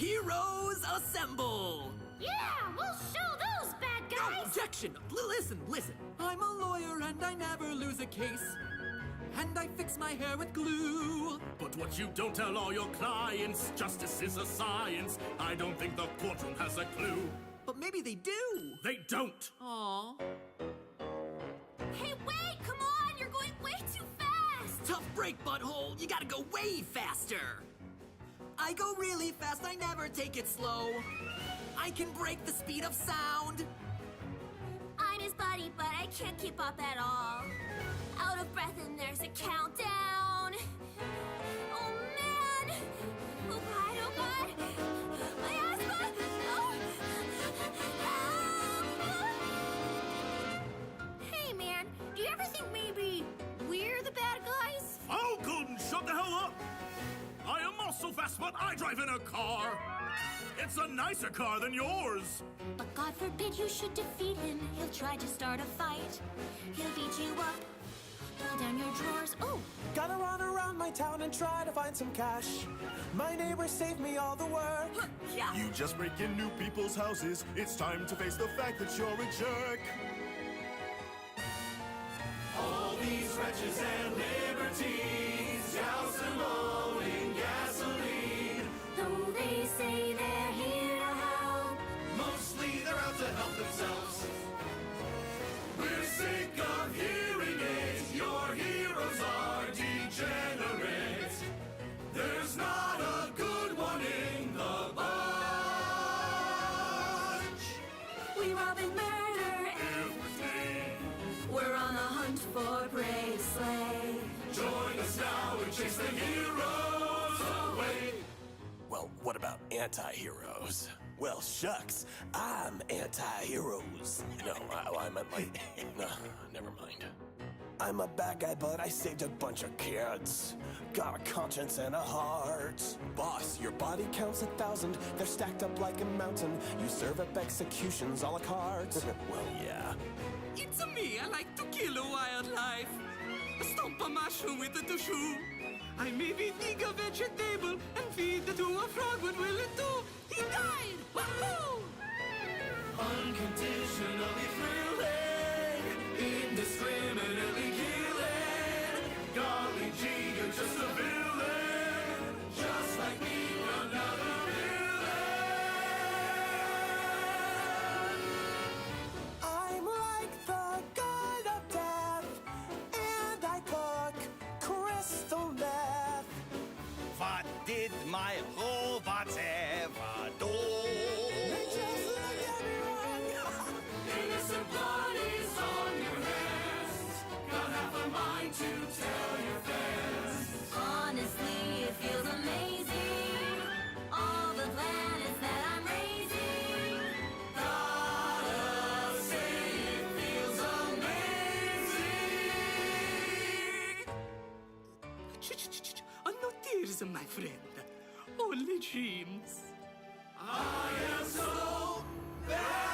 Heroes assemble! Yeah, we'll show those bad guys! Objection! Listen. I'm a lawyer and I never lose a case. And I fix my hair with glue. But what you don't tell all your clients, justice is a science. I don't think the courtroom has a clue. But maybe they do. They don't. Aww. Hey, wait! Come on! You're going way too fast! Tough break, butthole. You gotta go way faster. I go really fast. I never take it slow. I can break the speed of sound. I'm his buddy, but I can't keep up at all. Out of breath and there's a countdown. Oh, man! Oh, God! My asthma! Oh! Hey, man, do you ever think maybe we're the bad guys? Oh, Golden, shut the hell up! I am also fast, but I drive in a car. It's a nicer car than yours. But God forbid you should defeat him. He'll try to start a fight. He'll beat you up, pull down your drawers. Oh! Gotta run around my town and try to find some cash. My neighbors save me all the work. Yeah. You just break in new people's houses. It's time to face the fact that you're a jerk. All these wretches and libertines douse them all in gasoline. Though they say they're here to help, Mostly they're out to help themselves. We're sick of hearing it. Your heroes are degenerates. There's not a good one in the bunch. we rob and murder. Everything. We're on the hunt for prey to slay. Join us now and chase the heroes away. Well, what about anti-heroes? Well, shucks, I'm anti-heroes. No, I meant like, no, never mind. I'm a bad guy, but I saved a bunch of kids. Got a conscience and a heart. Boss, your body counts 1,000. They're stacked up like a mountain. You serve up executions a la carte. Well, yeah. It's me. I like to kill a wildlife. Stomp a mushroom with a shoe. I maybe dig a vegetable and feed it to a frog. What will it do? He died! Wahoo! Unconditionally thrilling, indiscriminately killing. Golly gee, you're just a villain, just like me, another villain. I'm like the god of death, and I cook crystal meth. What did my robots ever do? Innocent blood is on your hands. Got half a mind to tell your fans. Honestly, it feels amazing. All the planets that I'm raising. Gotta say it feels amazing. No tears, my friend. Only dreams. I am so bad.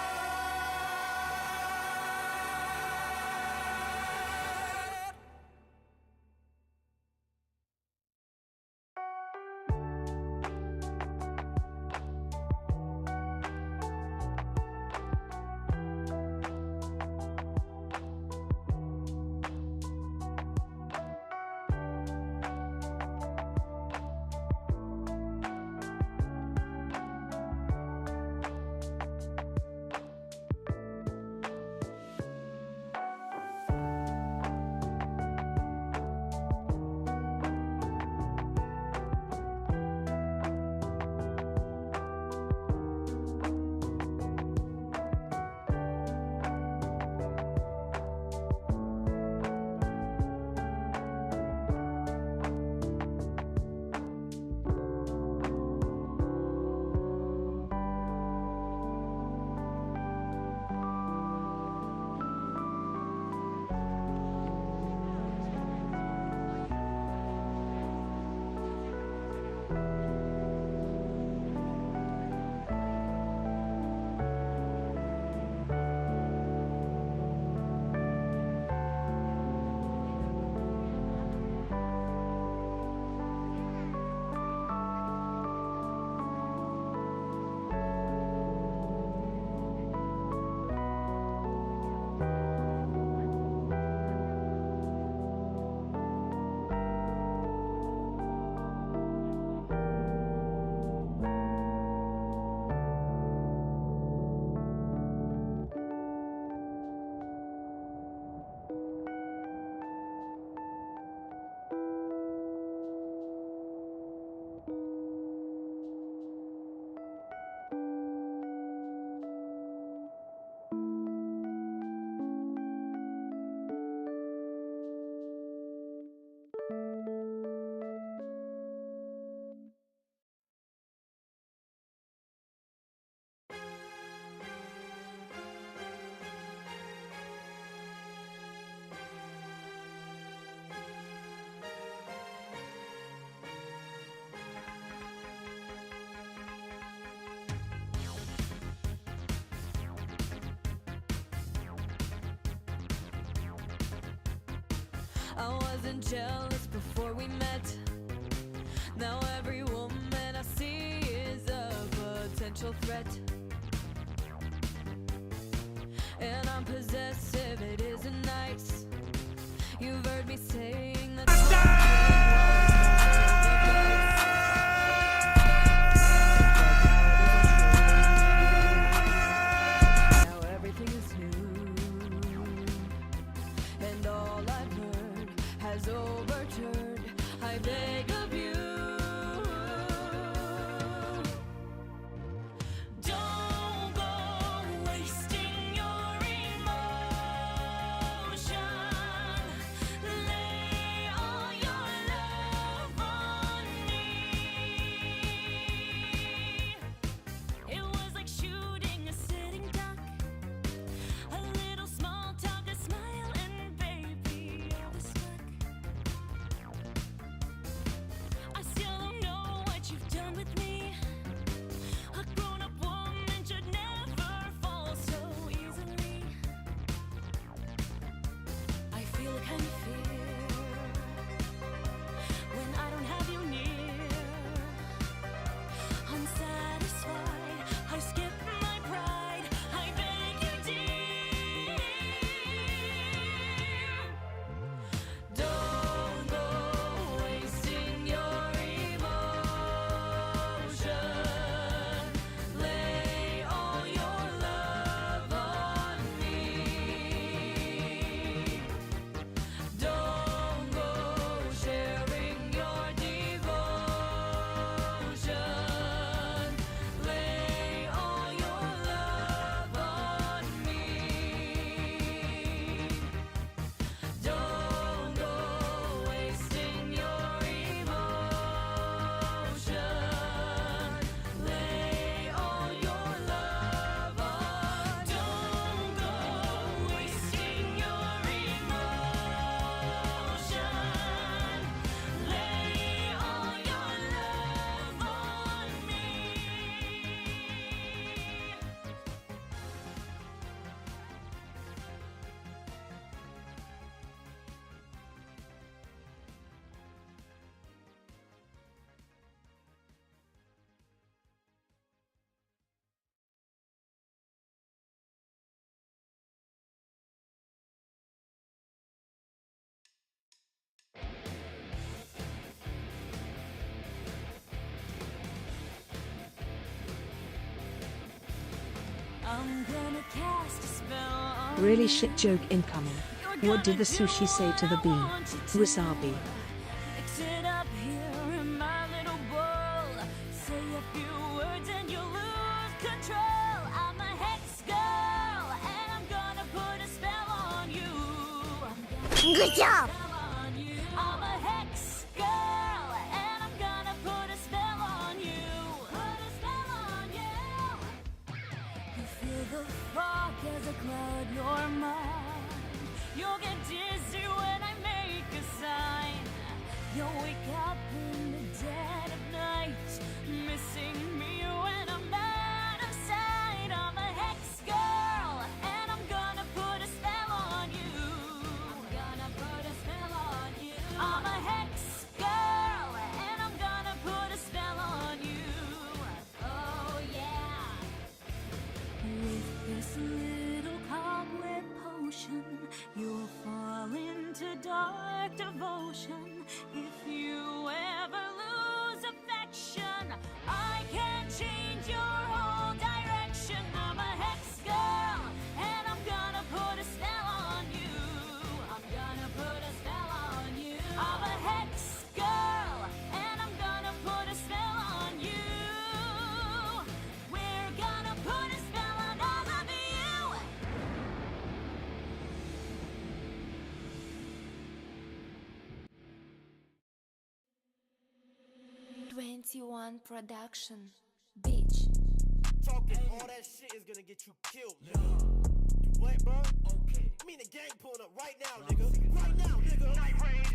I wasn't jealous before we met. Now every woman I see is a potential threat. And I'm possessive, it isn't nice. You've heard me saying that. Now everything is new, and all I've heard has overturned. I beg of you, don't go wasting your emotion. Lay all your love on me. It was like shooting a sitting duck. A little small talk, a smile, and baby, all was stuck. I still don't know what you've done with me. A grown-up woman should never fall so easily. I feel a kind of fear when I don't have you near. Unsatisfied, I skip my pride. I beg you, dear, don't go wasting your emotion. Lay all your love on me. Don't go sharing your devotion. Lay all your love on me. Don't go wasting your emotion. Lay all your love on. Don't go wasting your emotion. Lay all your love on me. I'm gonna cast a spell on Really you. shit joke incoming. You're What did the gonna do sushi say to the what I bean? want you to. Wasabi. Mix it up here in my little bowl. Say a few words and you lose control. I'm a hex girl and I'm gonna put a spell on you. Good job. I'm a hex girl and I'm gonna put a spell on you. Put a spell on you. You feel the fog as a cloud your mind. You'll get dizzy when I make a sign. You'll wake up in the dead of night, missing me when I'm out of sight. I'm a hex girl and I'm gonna put a spell on you. I'm gonna put a spell on you. I'm a hex girl and I'm gonna put a spell on you. Oh yeah. With this little cobweb potion, you'll fall into dark devotion. If you ever lose affection, I can change your whole direction. I'm a hex girl and I'm gonna put a spell on you. I'm gonna put a spell on you. I'm a hex girl and I'm gonna put a spell on you. We're gonna put a spell on all of you. 21 production. Bitch. Talking all that shit is gonna get you killed. You what, bro? Okay. I mean the gang pulling up right now, nigga. Right now, nigga. Night raid,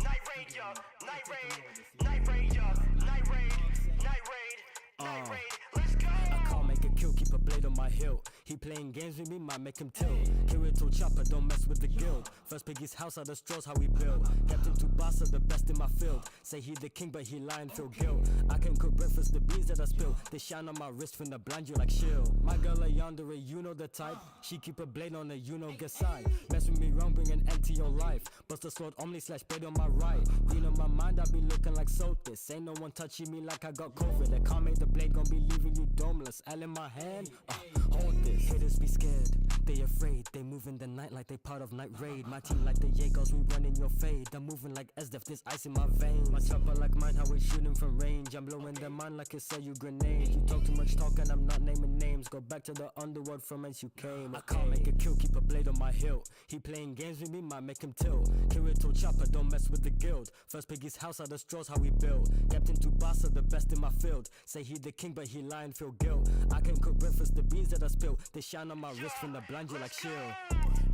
night raid, y'all. Night raid, night raid, y'all. Night raid, night raid, night raid. Let's go. I can't make a kill, keep a blade on my hilt. He playing games with me, might make him tilt. Kirito chopper, don't mess with the guild. First Piggy's house out of straws, how we built. Captain Tsubasa, the best in my field. Say he the king, but he lying, feel guilt. I can cook breakfast, the beans that I spill. They shine on my wrist from the blind you like shield. My girl a yandere, you know the type. She keep a blade on her, you know get side. Mess with me wrong, bring an end to your life. Bust a sword, omni/blade on my right. Green on my mind, I be looking like Sotis. Ain't no one touching me like I got COVID. I can't make the blade, gon' be leaving you domeless. L in my hand, hold this. Haters be scared, they afraid. They move in the night like they part of night raid. My team like the Jaegers, we run in your fade. I'm moving like SDF, this ice in my veins. My chopper like mine, how we shooting from range. I'm blowing their mind like it's you grenade. You talk too much talk and I'm not naming names. Go back to the underworld from whence you came. I can't make a kill, keep a blade on my hilt. He playing games with me, might make him tilt. Kirito chopper, don't mess with the guild. First Piggy's house out of straws, how we built. Captain Tsubasa, the best in my field. Say he the king, but he lying, feel guilt. I can cook breakfast, the beans that I spill. They shine on my wrist from the blind you like shield.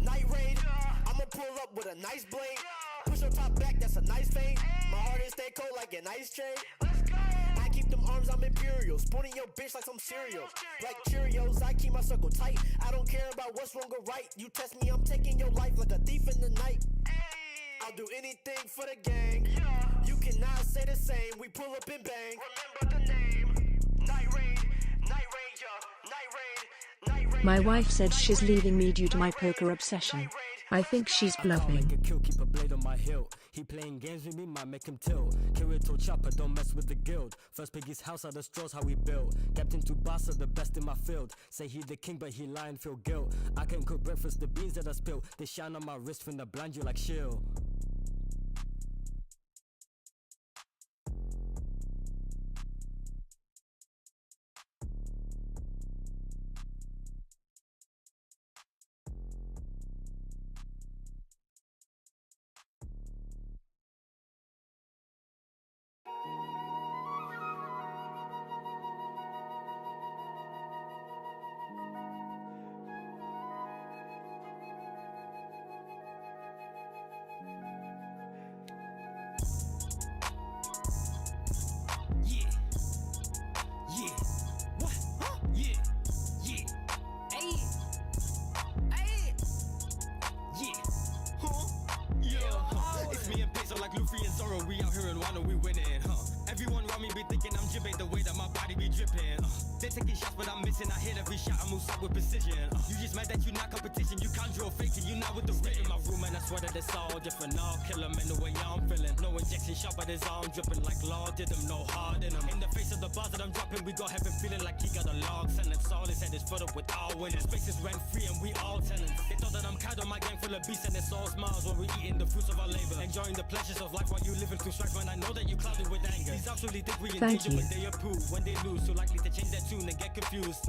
Night raid, I'ma pull up with a nice blade. Push your top back, that's a nice fade. My heart is stay cold like an ice tray. I keep them arms, I'm imperial. Spooning your bitch like some cereal. Like Cheerios, I keep my circle tight. I don't care about what's wrong or right. You test me, I'm taking your life like a thief in the night. I'll do anything for the gang. You cannot say the same. We pull up and bang. Remember the name. Night raid, night ranger, night raid, night raid. My wife said she's leaving me due to my poker obsession. I think she's bluffing. Keep a blade on my hilt. He playing games with me, might make him tilt. Kirito chopper, don't mess with the guild. First Piggy's house out of straws, how we built. Captain Tsubasa, the best in my field. Say he the king, but he lying, feel guilt. I can cook breakfast, the beans that I spill. They shine on my wrist from the blind you like shield. They're taking shots, but I'm missing. I hit every shot, I move up with precision. You just mad that you not competition. You can't draw fake, you not with the written. In my room, and I swear that it's all different. I'll kill him in the way I'm feeling. No injection shot, but his arm dripping like law. Did him no hard in him. In the face of the bars that I'm dropping, we got heaven feeling like he got a log sentence. All his head is filled up with all winners. Spaces rent free, and we all tenants. They thought that I'm kind of my gang full of beasts, and it's all smiles when we're eating the fruits of our labor. Enjoying the pleasures of life while you living through strife. Man, I know that you clouded with anger. These absolutely think we engage them when they approve. When they lose, so likely to change their tune and get confused.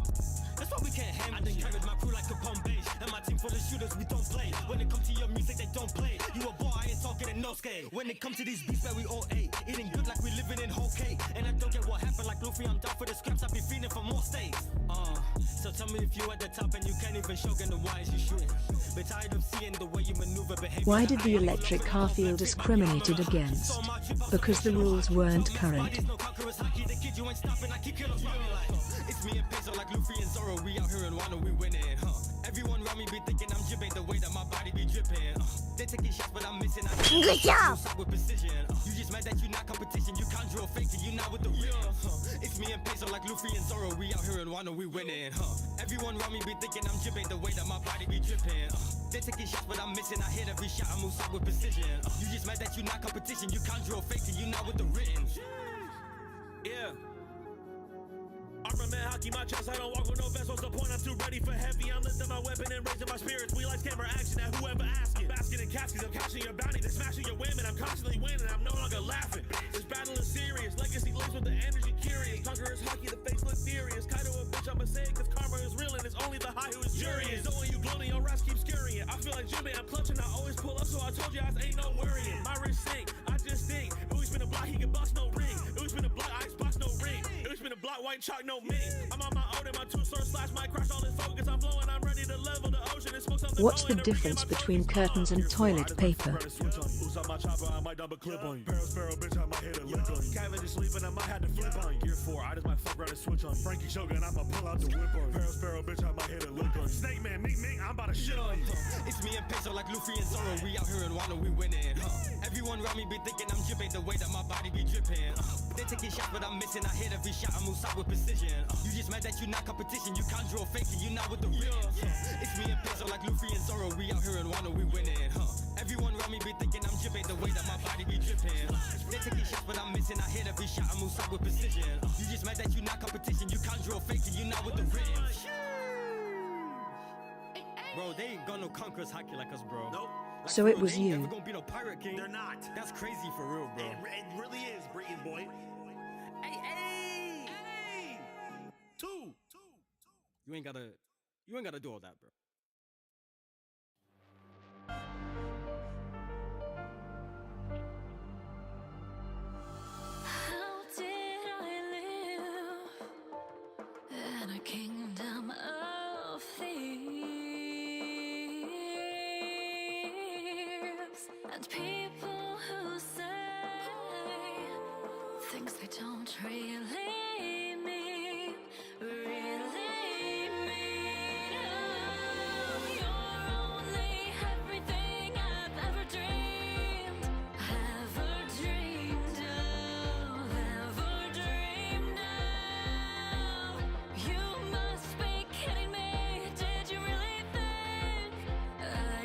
That's why we can't hang. I done carried my crew like a pump beige. And my team full of shooters, we don't play. When it comes to your music, they don't play. You a boy, I ain't talking in no skate. When it comes to these beats that we all ate, eating good like we living in whole cake. And I don't get what happened like Luffy, I'm down for the scraps. I be feeding for more steaks. So tell me if you at the top and you can't even show, then why is you shooting? But tired of seeing the way you maneuver behavior. Why did the electric car feel discriminated against? Because the rules weren't current. It's me and Peso like Luffy and Zoro. We out here in Wano, we winning, Everyone around me be thinking I'm jibbing the way that my body be dripping. They taking shots, but I'm missing. Good job! With precision. You just mad that you not competition. You can't draw fake, you not with the real. It's me and Peso like Luffy and Zoro. We out here in Wano, we winning, Everyone around me be thinking I'm jibbing the way that my body be dripping. They taking shots, but I'm missing. I hit every shot, I move with precision. You just mad that you not competition. You can't draw fake, you not with the written. Yeah. I'm a man, hockey my chest, I don't walk with no vest. What's the point? I'm too ready for heavy. I'm lifting my weapon and raising my spirits. We like camera action at whoever asking. Basking in caskets, I'm cashing your bounty. They're smashing your women, I'm constantly winning. I'm no longer laughing. This battle is serious. Legacy lives with the energy curious. Conquerors hockey, the face look furious. Kaido a bitch, I'ma say it, cause karma is real and it's only the high who is furious. So when you bloating, your raps keep scurrying. I feel like Jimmy, I'm clutching, I always pull up, so I told you I ain't no worrying. My wrist sink, I just think. Ooh, spin a block, he can box no ring. Ooh, spin a block, I box no ring. Ooh, spin a block. block, white chalk, no me. I'm on my own and my two-sword slash might crash all this focus. I'm flowing, I'm ready to level the ocean and smoke something. What's the difference between curtains and toilet paper? Kevin is sleeping, I might have to flip on you. Gear 4, I just might fuck around and switch on you. Frankie Shogun, I'ma pull out the whip on you. Sparrow, bitch, I might hit a lick on you. Snake man, meet me, I'm about to shit on you. It's me and Peso like Luffy and Zoro. We out here in Wano, we winning. Everyone around me be thinking I'm dripping the way that my body be dripping. They taking shots, but I'm missing. I hit every shot, I move side with precision. You just mad that you not competition. You can't draw fake and you not with the real. It's me and Peso like Luffy and Zoro. We out here in Wano, we winning. Everyone around me be thinking I'm dripping the way that my body be dripping. They taking shots, but I'm missing. I hit every shot, I move side with precision. You just mad that you not competition. You can't draw fake and you not with the real. Bro, they ain't gonna conquer us hockey like us, bro. Nope. Like, So bro, it was they ain't you. never gonna be no pirate king. They're not. That's crazy for real, bro. It really is, Britain boy. Hey! Two. You ain't gotta do all that, bro. How did I live in a kingdom of thieves and people who say things they don't really mean, You're only everything I've ever dreamed of. You must be kidding me. Did you really think I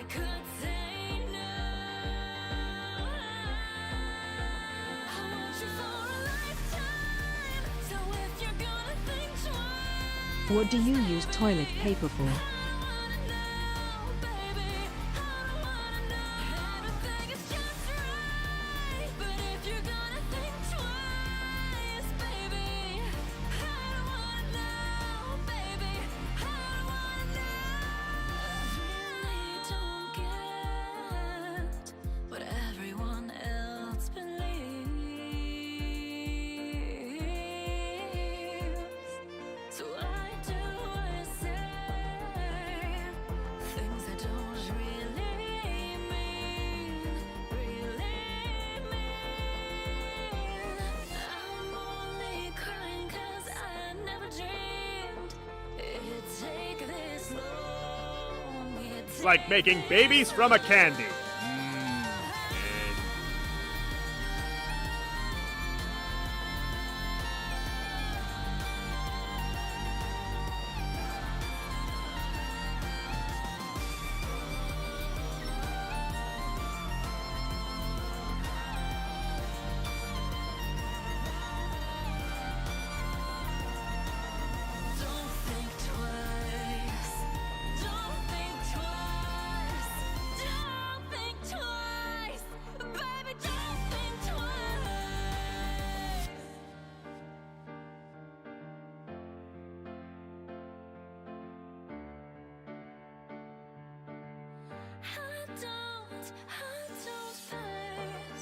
could say no? I want you for a lifetime. So if you're gonna think twice, What do you use toilet paper for? I don't wanna know, baby. I don't wanna know. I don't think it's just right. But if you're gonna think twice, baby, I don't wanna know, baby. I don't wanna know. I really don't get what everyone else believes. So I do, I say things I don't really mean, I'm only crying 'cause I never dreamed it'd take this long. It's like making babies from a candy. Don't think twice. Don't think twice. Don't think twice. Baby, don't think twice. I don't fight.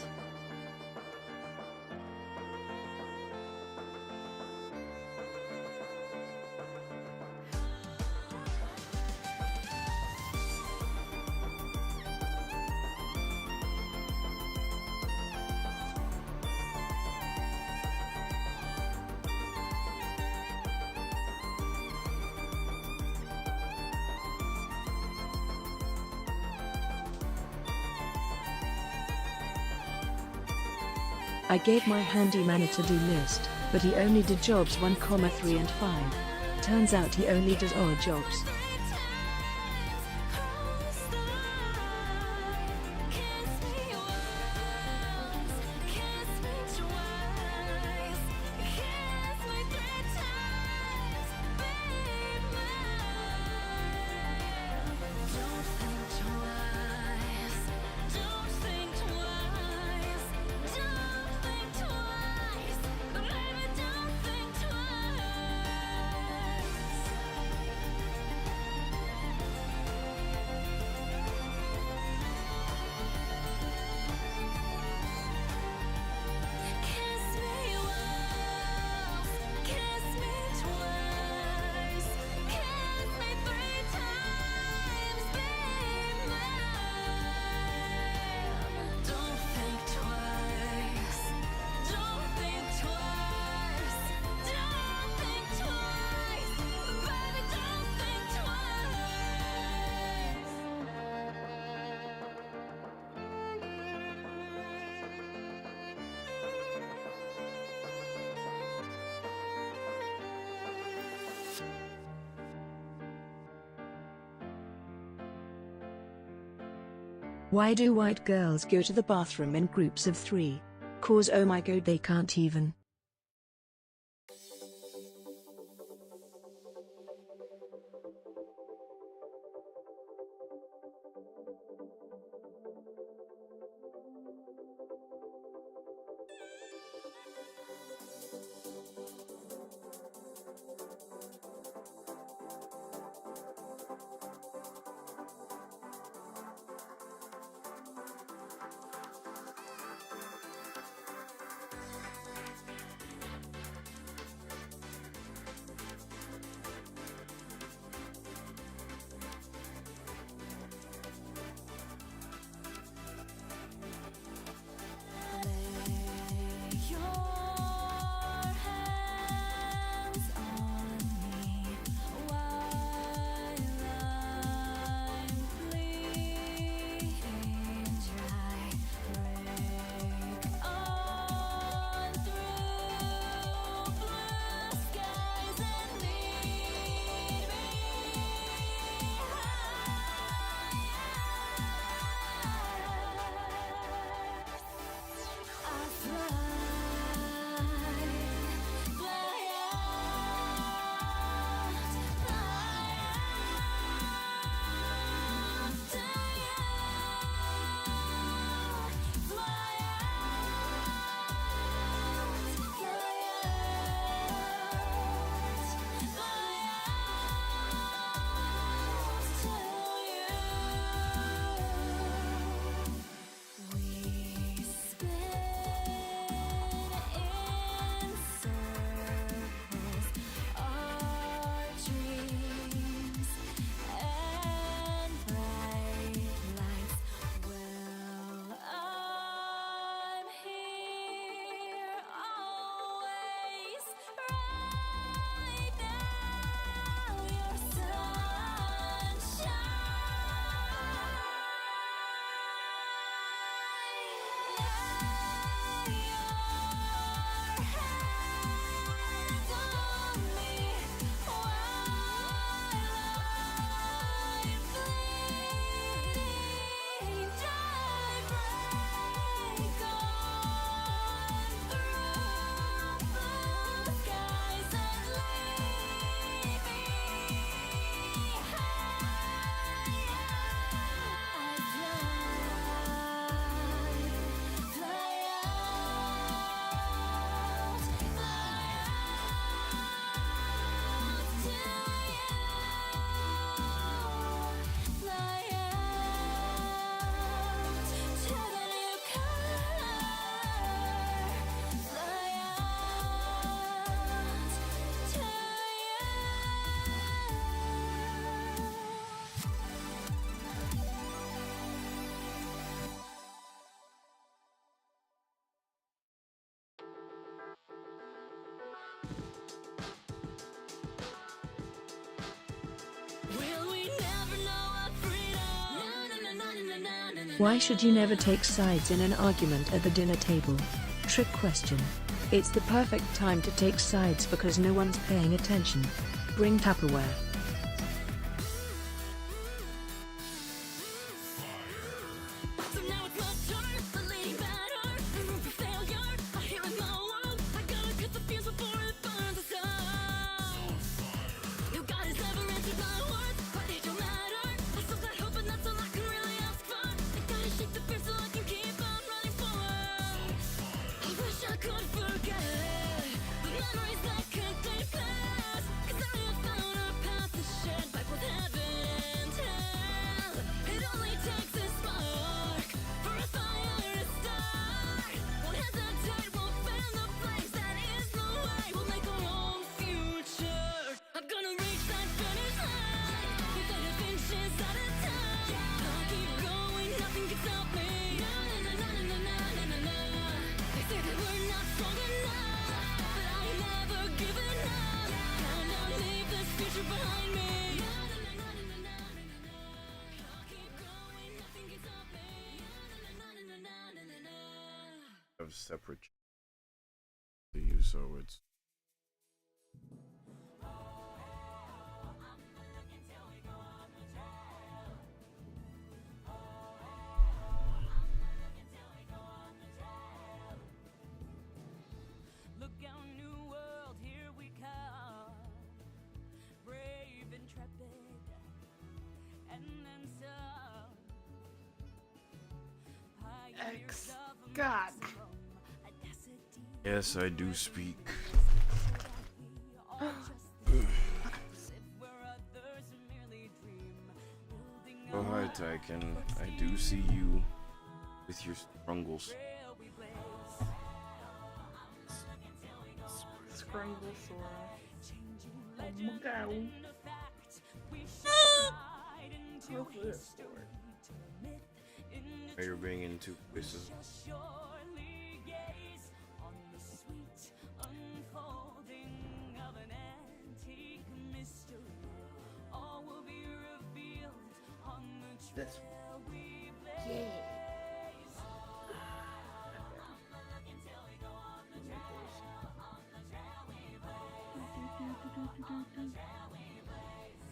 I gave my handyman a to-do list, but he only did jobs 1, 3 and 5. Turns out he only does odd jobs. Cross the line. Kiss me once. Kiss me twice. Kiss me 3 times. Be mine. Don't think twice. Don't think twice. Don't think twice. Baby, don't think twice. Why do white girls go to the bathroom in groups of 3? Cause oh my god they can't even. Why should you never take sides in an argument at the dinner table? Trick question. It's the perfect time to take sides because no one's paying attention. Bring Tupperware. Of separate to you, so it's X. God. Yes, I do speak. Oh, hi, Tyken. I do see you with your strungles. Scrungle Sora. Oh my god. What's this for? You're being in two places. This. Yeah.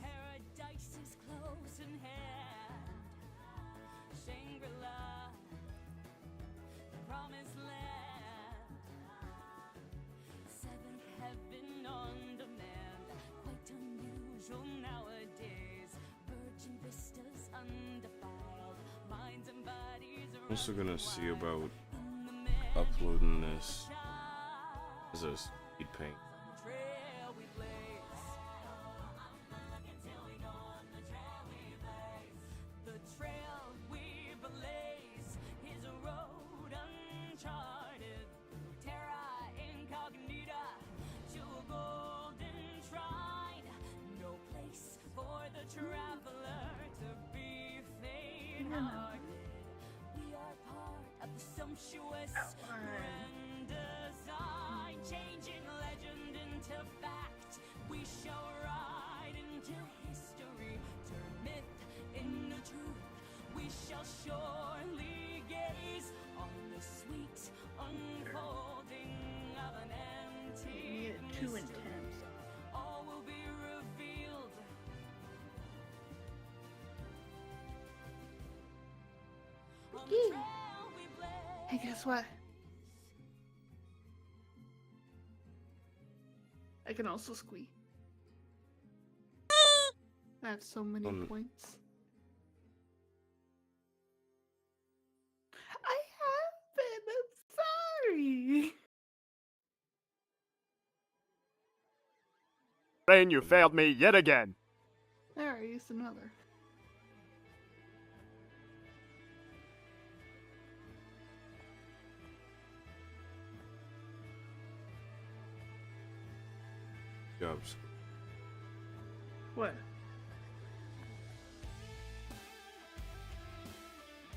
Paradise is close in hand. Shangri-La, the promised land. Seventh heaven on demand. Quite unusual nowadays. Virgin vistas undefiled. Minds and bodies are I'm also gonna see about uploading this as a speed paint. trail we blaze. The trail we blaze is a road uncharted. Terra incognita to a golden shrine. No place for the traveler to be faint-hearted. We are part of the sumptuous grand design, changing legend into fact. We shall ride into history, turn myth into truth. We shall surely gaze on the sweet unfolding of an antique Too mystery. intense. All will be revealed. On the trail we blaze. Hey, guess what? I can also squee. That's so many points. I have been. I'm sorry. Blaine, you failed me yet again. There, I used another. Jobs. What?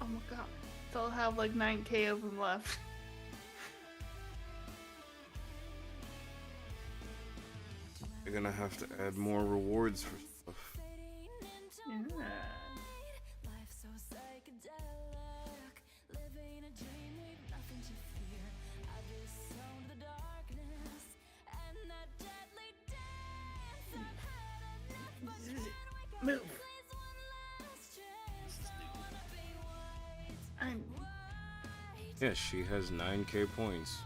Oh my god. They'll have like 9k of them left. You're gonna have to add more rewards for stuff. Yeah. Life so psychedelic, living a dream with nothing to fear. I disowned the darkness and that deadly dance. I've had enough, but can we go Move. please one last chance? I wanna be white. I'm. Yeah, she has 9k points.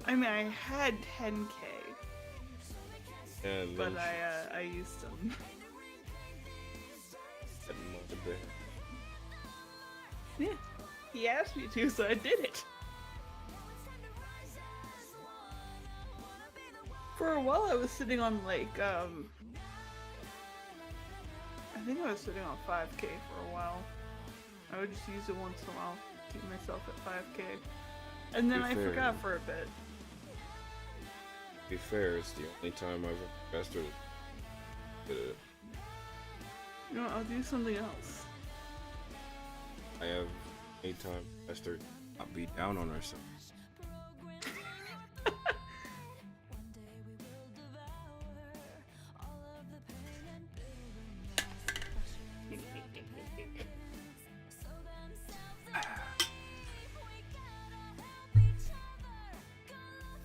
I mean, I had 10k, And but then I used them. she had more to bear. Yeah. He asked me to, so I did it. For a while, I was sitting on like I think I was sitting on 5k for a while. I would just use it once in a while, keep myself at 5k, and then Be I fair. forgot for a bit. To be fair, it's the only time I've invested it. You know, I'll do something else. I have any time Esther not be down on herself.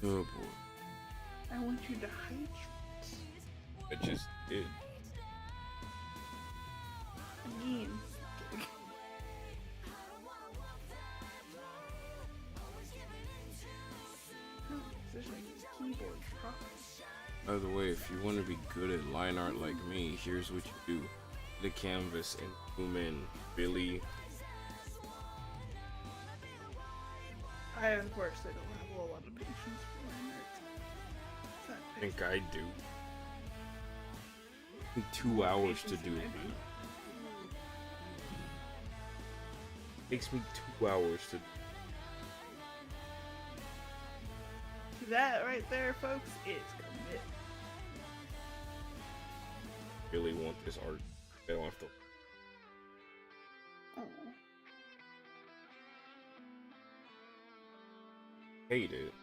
Oh boy. I want you to hydrate. I just did. Again. Keyboard properly. By the way, if you want to be good at line art like me, here's what you do. The canvas and zoom in really unfortunately don't have a whole lot of patience for my nerds. I think I do. Took me 2 hours to do it. Takes me 2 hours to. That right there, folks, is commit. Really want this art. I don't have to. Hate it.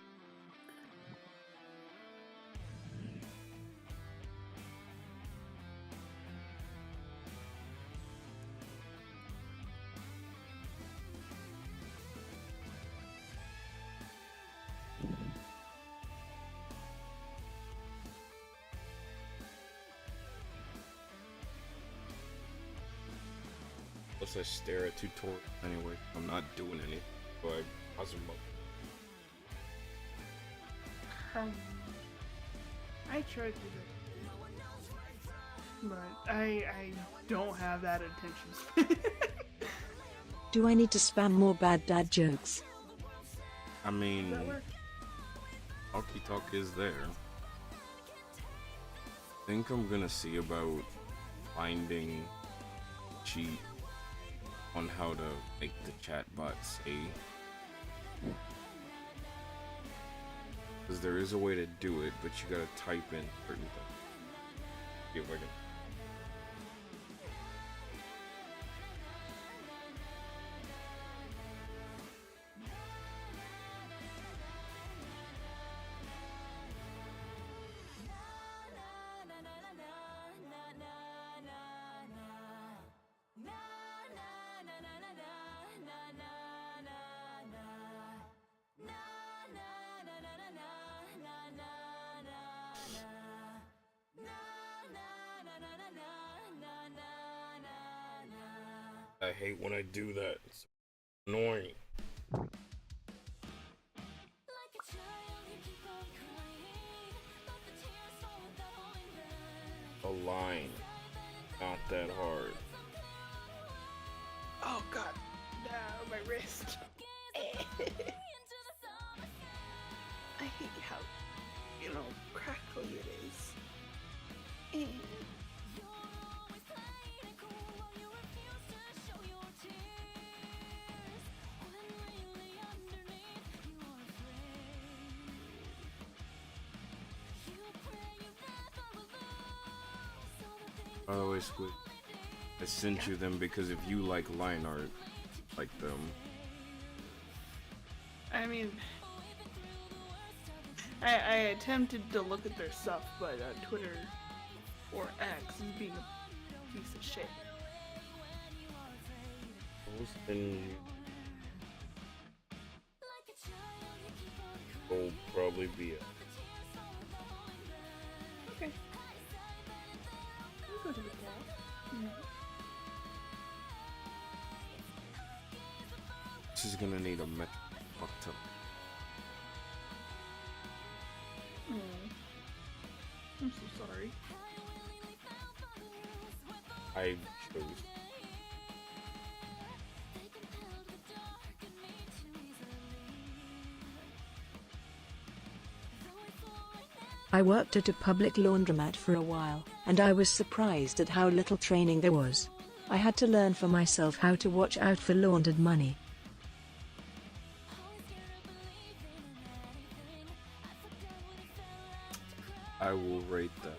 Plus I stare at tutorial anyway. I'm not doing anything. But I was I tried to do that, but I don't have that attention span. Do I need to spam more bad dad jokes? I mean, Talkie Talk is there. I think I'm gonna see about finding a cheat on how to make the chatbot say. Because there is a way to do it, but you gotta type in certain things. See if I can. I hate when I do that. It's annoying. A line. Not that hard. Oh god, no, my wrist. I hate how, crackly it is. By the way, Squid, I sent you them because if you like line art, like them. I mean, I attempted to look at their stuff, but Twitter or X is being a piece of shit. Will probably be it. Okay. We'll go to the cat. This is gonna need a met fucked up. I'm so sorry. I chose. I worked at a public laundromat for a while, and I was surprised at how little training there was. I had to learn for myself how to watch out for laundered money. I will rate that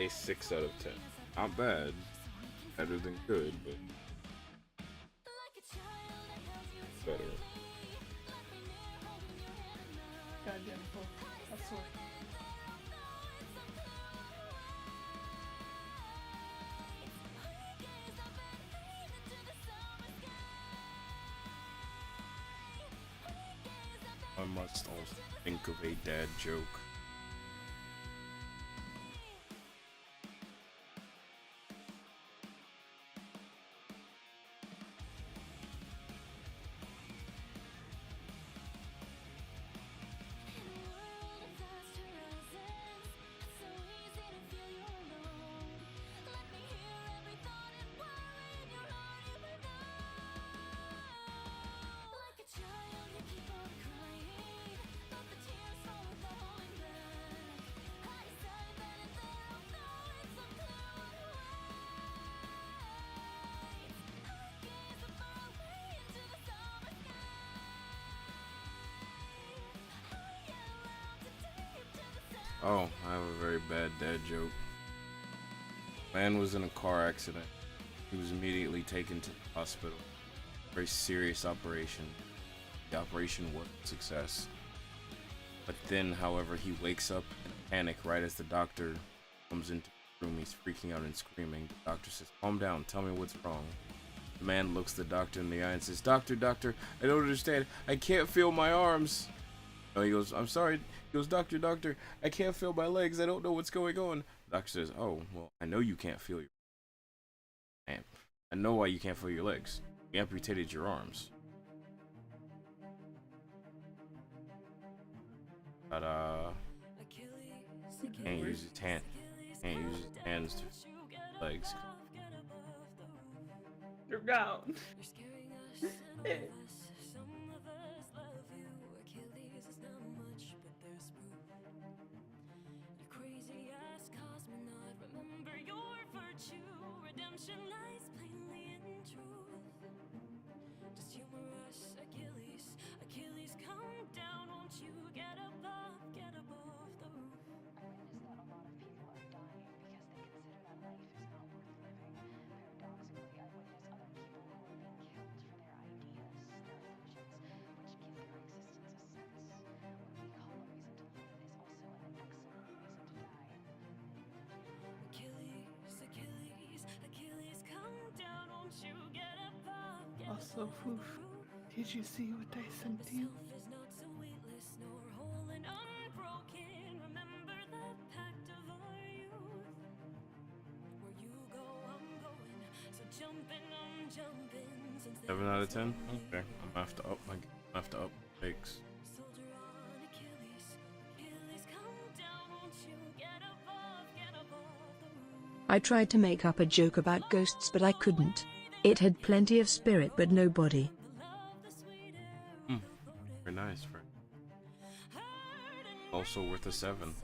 a 6 out of 10. Not bad. Better than good, but better. Goddamn full. I swear. I must also think of a dad joke. Oh, I have a very bad dad joke. Man was in a car accident. He was immediately taken to the hospital. Very serious operation. The operation was a success. But then, however, he wakes up in a panic right as the doctor comes into the room. He's freaking out and screaming. The doctor says, "Calm down, tell me what's wrong." The man looks the doctor in the eye and says, Doctor, I don't understand. I can't feel my arms." No, he goes, "I'm sorry." He goes, Doctor, I can't feel my legs. I don't know what's going on." The doctor says, "Oh, well, I know you can't feel your man. I know why you can't feel your legs. You amputated your arms." But can't use his hand. Can't use his hands to legs. You're down. Also, oof, did you see what I sent you? Seven out of 10. Okay, I'm gonna have to up stakes. I tried to make up a joke about ghosts, but I couldn't. It had plenty of spirit, but no body. Very nice, friend. Also worth a 7.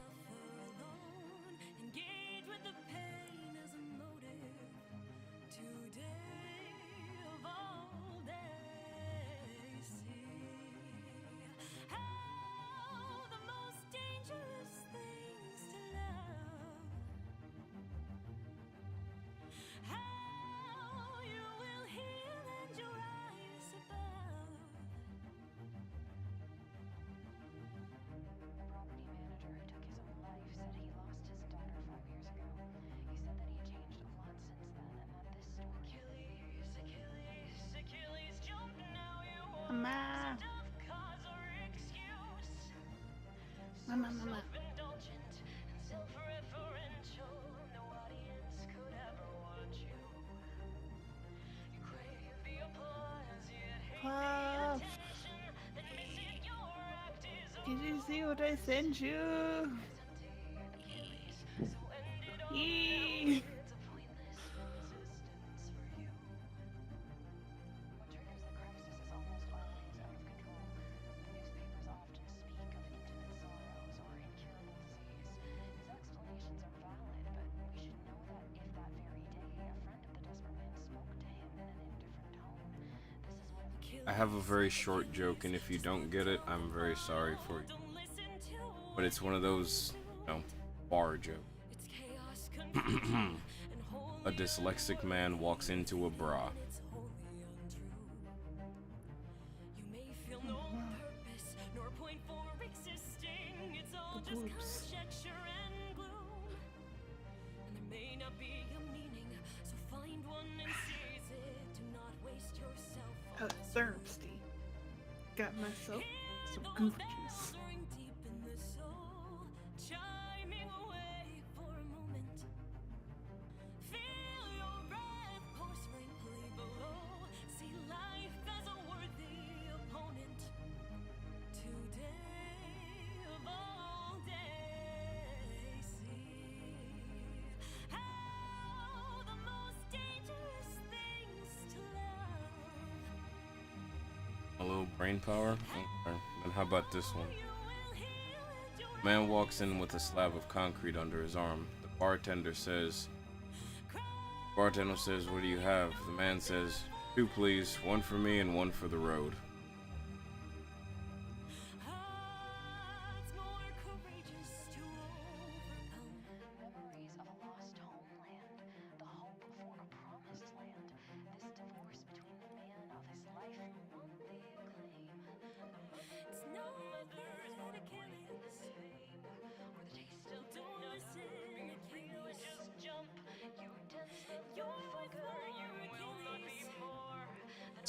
Mama. Puff. Did you see what I sent you? Yee. I have a very short joke, and if you don't get it, I'm very sorry for you. But it's one of those, bar jokes. A dyslexic man walks into a bra. I was thirsty. Got myself some goof juice. A little brain power? Okay. Then how about this one? Man walks in with a slab of concrete under his arm. The bartender says, "What do you have?" The man says, "2 please, 1 for me and 1 for the road."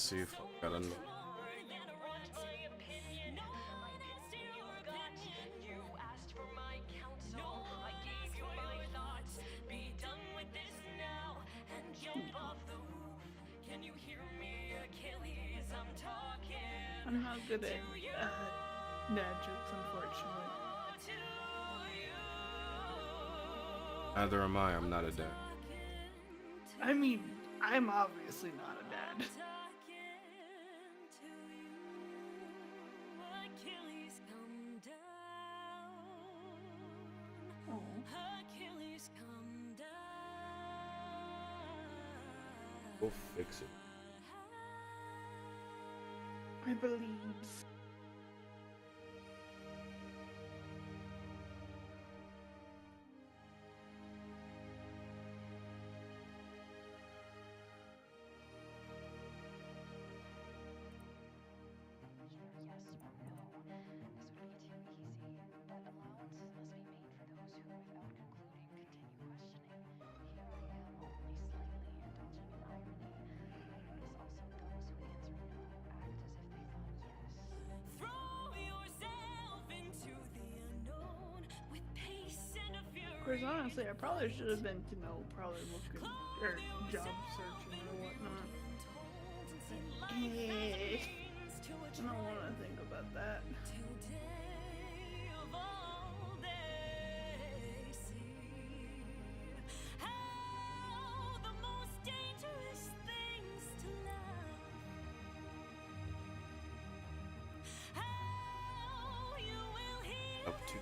see if I got enough. I'm not good at dad jokes, unfortunately. Neither am I. I'm not a dad. I mean, I'm obviously not a dad. Oh. Go fix it. I believe. Of course, honestly, I probably should have been, probably looking, or job searching or whatnot. I don't want to think about that. Up to.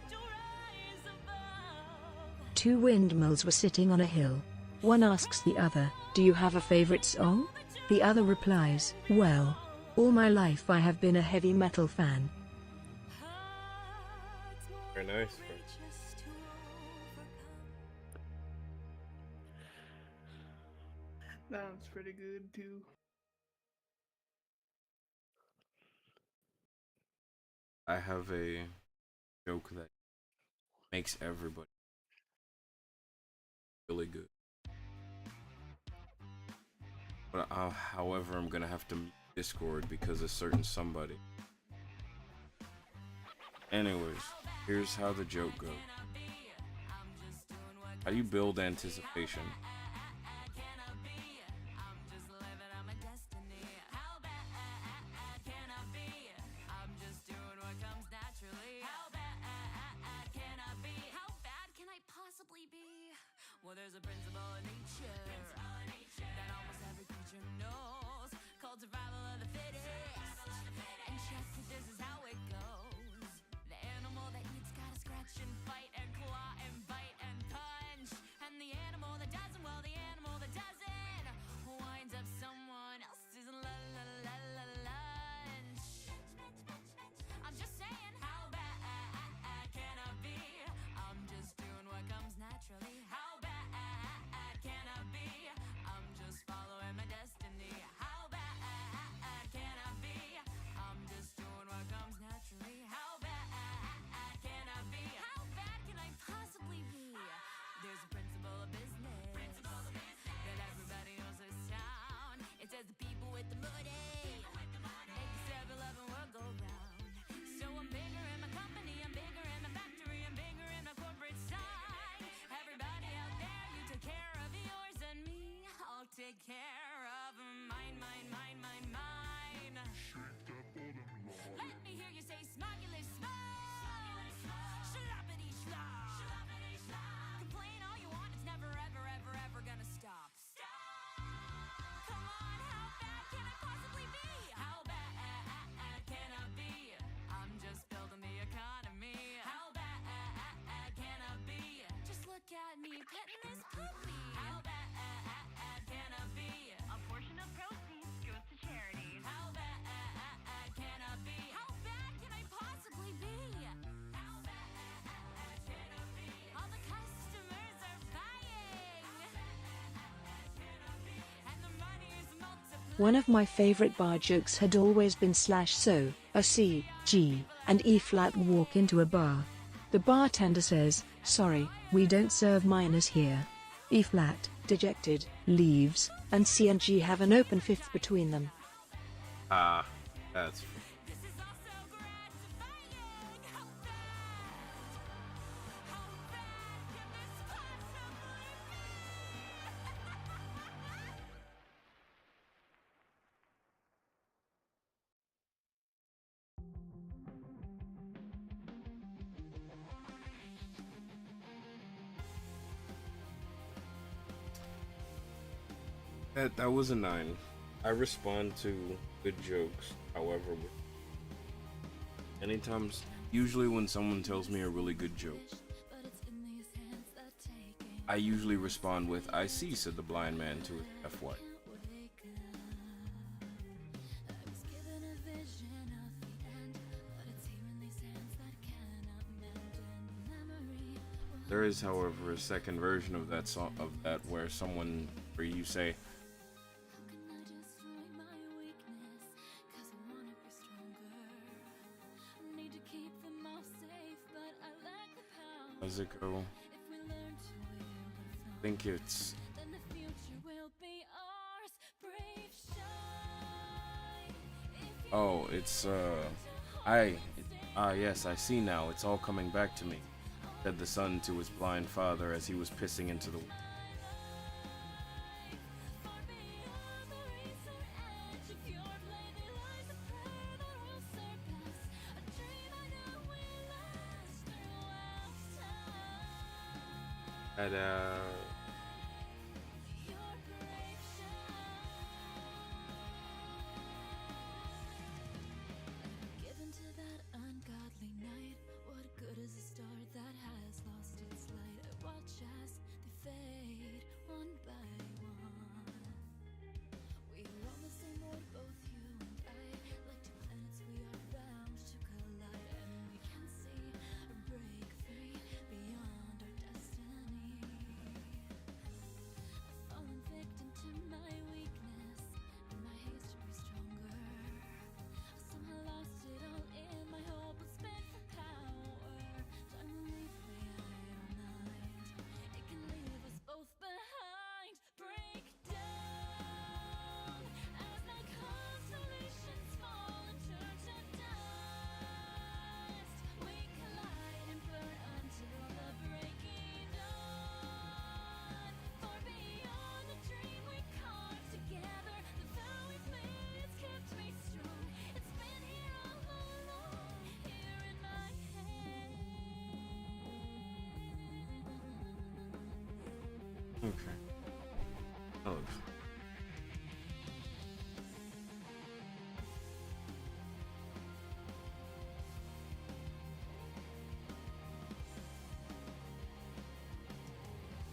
Two windmills were sitting on a hill. One asks the other, "Do you have a favorite song?" The other replies, "Well, all my life I have been a heavy metal fan." Very nice. That's pretty good too. I have a joke that makes everybody really good. But however, I'm gonna have to mute Discord because a certain somebody. Anyways, here's how the joke goes. How do you build anticipation? Well, there's a principle in nature that almost every creature knows, called survival of the fittest. And check it, this is how it goes. The animal that eats gotta scratch and fight and claw and bite and punch. And the animal that doesn't, well, the animal that doesn't winds up someone else's lunch. I'm just saying, how bad can I be? I'm just doing what comes naturally. How bad can I be? I'm just following my destiny. How bad can I be? I'm just doing what comes naturally. How bad can I be? How bad can I possibly be? There's a principle of business that everybody knows this town. It says the people with the money make the 7-Eleven world go round. So I'm bigger in my company, I'm bigger in my factory, I'm bigger in my corporate side. Everybody out there, you take care of yours and me, I'll take care of mine, mine, mine, mine, mine. Let me hear you say smugglers, smug. Shloppity slop. Complain all you want, it's never, ever, ever, ever gonna stop. Come on, how bad can I possibly be? How bad can I be? I'm just building the economy. How bad can I be? Just look at me petting this puppy. How bad can I be? A portion of proceeds goes to charities. How bad can I be? How bad can I possibly be? How bad can I be? All the customers are buying. And the money is multiplying. One of my favorite bar jokes had always been /so, a C, G, and E flat walk into a bar. The bartender says, "Sorry, we don't serve minors here." E flat, dejected, leaves, and C and G have an open fifth between them. Ah, that's. That was a 9. I respond to good jokes, however, usually when someone tells me a really good joke, I usually respond with, "I see," said the blind man to his deaf wife. There is, however, a second version of that song, where you say, does it go? I think it's. Oh, it's yes, I see now. It's all coming back to me, said the son to his blind father as he was pissing into the. Given to that ungodly night, what good is a star that has lost its light? I watch as they fade one by one. We are on the same road, both you and I. Like two planets, we are bound to collide, and we can see or break free beyond our destiny. I've fallen victim to my weakness and my haste to be stronger. I somehow lost it all in my hope was spent for power. Time will leave me, I don't mind. It can leave us both behind. Break down as the constellations fall and turn to dust. We collide and burn until the breaking dawn. Far beyond the dream we carved together, the vow we've made has kept me strong. It's been here all along, here in my head. Okay. Oh.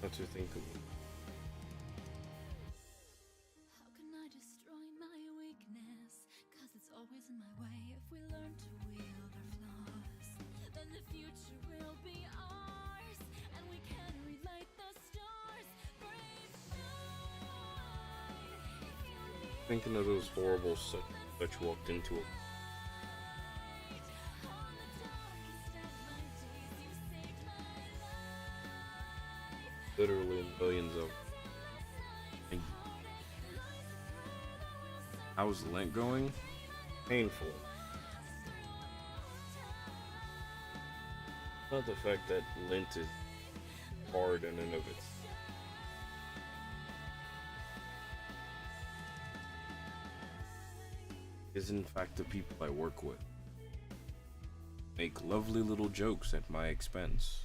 What to think of it? How can I destroy my weakness? 'Cause it's always in my way. If we learn to wield our flaws, then the future will be ours, and we can relight the stars. Brave shine. If you need Thinking of those horrible such walked into it. on the darkest of my days, you saved my life. Literally millions of. How's Lent going? Painful. Not the fact that Lent is hard in and of itself. Is in fact the people I work with make lovely little jokes at my expense.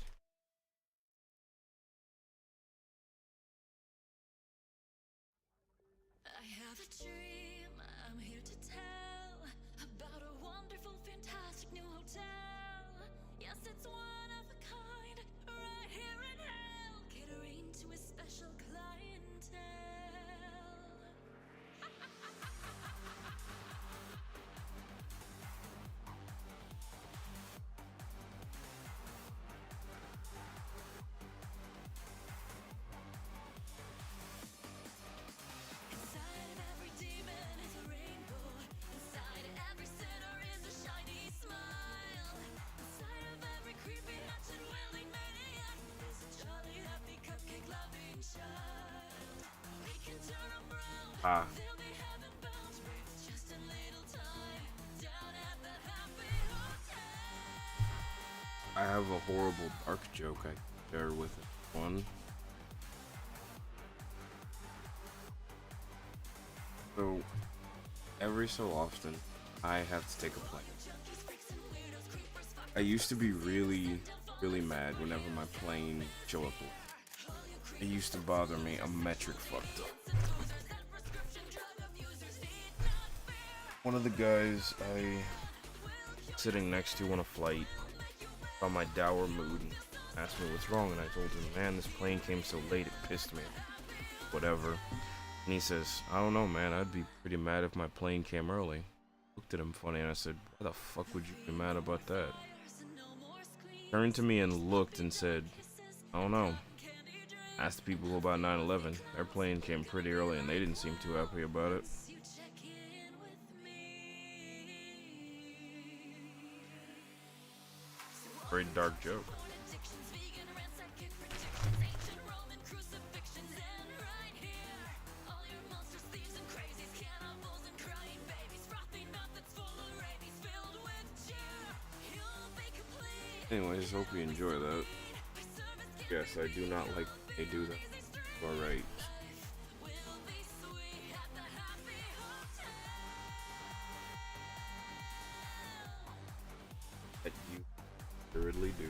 I have a dream I'm here to tell about a wonderful, fantastic new hotel. Yes, it's one of a kind, right here in hell, catering to a special clientele. Inside of every demon is a rainbow. Inside every sinner is a shiny smile. Inside of every creepy, hatchet wielding maniac is a jolly, happy, cupcake loving child. We can turn 'em brown. Ah. They'll be heaven bound. It's just a little I have a horrible dark joke I share with one. So, every so often, I have to take a plane. I used to be really mad whenever my plane showed up late. It used to bother me a metric fucked up. One of the guys I sitting next to on a flight saw my dour mood and asked me what's wrong, and I told him, man, this plane came so late it pissed me. Whatever. And he says, I don't know, man, I'd be pretty mad if my plane came early. I looked at him funny and I said, why the fuck would you be mad about that? Turned to me and looked and said, I don't know. Asked the people about 9/11. Their plane came pretty early and they didn't seem too happy about it. Very dark joke. Anyways, hope you enjoy that. Yes, I do not like they do that. Alright. That you assuredly do.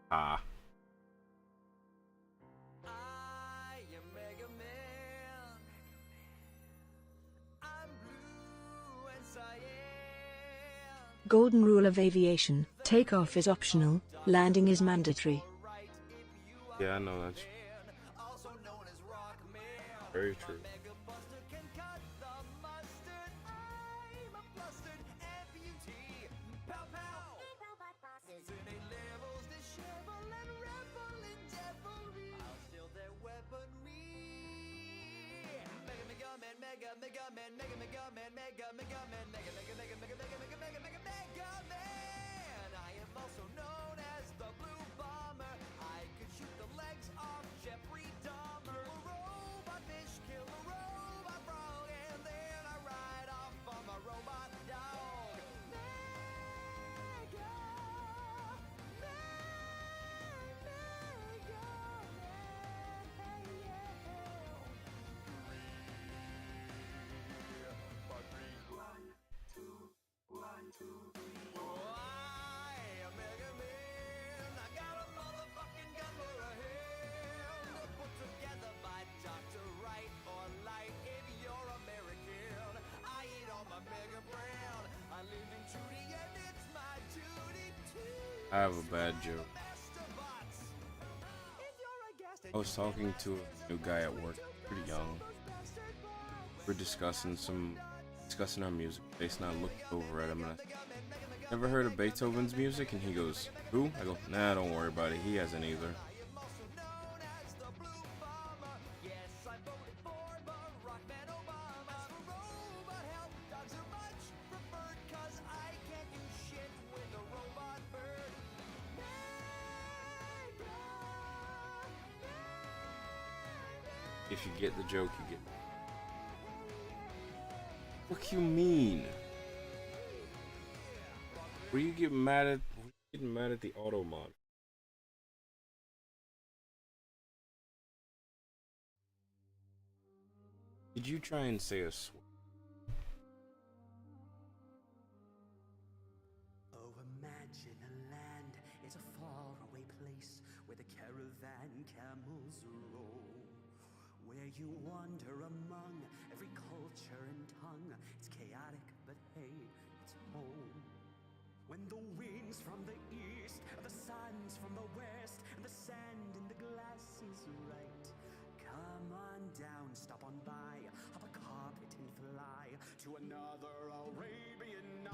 Ah. Golden rule of aviation: takeoff is optional, landing is mandatory. Yeah, I know that's very true. I am also known as the Blue Bomber. I could shoot the legs off Jeffrey Dahmer. A robot fish kill a robot frog, and then I ride off on my robot dog. Mega, I have a bad joke. I was talking to a new guy at work, pretty young. We're discussing our music taste, and I looked over at him and I said, ever heard of Beethoven's music? And he goes, who? I go, nah, don't worry about it, he hasn't either. If you get the joke, you get. What you mean? Were you getting mad at? Getting mad at the auto mod? Did you try and say a swear? Oh, imagine a land. It's a faraway place where the caravan camels roll. Where you wander among every culture and tongue. It's chaotic, but hey, it's home. When the winds from the east, the suns from the west, and the sand in the glass is right. Come on down, stop on by, hop a carpet and fly to another Arabian night.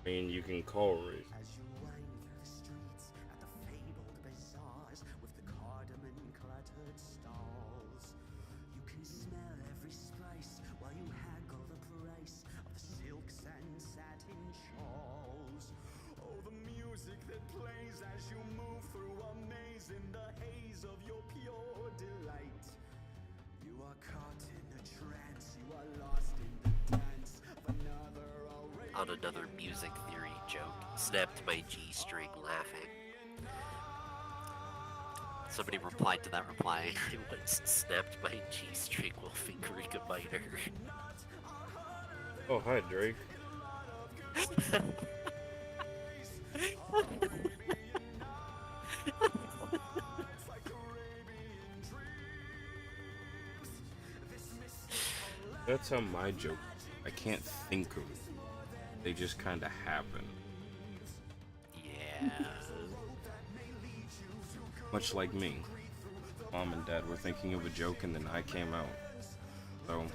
I mean, you can call Ray. As you wind through the streets at the fabled bazaars with the cardamom-cluttered stalls, you can smell every spice while you haggle the price of the silks and satin shawls. Oh, the music that plays as you move through a maze in the haze of your pure delight. You are caught in a trance, you are lost in the dance of another On another music theory joke, snapped my G-string laughing. Somebody replied to that reply, it was snapped my G-string while fingering a minor. Oh, hi, Drake. That's how my joke. I can't think of it. They just kind of happen. Yeah. Much like me. Mom and Dad were thinking of a joke and then I came out. So,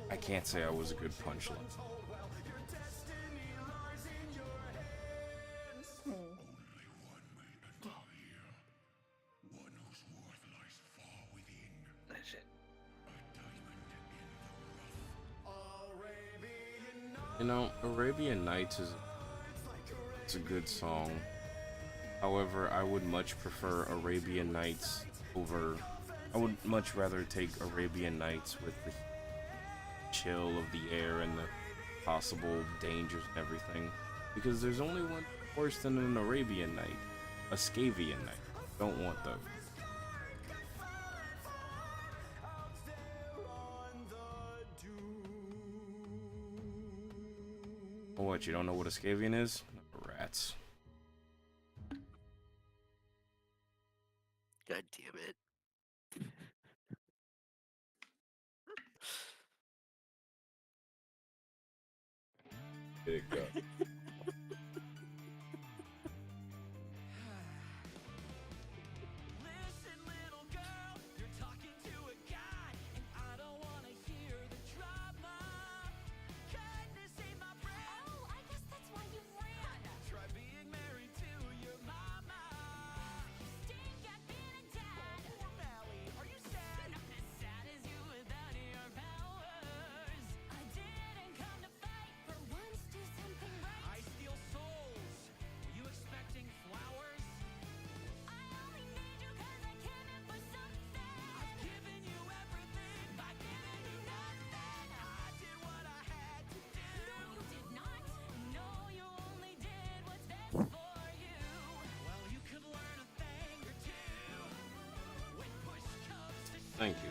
I can't say I was a good punchline. That's it. You know, Arabian Nights is it's a good song. However, I would much prefer Arabian Nights over... I would much rather take Arabian Nights with the chill of the air and the possible dangers and everything. Because there's only one worse than an Arabian Night. A Scavian Night. Don't want those. Oh, what, you don't know what a Scavian is? Rats. God damn it. Big up. Thank you.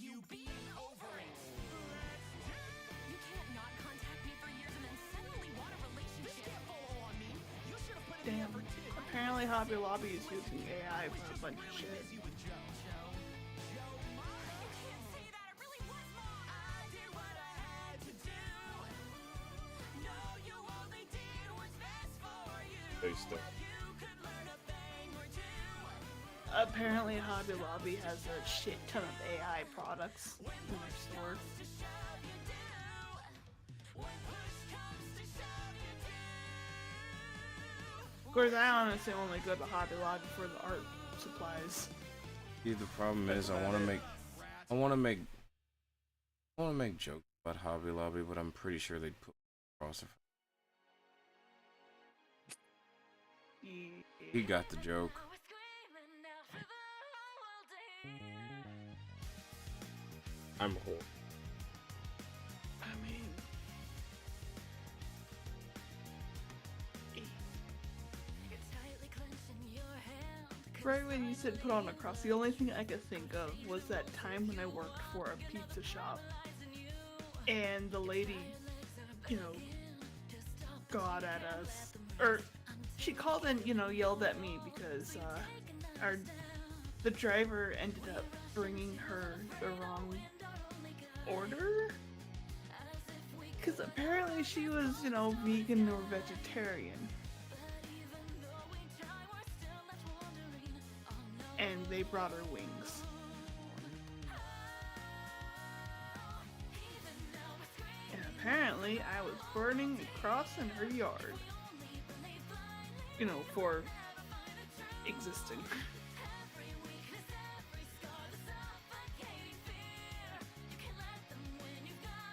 You being over it. You can't not contact me for years and then suddenly want a relationship. This can't follow on me. You should have put in the Damn. effort too. Apparently Hobby Lobby is using AI for a bunch of shit. Apparently Hobby Lobby has a shit ton of AI products in their store. course, I honestly only go to Hobby Lobby for the art supplies. See, the problem is I want to make jokes about Hobby Lobby, but I'm pretty sure they'd put across it. He got the joke. I'm whole. I mean, right when you said put on a cross, the only thing I could think of was that time when I worked for a pizza shop, and the lady, you know, got at us, or she called and, you know, yelled at me because the driver ended up bringing her the wrong order, because apparently she was, you know, vegan or vegetarian, and they brought her wings. And apparently I was burning a cross in her yard, you know, for existing.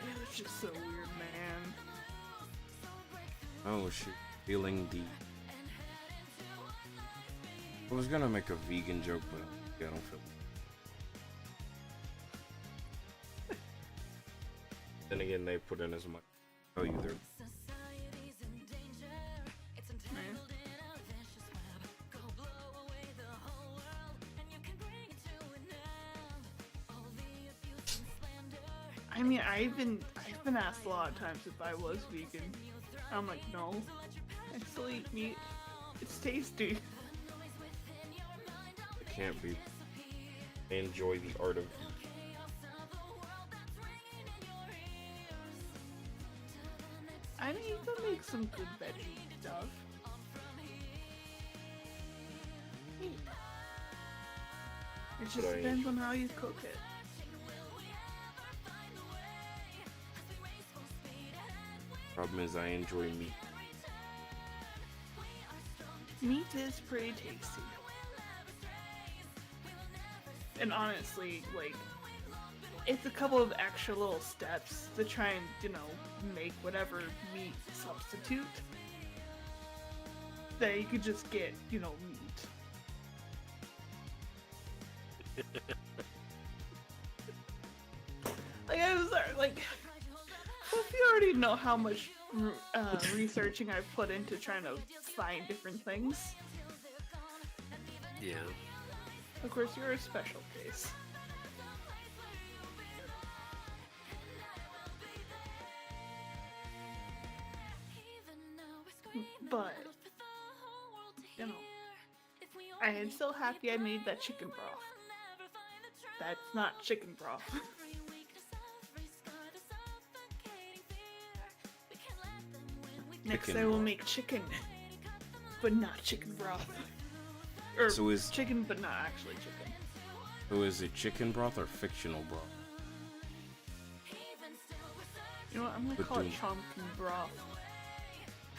It was just so weird, man. Oh, she feeling the. I was gonna make a vegan joke, but yeah, I don't feel. Then again, they put in as much value there. I mean, I've been asked a lot of times if I was vegan. I'm like, no, I still eat meat. It's tasty. It can't be. I enjoy the art of. I mean, you can make some good veggie stuff. It just depends on how you cook it. Problem is, I enjoy meat. Meat is pretty tasty. And honestly, like, it's a couple of extra little steps to try and, you know, make whatever meat substitute that you could just get, you know, meat. Like, I was like, if you already know how much researching I've put into trying to find different things. Yeah. Of course, you're a special case. But, you know, I am so happy I made that chicken broth. That's not chicken broth. Next I will make chicken, but not chicken broth. Or So is chicken, but not actually chicken. So is it chicken broth or fictional broth? You know what? I'm gonna call it pumpkin broth.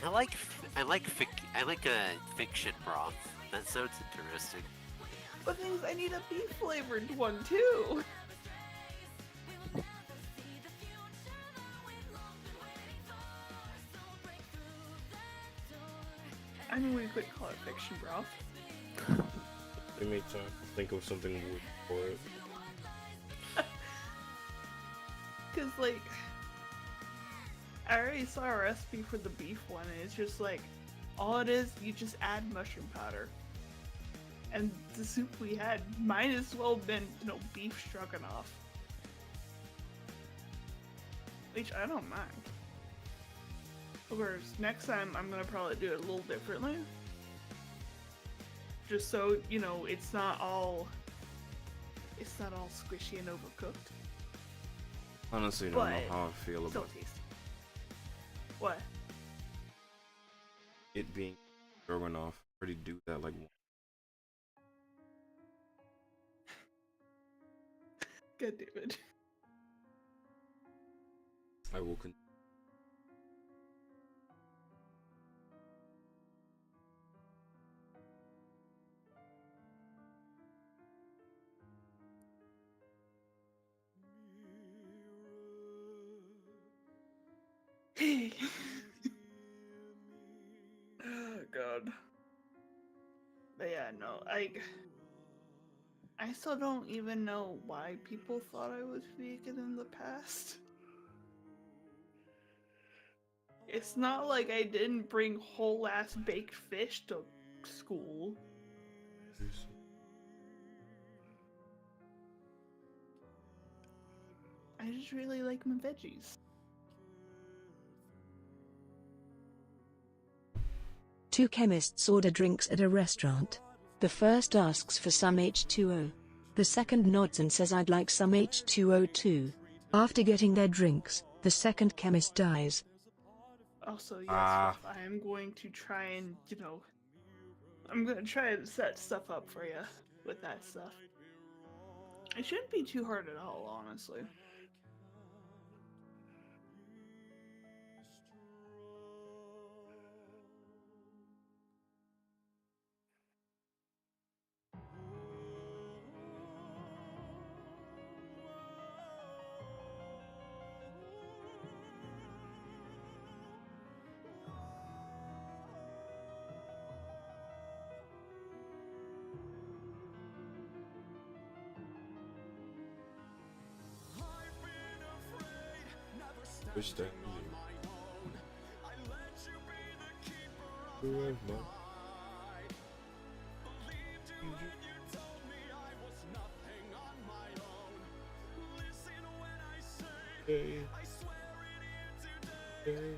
I like a fiction broth. That sounds interesting. But things I need a beef flavored one too. I mean, we could call it fiction broth. Give me time to think of something wood for it. Cause like, I already saw a recipe for the beef one, and it's just like, all it is, you just add mushroom powder. And the soup we had might as well have been, you know, beef stroganoff. Which I don't mind. Of course, next time I'm gonna probably do it a little differently. Just so, you know, it's not all squishy and overcooked. Honestly, don't know how I feel about tasty. What? it being stroganoff. Already do that like. God damn it. I will continue. Oh god. But yeah, no, I still don't even know why people thought I was vegan in the past. It's not like I didn't bring whole ass baked fish to school. I just really like my veggies. Two chemists order drinks at a restaurant. The first asks for some H2O. The second nods and says I'd like some H2O too. After getting their drinks, the second chemist dies. Also, yes, Ruff, I am going to try and, I'm gonna try and set stuff up for you with that stuff. It shouldn't be too hard at all, honestly. Wish that you. Hey. Hey.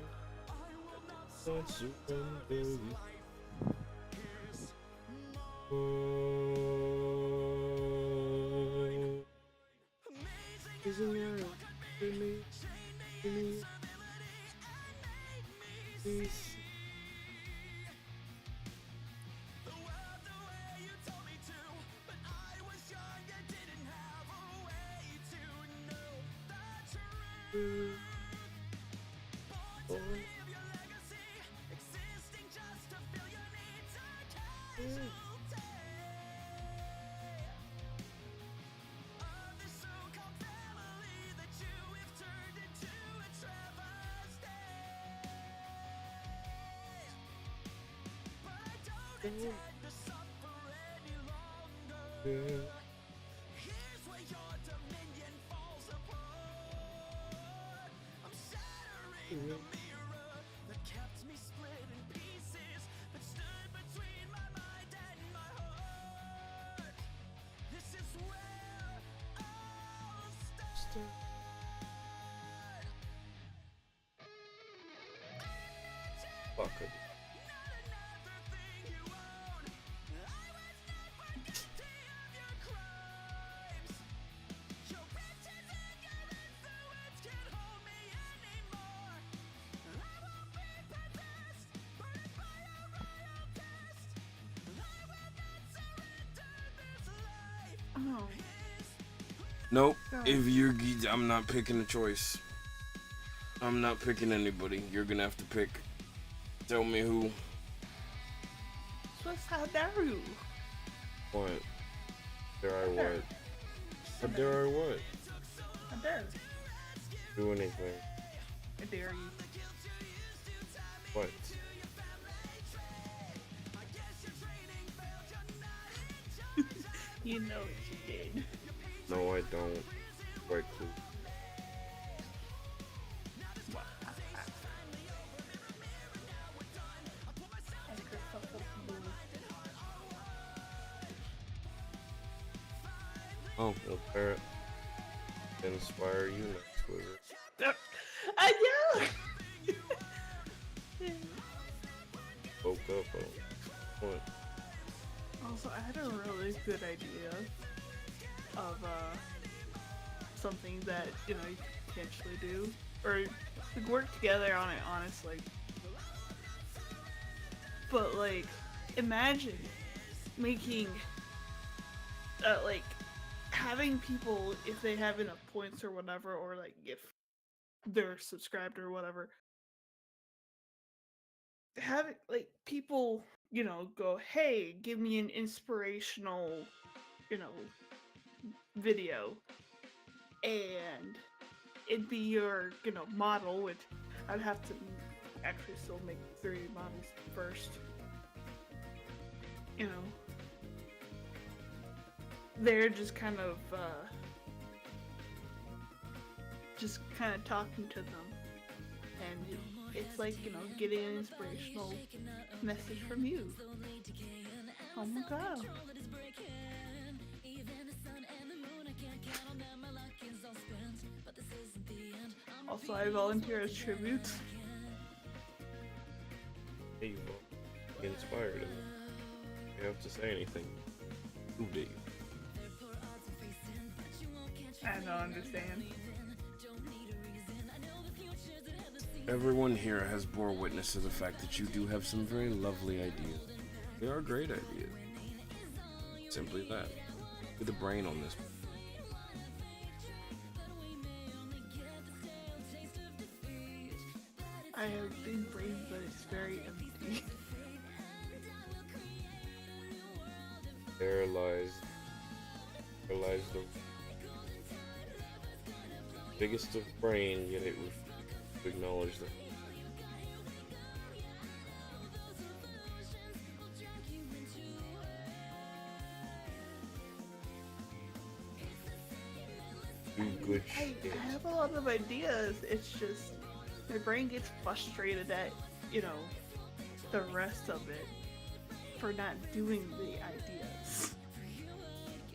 Fuck it. Oh. Nope. If you're I'm not picking a choice. I'm not picking anybody. You're gonna have to pick. Tell me who. Swiss, how dare you? What? Dare I what? How dare I what? How dare you? Do anything. I dare you. What? You know what you did. No, I don't. Quite cool. Oh, well, Parrot. Inspire you next with it. I know! Woke up on point. Also, I had a really good idea of something that, you could potentially do. Or we could work together on it, honestly. But, like, imagine making, having people, if they have enough points or whatever, or, like, if they're subscribed or whatever, having, like, people, go, hey, give me an inspirational, video, and it'd be your, model, which I'd have to actually still make 3D models first. You know, they're just kind of talking to them, and it's like, you know, getting an inspirational message from you. Oh my god. Also, I volunteer as tribute. Hey, you will get inspired and you have to say anything. Who did you? I don't understand. Everyone here has bore witness to the fact that you do have some very lovely ideas. They are great ideas. Simply that. With the brain on this. I have big brain, but it's very empty. There lies the biggest of brain, yet it refuses to acknowledge that. Good shit. I have a lot of ideas. It's just my brain gets frustrated at, you know, the rest of it for not doing the ideas.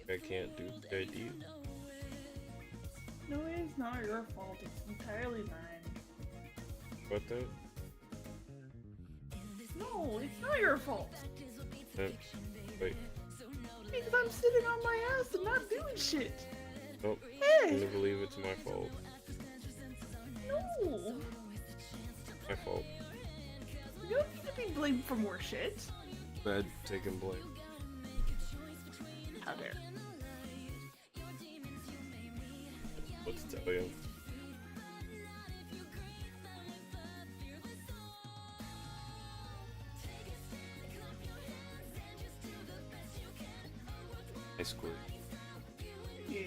I can't do the idea. No, it's not your fault. It's entirely mine. What the? No, it's not your fault. Wait. Because I'm sitting on my ass and not doing shit. Nope. Hey! I don't believe it's my fault. No! My fault. You don't need to be blamed for more shit. Bad taking blame. How dare. What to tell you? I squid. Yeah.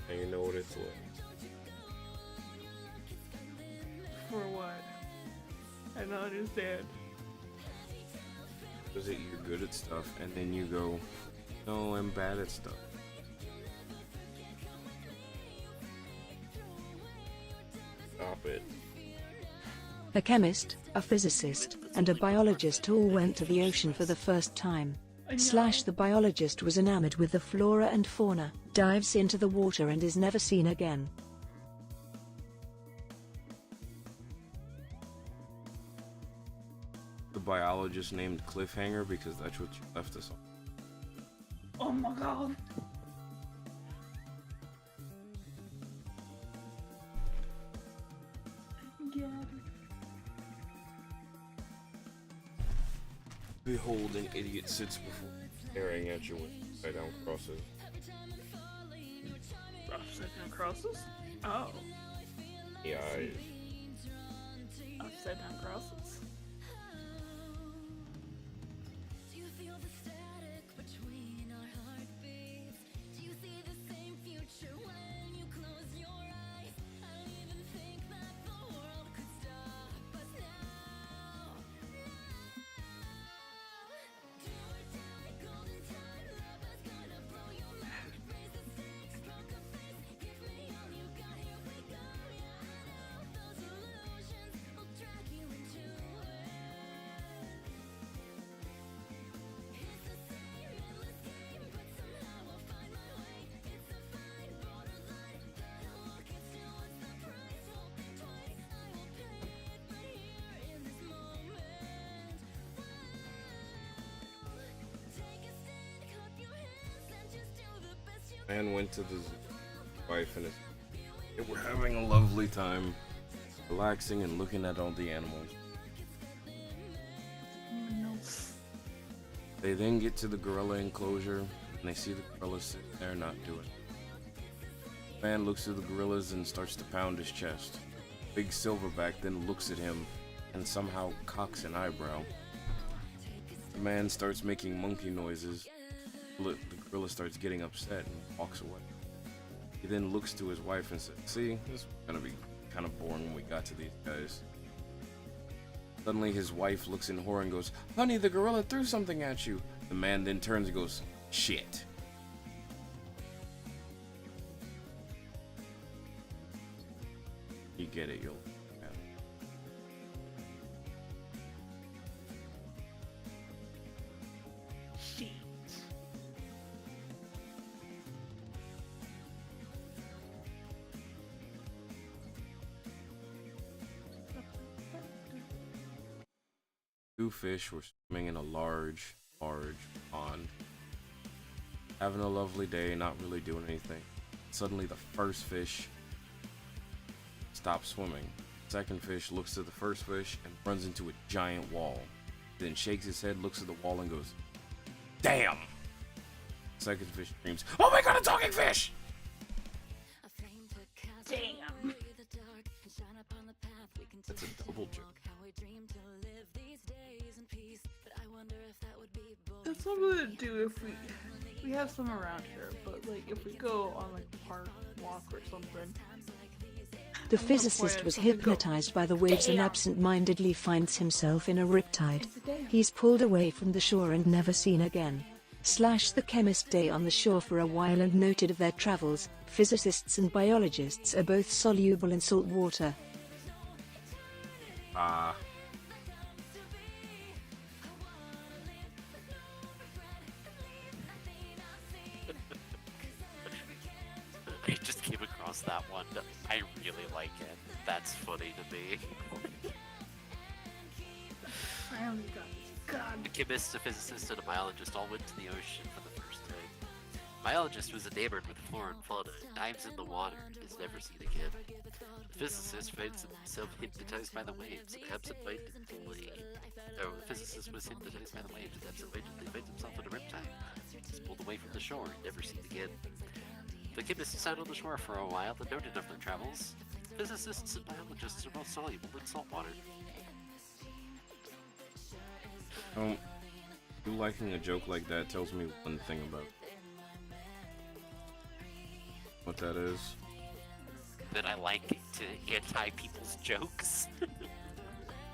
And you know what it's like. For what? I don't understand. Because you're good at stuff, and then you go, no, I'm bad at stuff. Stop it. A chemist, a physicist, and a biologist all went to the ocean for the first time. Slash the biologist was enamored with the flora and fauna, dives into the water and is never seen again. The biologist named Cliffhanger because that's what you left us on. Oh my god. Yeah. Behold, an idiot sits before staring at you with upside down crosses. Upside down crosses? Oh. The eyes. Upside down crosses. Man went to the zoo. Wife and his. They were having a lovely time, relaxing and looking at all the animals. They then get to the gorilla enclosure, and they see the gorilla sitting there not doing it. Man looks at the gorillas and starts to pound his chest. Big Silverback then looks at him and somehow cocks an eyebrow. The man starts making monkey noises. The gorilla starts getting upset and walks away. He then looks to his wife and says, "See, this is gonna be kind of boring when we got to these guys." Suddenly his wife looks in horror and goes, "Honey, the gorilla threw something at you." The man then turns and goes, "Shit." You get it, you'll. Two fish were swimming in a large pond, having a lovely day, not really doing anything. Suddenly the first fish stops swimming. The second fish looks at the first fish and runs into a giant wall. Then shakes his head, looks at the wall and goes, "Damn!" The second fish screams, "Oh my god, a talking fish!" Damn. That's a double joke. That's what we would do if we have some around here, but like if we go on like a park walk or something. The physicist was hypnotized by the waves and absent-mindedly finds himself in a riptide. He's pulled away from the shore and never seen again. The chemist stay on the shore for a while and noted of their travels, physicists and biologists are both soluble in salt water. I just came across that one. I really like it. That's funny to me. Finally got this. God. A chemist, a physicist, and a biologist all went to the ocean for the first time. Biologist was enamored with flora and fauna, dives in the water, and is never seen again. The physicist finds himself hypnotized by the waves and absent-mindedly. The physicist was hypnotized by the waves and absent-mindedly finds himself in a riptide. He's pulled away from the shore and never seen again. The chemists sat on the shore for a while and noted of their travels. Physicists and biologists are both soluble in salt water. You liking a joke like that tells me one thing about what that is. That I like to anti-people's jokes.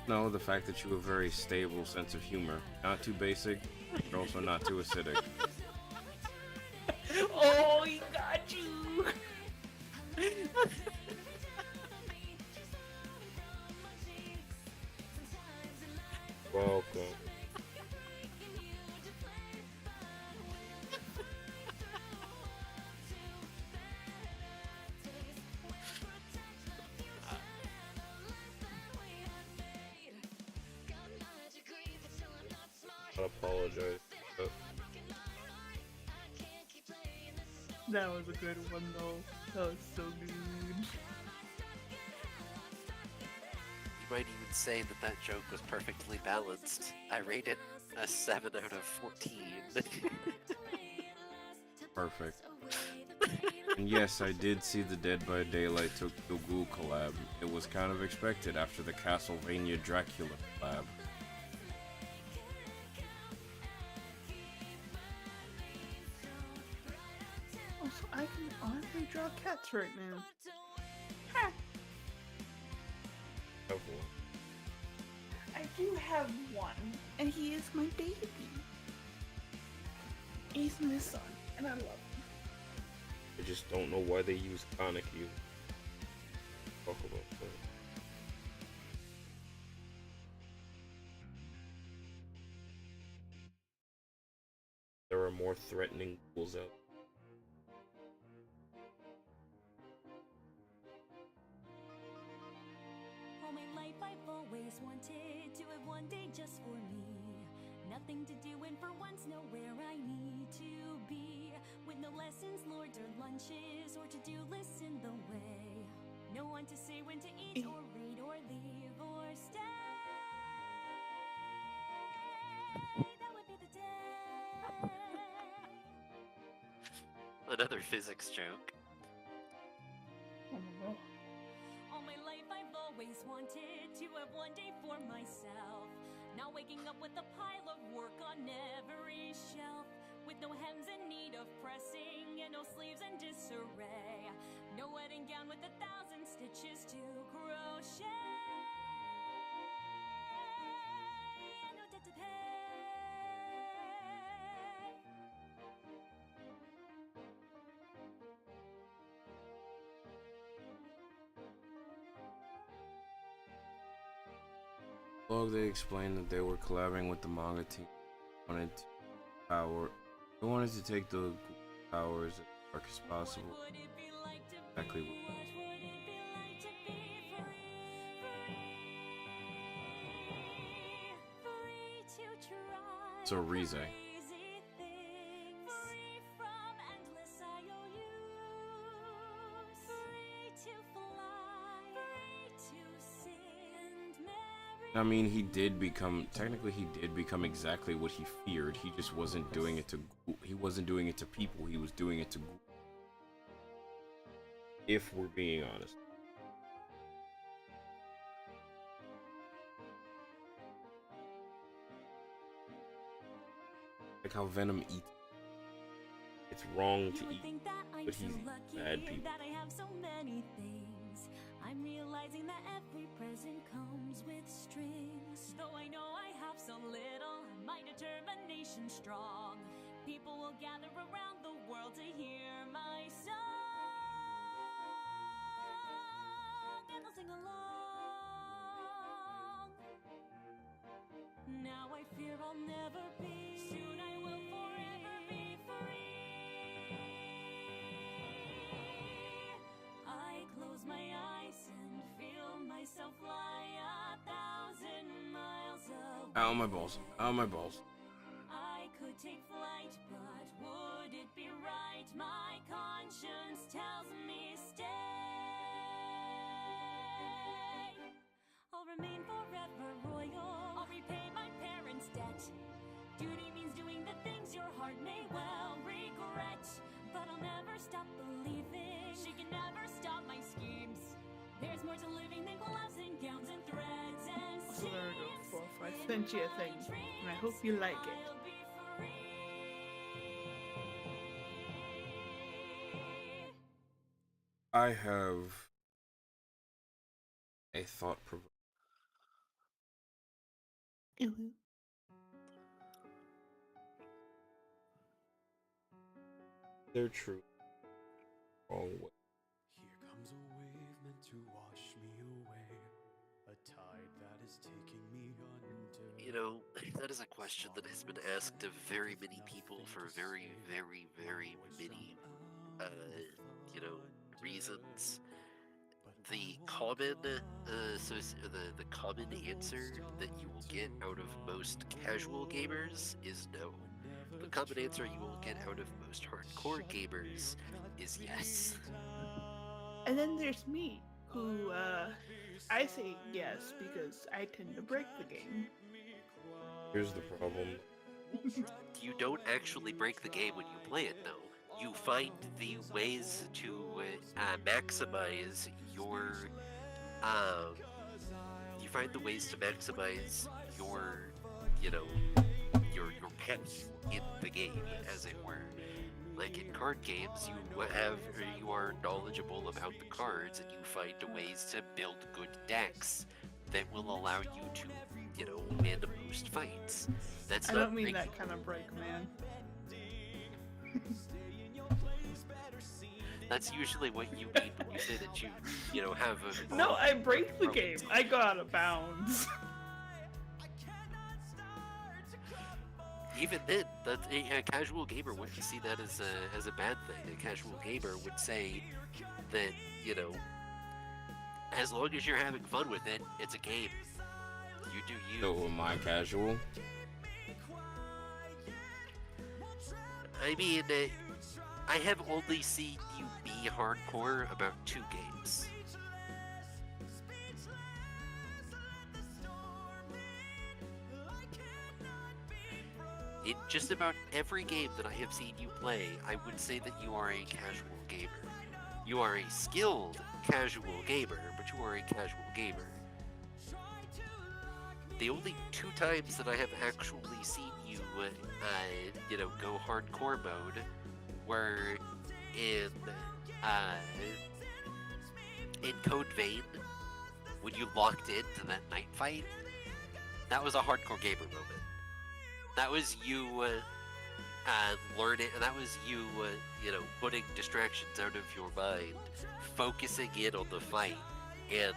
No, the fact that you have a very stable sense of humor. Not too basic, but also not too acidic. Oh, he got you! Welcome. I apologize. That was a good one though. That was so good. You might even say that that joke was perfectly balanced. I rate it a 7 out of 14. Perfect. And yes, I did see the Dead by Daylight Tokyo Ghoul collab. It was kind of expected after the Castlevania Dracula collab. Also, I can honestly draw cats right now. Ha! I do have one, and he is my baby. He's my son, and I love him. I just don't know why they use Kaneki. Talk about that. There are more threatening ghouls out. All my life I've always wanted to have one day just for me. Nothing to do and for once nowhere I need to be. With no lessons, Lord, or lunches, or to-do lists in the way. No one to say when to eat, or read, or leave, or stay. That would be the day. Another physics joke. All my life I've always wanted to have one day for myself. Not waking up with a pile of work on every shelf. With no hems in need of pressing and no sleeves in disarray. No wedding gown with 1,000 stitches to crochet. blog, they explained that they were collaborating with the manga team. Wanted to power. They wanted to take the powers as dark as possible. Exactly what. So Rize. I mean, he did become, technically he did become exactly what he feared. He just wasn't doing it to, he wasn't doing it to people, he was doing it to, if we're being honest. Like how Venom eats. It's wrong to eat, but he's bad people. That I have so many things. I'm realizing that every present comes with strings. Though I know I have so little, my determination strong. People will gather around the world to hear my song, and they'll sing along. Now I fear I'll never be. Soon I will forever be free. I close my eyes and feel myself fly 1,000 miles away. Ow, my balls. Ow, my balls. I could take flight, but would it be right? My conscience tells me stay. I'll remain forever royal. I'll repay my parents' debt. Duty means doing the things your heart may well regret. But I'll never stop believing. She can never stop my schemes. There's more to living than gloves and gowns and threads and So there we go, Fluff. I sent you a thing, and I hope you like it. I have a thought provoking. They're true. Wrong way. Here comes a wave meant to wash me away, a tide that is taking me under. You know, that is a question that has been asked of very many people for very, very, very many, reasons. The common, the common answer that you will get out of most casual gamers is no. The common answer you will get out of most hardcore gamers is yes. And then there's me, who, I say yes because I tend to break the game. Here's the problem. You don't actually break the game when you play it, though. You find the ways to maximize your, you find the ways to maximize your, your pet in the game, as it were. Like in card games, you are knowledgeable about the cards, and you find ways to build good decks that will allow you to, win the most fights. That's I not don't mean breaking. that kind of break, man. That's usually what you mean when you say that you have a... No, I break the game. I go out of bounds. Even then, a casual gamer wouldn't see that as a bad thing. A casual gamer would say that, as long as you're having fun with it, it's a game. You do you. So am I casual? I mean, I have only seen you be hardcore about 2 games. In just about every game that I have seen you play, I would say that you are a casual gamer. You are a skilled casual gamer, but you are a casual gamer. The only 2 times that I have actually seen you, go hardcore mode were in Code Vein, when you locked into that night fight. That was a hardcore gamer moment. That was you learning, and that was you, putting distractions out of your mind, focusing in on the fight, and,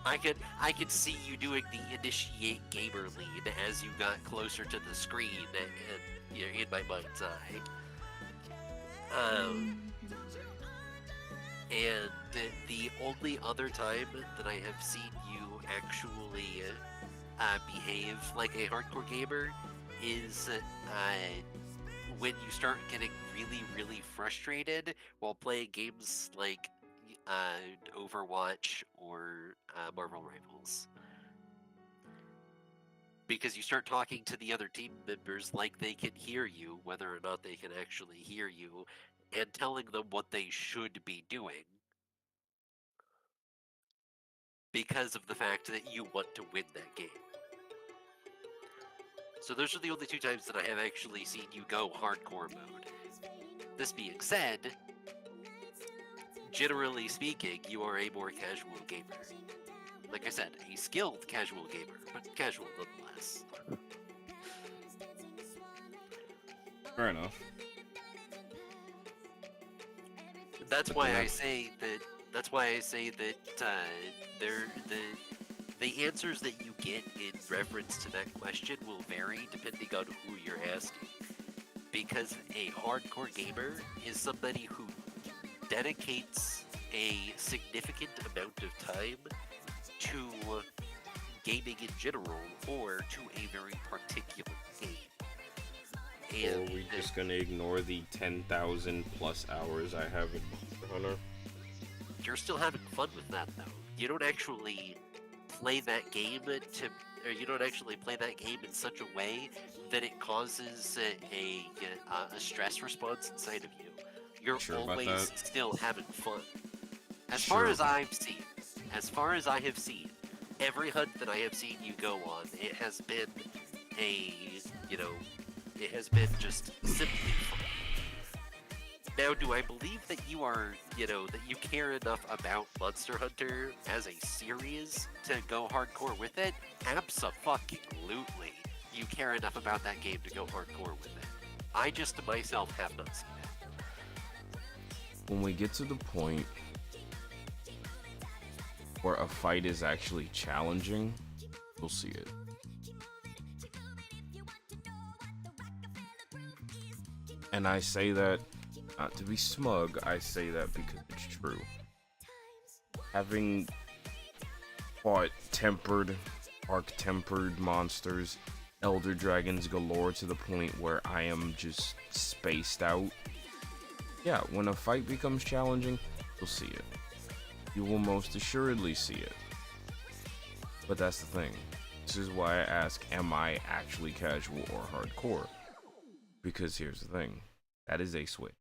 I could see you doing the initiate gamer lead as you got closer to the screen and you know, in my mind's eye. And the only other time that I have seen you actually behave like a hardcore gamer is when you start getting really, really frustrated while playing games like Overwatch or Marvel Rivals. Because you start talking to the other team members like they can hear you, whether or not they can actually hear you, and telling them what they should be doing. Because of the fact that you want to win that game. So those are the only 2 times that I have actually seen you go hardcore mode. This being said, generally speaking, you are a more casual gamer. Like I said, a skilled casual gamer, but casual nonetheless. Fair enough. That's why I say that. That's why I say that the answers that you get in reference to that question will vary depending on who you're asking. Because a hardcore gamer is somebody who dedicates a significant amount of time to gaming in general or to a very particular game. Or are we just gonna ignore the 10,000 plus hours I have in Monster Hunter? You're still having fun with that though. You don't actually play that game you don't actually play that game in such a way that it causes a stress response inside of you. You're always still having fun. As far as I've seen, every hunt that I have seen you go on, it has been it has been just simply fun. Now, do I believe that you are, that you care enough about Monster Hunter as a series to go hardcore with it? Abso-fucking-lutely. You care enough about that game to go hardcore with it. I just myself have not seen it. When we get to the point where a fight is actually challenging, we'll see it. And I say that not to be smug, I say that because it's true. Having fought tempered, arc-tempered monsters, elder dragons galore to the point where I am just spaced out. Yeah, when a fight becomes challenging, you'll see it. You will most assuredly see it. But that's the thing. This is why I ask, am I actually casual or hardcore? Because here's the thing. That is a switch.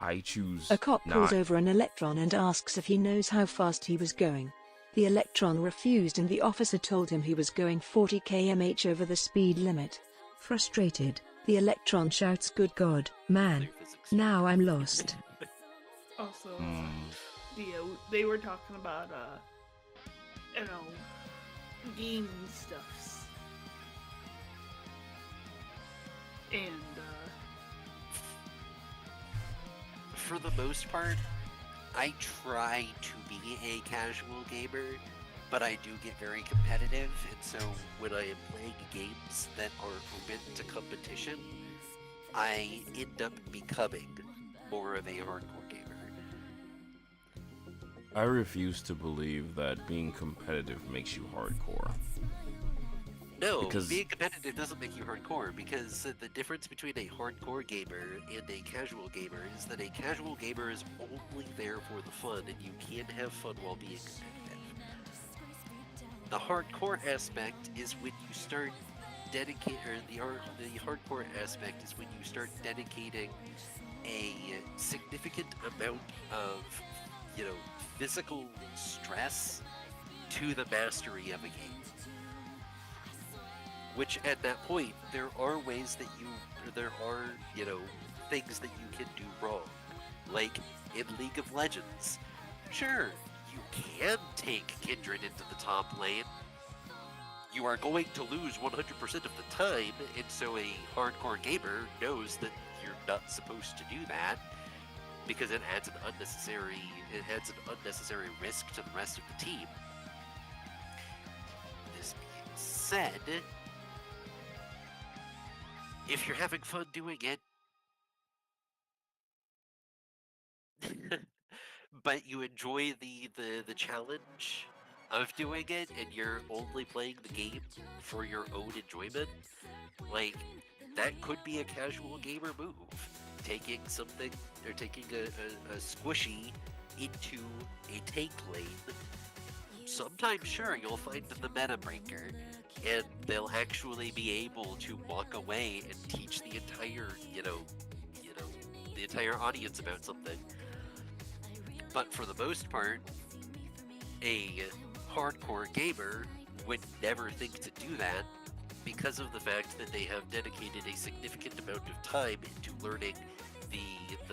I choose A cop not. pulls over an electron and asks if he knows how fast he was going. The electron refused and the officer told him he was going 40 km/h over the speed limit. Frustrated, the electron shouts, "Good God, man. Now I'm lost." Also, they were talking about, game stuffs. And, for the most part, I try to be a casual gamer, but I do get very competitive, and so when I am playing games that are open to competition, I end up becoming more of a hardcore gamer. I refuse to believe that being competitive makes you hardcore. No, being competitive doesn't make you hardcore, because the difference between a hardcore gamer and a casual gamer is that a casual gamer is only there for the fun, and you can have fun while being competitive. The hardcore aspect is when you start dedicating, or the hardcore aspect is when you start dedicating a significant amount of, physical stress to the mastery of a game. Which, at that point, there are ways that there are, things that you can do wrong. Like, in League of Legends, sure, you can take Kindred into the top lane. You are going to lose 100% of the time, and so a hardcore gamer knows that you're not supposed to do that. because it adds an unnecessary risk to the rest of the team. This being said, if you're having fun doing it, but you enjoy the challenge of doing it, and you're only playing the game for your own enjoyment, like, that could be a casual gamer move. Taking something, or taking a squishy into a tank lane. Sometimes, sure, you'll find the meta breaker, and they'll actually be able to walk away and teach the entire, the entire audience about something. But for the most part, a hardcore gamer would never think to do that because of the fact that they have dedicated a significant amount of time into learning the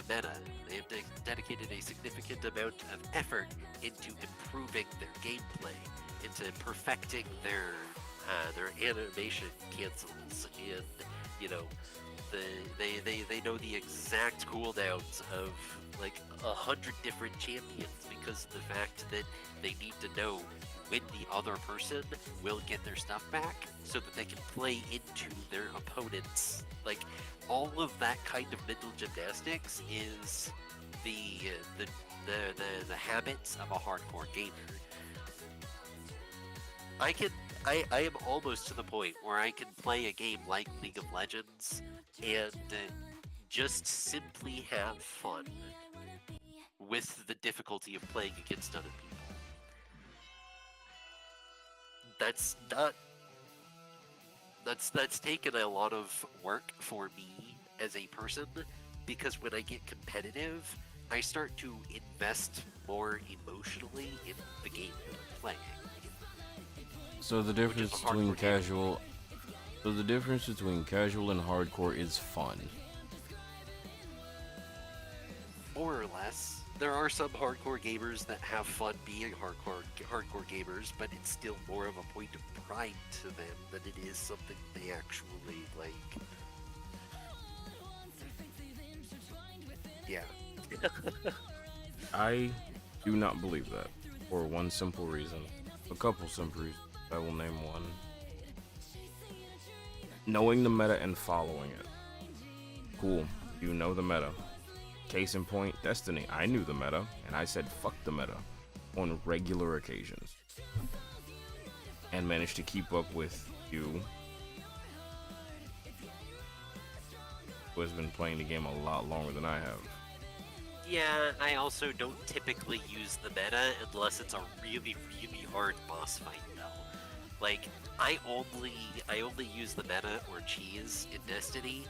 meta. They have dedicated a significant amount of effort into improving their gameplay, into perfecting their animation cancels, and they know the exact cooldowns of like 100 different champions, because of the fact that they need to know when the other person will get their stuff back so that they can play into their opponents. Like, all of that kind of mental gymnastics is the habits of a hardcore gamer. I am almost to the point where I can play a game like League of Legends and just simply have fun with the difficulty of playing against other people. That's taken a lot of work for me as a person, because when I get competitive, I start to invest more emotionally in the game that I'm playing. So the difference between casual and hardcore is fun. More or less. There are some hardcore gamers that have fun being hardcore gamers, but it's still more of a point of pride to them than it is something they actually like. Yeah. I do not believe that, for one simple reason. A couple simple reasons. I will name one. Knowing the meta and following it. Cool, you know the meta. Case in point, Destiny. I knew the meta, and I said fuck the meta on regular occasions. And managed to keep up with you, who has been playing the game a lot longer than I have. Yeah, I also don't typically use the meta unless it's a really, really hard boss fight, though. Like, I only use the meta or cheese in Destiny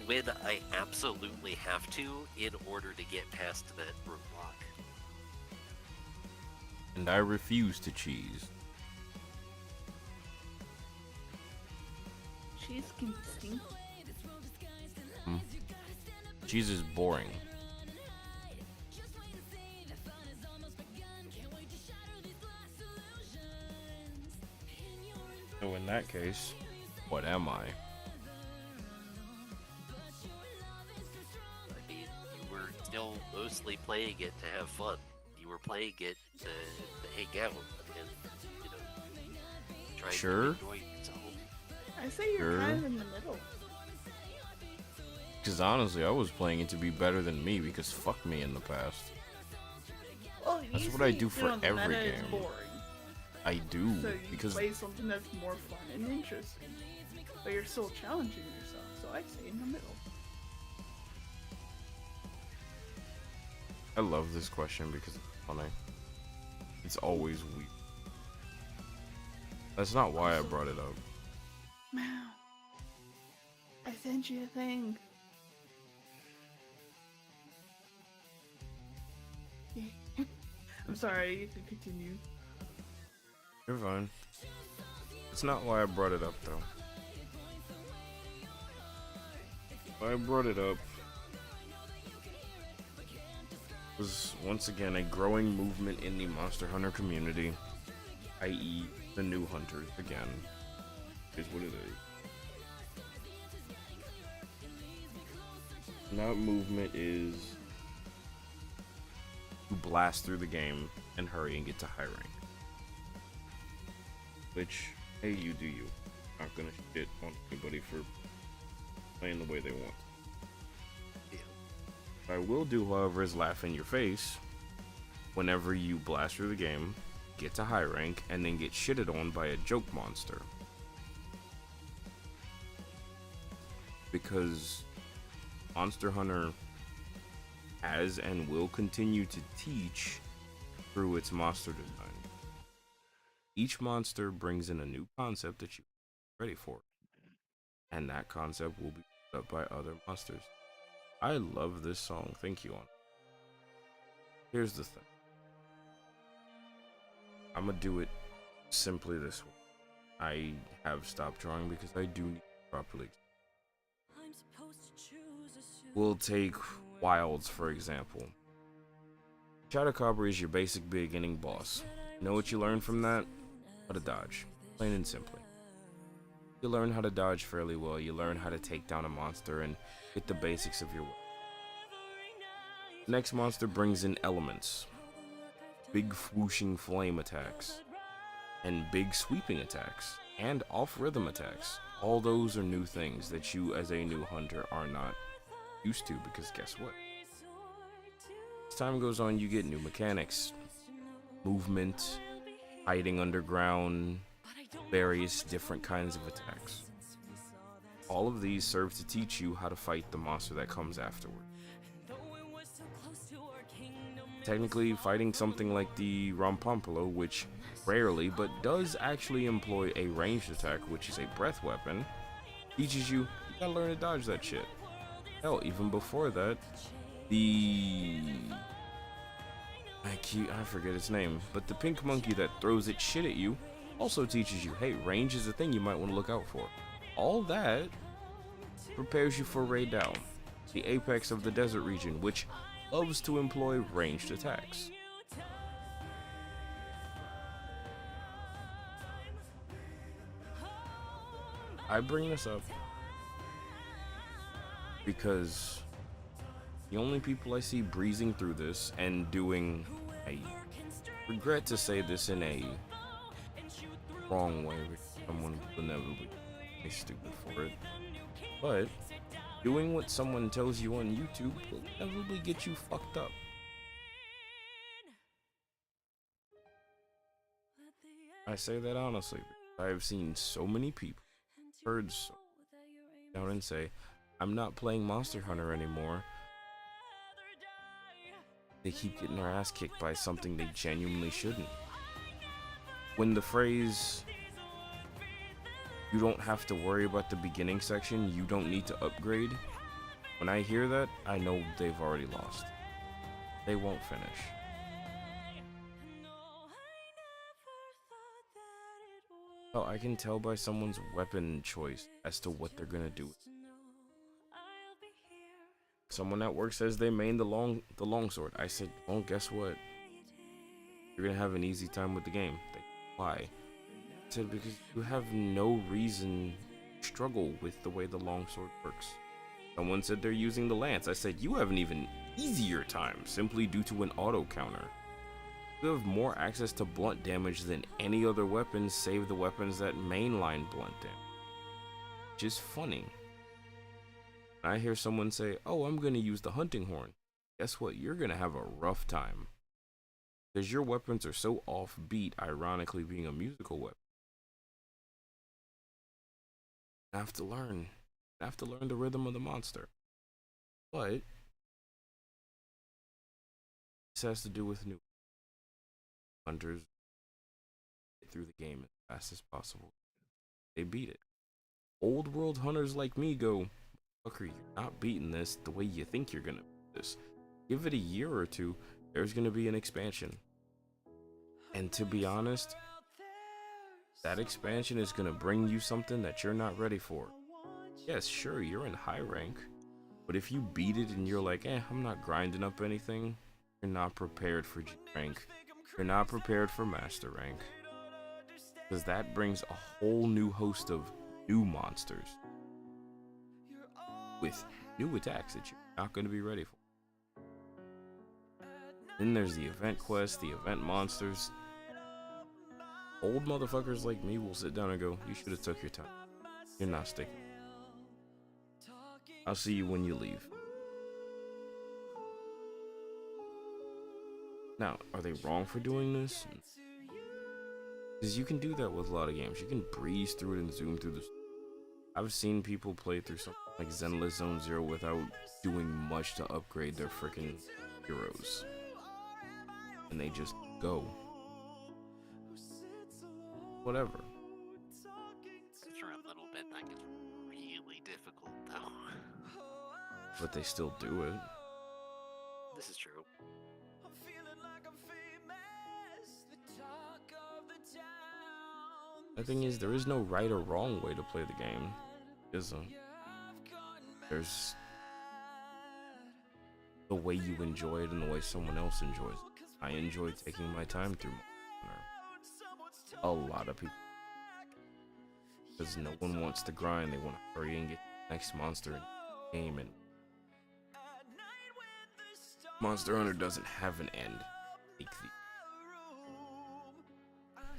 when I absolutely have to in order to get past that roadblock. And I refuse to cheese. Cheese can stink. Cheese is boring. So in that case, what am I? You were still mostly playing it to have fun. You were playing it to hang out and, try to enjoy yourself. I say you're kind of in the middle. Because honestly, I was playing it to be better than me, because fuck me in the past. Well, that's what I do for the every meta game. Is boring. I do, So you because play something that's more fun and interesting, but you're still challenging yourself. So I say in the middle. I love this question because it's funny. It's always weak. That's not why I brought it up. Wow. I sent you a thing. I'm sorry, you can continue. You're fine. It's not why I brought it up, though. Why I brought it up was, once again, a growing movement in the Monster Hunter community, i.e. the new hunters, again, is what it is. And that movement is to blast through the game and hurry and get to high rank. Which, hey, you do you. I'm not gonna shit on anybody for playing the way they want. What I will do, however, is laugh in your face whenever you blast through the game, get to high rank, and then get shitted on by a joke monster. Because Monster Hunter has and will continue to teach through its monster design. Each monster brings in a new concept that you're ready for, and that concept will be put up by other monsters. I love this song. Thank you, on. Here's the thing. I'm gonna do it simply this way. I have stopped drawing because I do need to properly. We'll take Wilds, for example. Shadowcobra is your basic beginning boss. You know what you learn from that? How to dodge. Plain and simply. You learn how to dodge fairly well. You learn how to take down a monster and get the basics of your weapon. The next monster brings in elements. Big whooshing flame attacks. And big sweeping attacks. And off-rhythm attacks. All those are new things that you as a new hunter are not used to, because guess what? As time goes on, you get new mechanics. Movement, hiding underground, various different kinds of attacks. All of these serve to teach you how to fight the monster that comes afterward. Technically, fighting something like the Rompompolo, which rarely but does actually employ a ranged attack, which is a breath weapon, teaches you gotta learn to dodge that shit. Hell, even before that, I forget its name, but the pink monkey that throws its shit at you also teaches you, hey, range is a thing you might want to look out for. All that prepares you for Raid Down, the apex of the desert region, which loves to employ ranged attacks. I bring this up because the only people I see breezing through this and doing, I regret to say this in a wrong way, because someone will inevitably be stupid for it, but doing what someone tells you on YouTube will inevitably get you fucked up. I say that honestly, because I have seen so many people, heard so down and say, I'm not playing Monster Hunter anymore. They keep getting their ass kicked by something they genuinely shouldn't. When the phrase, you don't have to worry about the beginning section, you don't need to upgrade, when I hear that, I know they've already lost. They won't finish. Oh, I can tell by someone's weapon choice as to what they're gonna do. Someone at work says they main the longsword. I said, well, guess what? You're gonna have an easy time with the game. Why? I said, because you have no reason to struggle with the way the longsword works. Someone said they're using the lance. I said, you have an even easier time simply due to an auto counter. You have more access to blunt damage than any other weapon save the weapons that mainline blunt damage. Which is funny. I hear someone say, oh, I'm gonna use the hunting horn. Guess what? You're gonna have a rough time. Because your weapons are so offbeat, ironically being a musical weapon. I have to learn. I have to learn the rhythm of the monster. But this has to do with new hunters get through the game as fast as possible. They beat it. Old world hunters like me go, fucker, you're not beating this the way you think you're gonna beat this. Give it a year or two, there's gonna be an expansion. And to be honest, that expansion is gonna bring you something that you're not ready for. Yes, sure, you're in high rank, but if you beat it and you're like, I'm not grinding up anything, you're not prepared for G rank. You're not prepared for master rank. Because that brings a whole new host of new monsters with new attacks that you're not going to be ready for. Then there's the event quest, the event monsters. Old motherfuckers like me will sit down and go, you should have took your time. You're not sticking. I'll see you when you leave. Now, are they wrong for doing this? Because you can do that with a lot of games. You can breeze through it and zoom through the... I've seen people play through something like Zenless Zone Zero without doing much to upgrade their freaking heroes. And they just go. Whatever. After a little bit, that gets really difficult, though. But they still do it. This is true. The thing is, there is no right or wrong way to play the game. There's the way you enjoy it and the way someone else enjoys it. I enjoy taking my time through Monster Hunter. A lot of people, because no one wants to grind. They want to hurry and get the next monster in the game, and Monster Hunter doesn't have an end.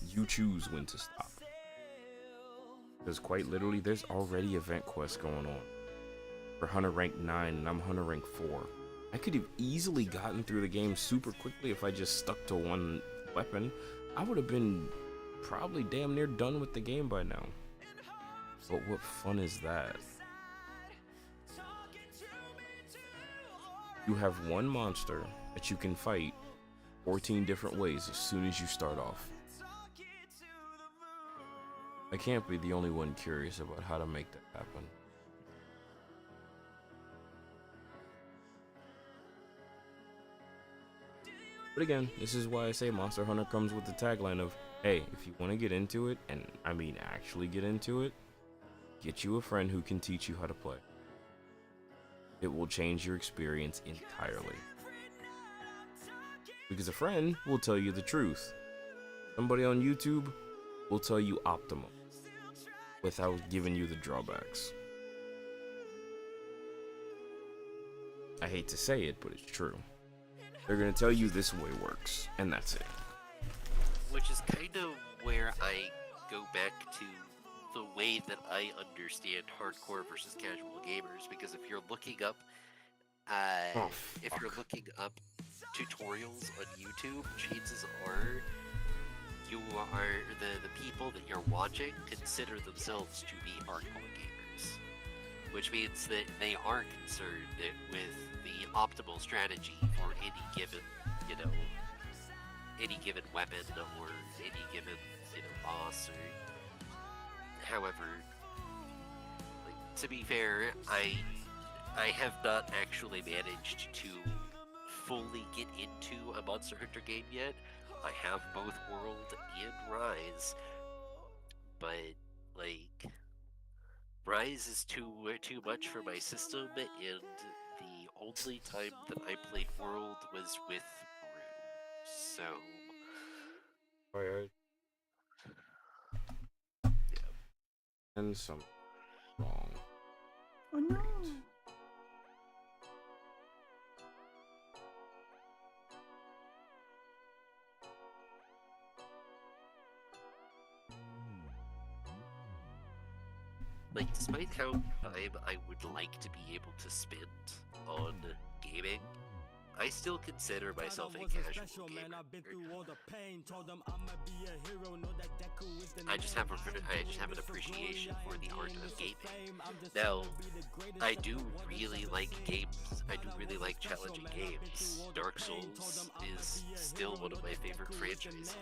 You choose when to stop. Because quite literally, there's already event quests going on. For Hunter rank 9 and I'm Hunter rank 4. I could have easily gotten through the game super quickly if I just stuck to one weapon. I would have been probably damn near done with the game by now. But what fun is that? You have one monster that you can fight 14 different ways as soon as you start off. I can't be the only one curious about how to make that happen. But again, this is why I say Monster Hunter comes with the tagline of, hey, if you want to get into it, and I mean actually get into it, get you a friend who can teach you how to play. It will change your experience entirely. Because a friend will tell you the truth. Somebody on YouTube will tell you optimal without giving you the drawbacks. I hate to say it, but it's true. They're gonna tell you this way works, and that's it. Which is kind of where I go back to the way that I understand hardcore versus casual gamers, because if you're looking up tutorials on YouTube, chances are the people that you're watching consider themselves to be hardcore gamers, which means that they are concerned with the optimal strategy for any given, any given weapon or any given, boss or however. Like, to be fair, I have not actually managed to fully get into a Monster Hunter game yet. I have both World and Rise, but like Rise is too much for my system, and the only time that I played World was with Brew, so yeah. And some wrong. Oh no. Like, despite how time I would like to be able to spend on gaming, I still consider myself a casual gamer. I just have an appreciation for the art of gaming. Now, I do really like games. I do really like challenging games. Dark Souls is still one of my favorite franchises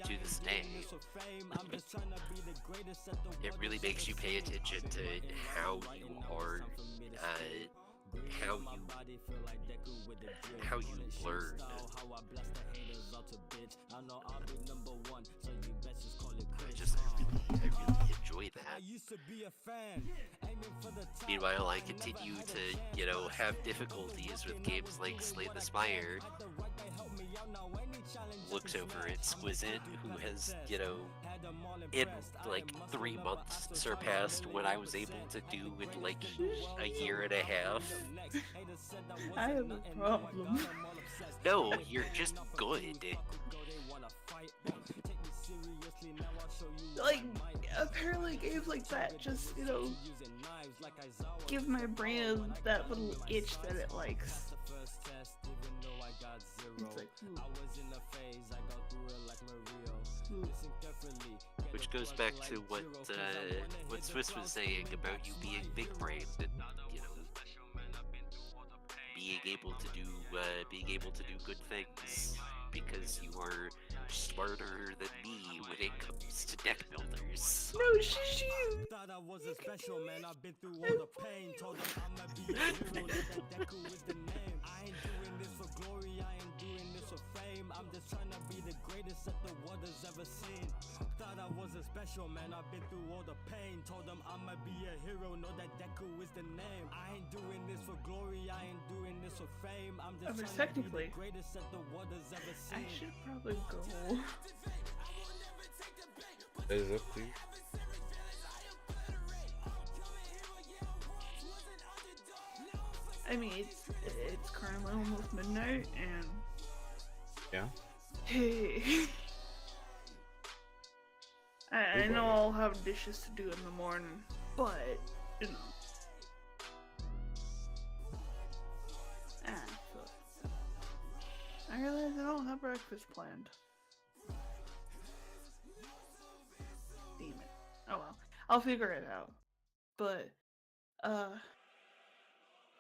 to this day. It really makes you pay attention to how you are, how you learn. I really enjoy that. Meanwhile, I continue to, have difficulties with games like Slay the Spire. Looks over at Squizit, who has, in like 3 months surpassed what I was able to do in like a year and a half. I have a problem. No, you're just good. Like, apparently games like that just, you know, give my brain that little itch that it likes. It's like, Which goes back to what Swiss was saying about you being big brained and, you know, being able to do good things because you are smarter than me when it comes to deck builders. no, shh. Thought I was a special man, I've been through all the pain. Told them I'ma be a hero, that Deku is the name. I ain't doing this for glory, I ain't doing this for fame. I'm just trying to be the greatest that the world has ever seen. Thought I was a special man, I've been through all the pain. Told them I'ma be a hero, know that Deku is the name. I ain't doing this for glory, I ain't doing this for fame. I'm just trying to be the greatest that the world has ever seen. I should probably go. Is up to you. I mean, it's currently almost midnight, and Yeah. hey, I know I'll have dishes to do in the morning, but you know, fuck. I realize I don't have breakfast planned. Damn it. Oh well, I'll figure it out. But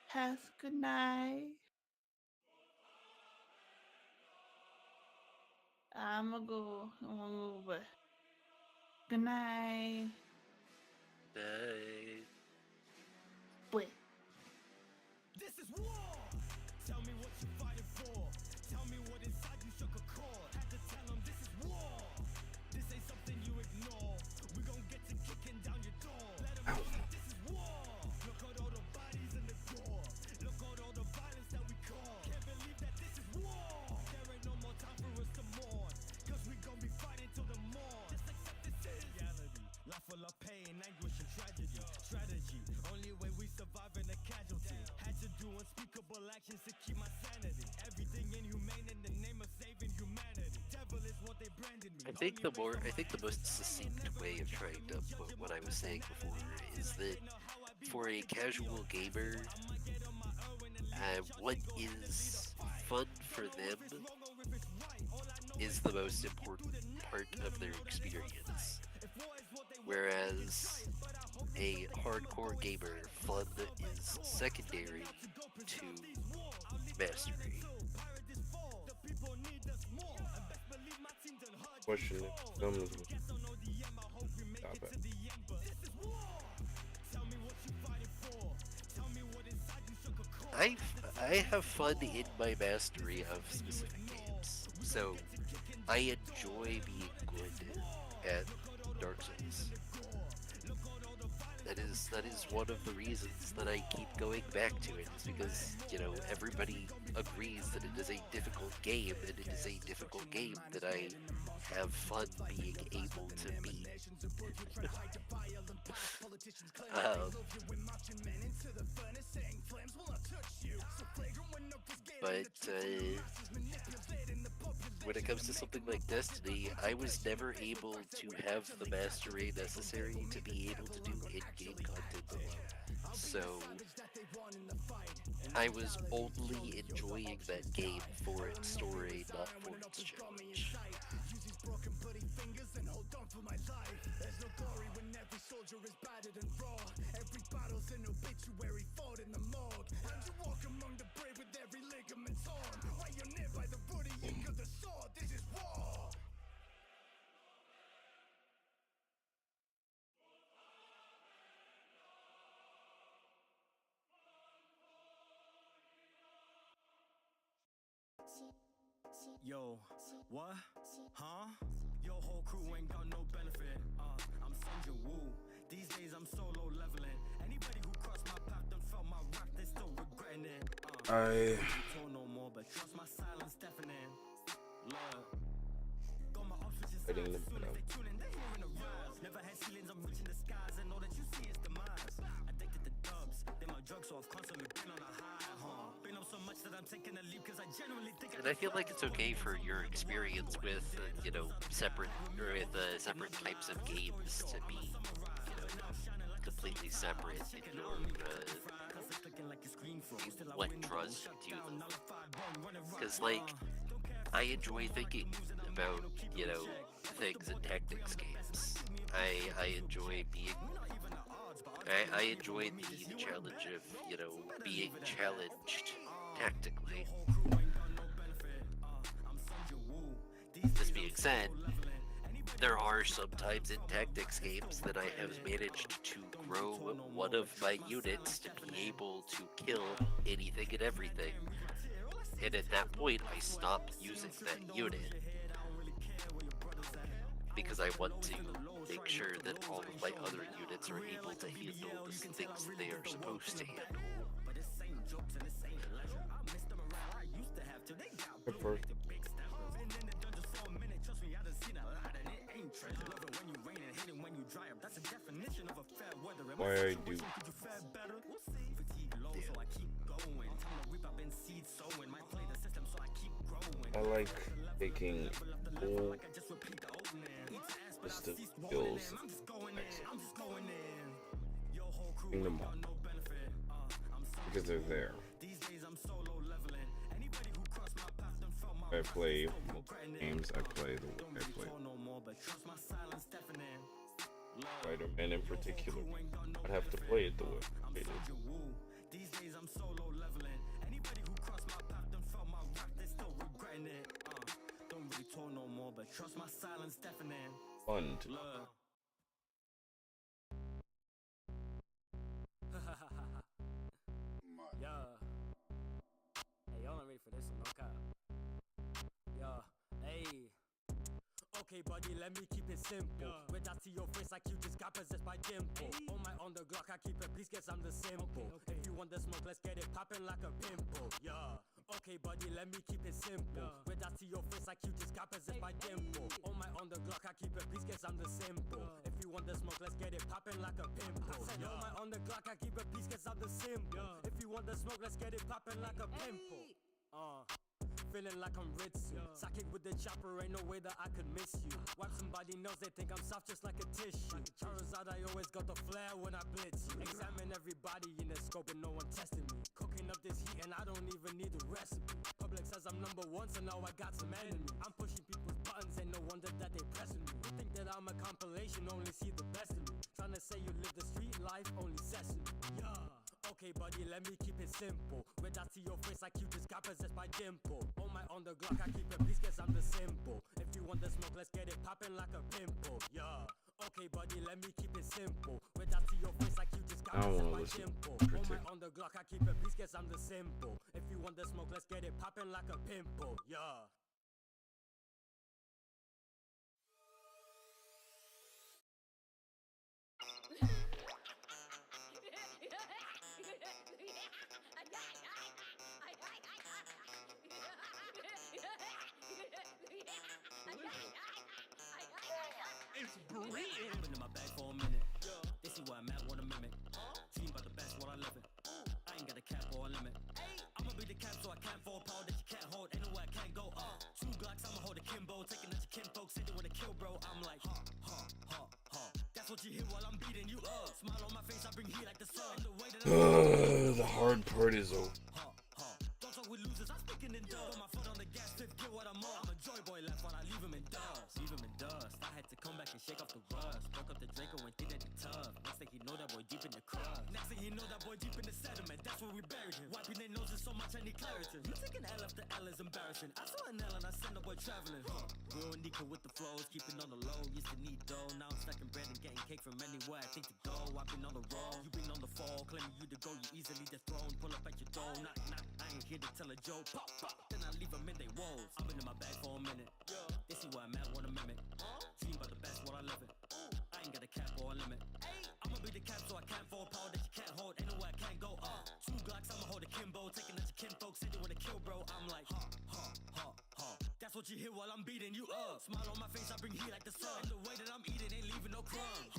have good night. I'm gonna go, but good night. But This is war. Tell me what you fighting for. Tell me what inside you struck a chord. Had to tell them this is war. This ain't something you ignore. We gon' get to kicking down your door. Let them know that this is war. Look at all the bodies in the door. Look at all the violence that we cause. Can't believe that this is war. There ain't no more time for us to mourn. Cause we gon' be fighting till the morn. Just accept this is reality. Life full of pain, anguish, and tragedy. Strategy, only way we survive in a casualty. Had to do unspeakable actions to keep my sanity. Everything inhumane in the name of saving humanity. Devil is what they branded me. I think the most succinct way of trying to put what I was saying before is that for a casual gamer, what is fun for them is the most important part of their experience. Whereas a hardcore gamer, fun is secondary to mastery. Question comes with stop it. I have fun in my mastery of specific games, so I enjoy being good at Dark Souls. That is one of the reasons that I keep going back to it, is because, you know, everybody agrees that it is a difficult game, and it is a difficult game that I have fun being able to beat. But when it comes to something like Destiny, I was never able to have the mastery necessary to be able to do in-game content alone. So I was only enjoying that game for its story, not for its challenge. Yo, what? Huh? Your whole crew ain't got no benefit. I'm Sandra Wu. These days I'm solo leveling. Anybody who crossed my path done felt my wrath, they still regretting it. I told no more, but trust my silence deafening. Look, got my options I didn't look it up. And I feel like it's okay for your experience with, separate separate types of games to be, completely separate in your in what draws you to them. Because, like, I enjoy thinking about, things in tactics games. I enjoy being. I enjoy the challenge of, being challenged tactically. This being said, there are sometimes in tactics games that I have managed to grow one of my units to be able to kill anything and everything. And at that point, I stop using that unit because I want to make sure that all of my other units are able to handle the things that they are supposed to handle. Why I do. I like taking full list of skills, bring them up because they're there. I play games. I play the way I play. Spider-Man in particular, I'd have to play it the way I did. Fun to Yeah. Hey, y'all not ready for this one, no cap. Yeah. Hey. Okay, buddy, let me keep it simple. With that to your face, like you just got possessed by dimple. On my on the Glock, I keep it, please, guess I'm the simple. If you want the smoke, let's get it poppin' like a pimple. Yeah. Okay, buddy, let me keep it simple. With that to your face, like you just got possessed by dimple. On my on the Glock, I keep it, please, guess I'm the simple. If you want the smoke, let's get it poppin' like a pimple. I said, on my on the Glock, I keep it, please, guess I'm the simple. If you want the smoke, let's get it poppin' like a pimple. Feeling like I'm Ritsu. Psychic with the chopper, ain't no way that I could miss you. Wipe somebody knows they think I'm soft just like a tissue. Charizard, I always got the flair when I blitz you. Examine everybody in the scope and no one testing me. Cooking up this heat and I don't even need a recipe. Public says I'm number one, so now I got some enemies. I'm pushing people's buttons, ain't no wonder that they pressing me. You think that I'm a compilation, only see the best of me. Trying to say you live the street life, only sesame. Yeah. Okay, buddy, let me keep it simple. With that to your face, like you just got possessed by dimple. On my on the Glock, I keep it, please, guess I'm the simple. If you want the smoke, let's get it poppin' like a pimple. Yeah. Okay, buddy, let me keep it simple. With that to your face, like you just got possessed by dimple. On my on the Glock, I keep it, please, guess I'm the simple. If you want the smoke, let's get it poppin' like a pimple. Yeah. It's brilliant. Been in my bag for a minute. This is where I'm at, wanna mimic. Dream about the best while I live it. I ain't got a cap or a limit. I'ma be the cap so I can't fall power that you can't hold. Anywhere I can't go up. 2 Glocks, I'ma hold a Kimbo. Taking out your kinfolk, say they wanna kill, bro. I'm like, That's what you hear while I'm beating you up. Smile on my face, I bring heat like the sun. The way that the hard part is over. Don't talk with losers, I'm speaking in dubs. Got my foot on the gas, fifth gear, what I'm on. I'm a joy boy left while I leave him in dust. Leave him in dust. I had to come back and shake off the rust. Broke up the Draco and think that he tough. Next thing he know, that boy deep in the crust. Next thing he know, that boy deep in the sediment. That's where we buried him. Wiping their noses so much I need clarity. You taking L after L is embarrassing. I saw an L and I sent the boy traveling. Real Nico with the flows, keeping on the low. Used to need dough, now I'm stacking bread and getting cake from anywhere I think to go. I've been on the roll, you been on the fall. Claiming you to go, you easily dethroned. Pull up at your door, knock knock. I ain't here to tell a joke. Pop pop, then I leave them in they walls. I've been in my bag for a minute. This is where I'm at, wanna mimic. Dream about the best while I live it. I ain't got a cap or a limit. I'ma be the cap so I can't fall power that you can't hold. Anywhere I can't go up. 2 Glocks, I'ma hold a Kimbo. Taking out your kinfolk, say they wanna kill, bro. I'm like, That's what you hear while I'm beating you up. Smile on my face, I bring heat like the sun. And the way that I'm eating ain't leaving no crumbs.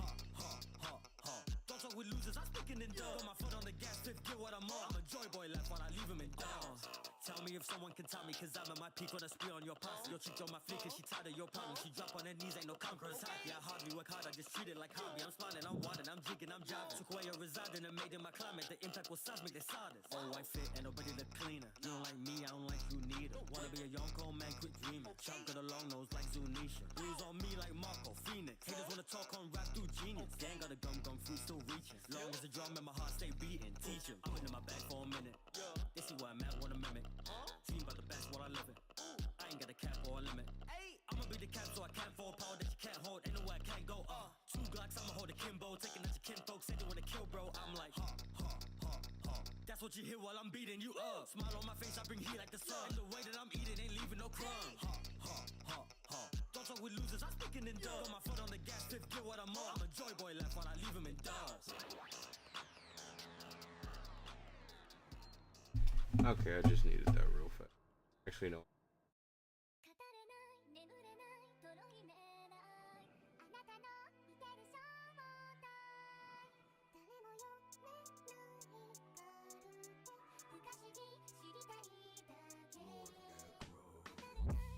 Don't talk with losers, I'm speaking in dubs. Got my foot on the gas, fifth gear, what I'm on. I'm a joy boy left while I leave him in dance. Tell me if someone can tell me, cause I'm at my peak when I spree on your past. Your chick on my fleek, cause she tired of your problem. She drop on her knees, ain't no conqueror's hack. Yeah, I hardly work hard, I just treat it like hobby. I'm smiling, I'm wildin', I'm drinking, I'm jiving. Took away your residing and made in my climate. The impact was seismic, they saw this. Oh, I fit, ain't nobody the cleaner. You don't like me, I don't like you neither. Wanna be a young cold man, quit dreaming. Chunk got a long nose like Zunisha. Blues on me like Marco, Phoenix. Haters wanna talk on rap through genius. Gang got a gum fruit still reaching. Long as the drum and my heart stay beating. Teach 'em, I'm in my bag for a minute. They see where I'm at, wanna mimic. Team by the best while I live it. I ain't got a cap or a limit. I'ma be the cap so I can't fall. Power that you can't hold, ain't nowhere I can't go. Two Glocks, I'ma hold a Kimbo. Taking out your kin folks, say they wanna kill, bro. I'm like, ha, ha, ha, ha. That's what you hear while I'm beating you up. Smile on my face, I bring heat like the sun. And the way that I'm eating ain't leaving no crumbs. Ha, ha, ha, ha. Don't talk with losers, I'm speaking in dubs. Got my foot on the gas, fifth gear, what I'm on. I'm a joy boy left while I leave him in dubs. Okay, I just needed that real fast. Actually, no.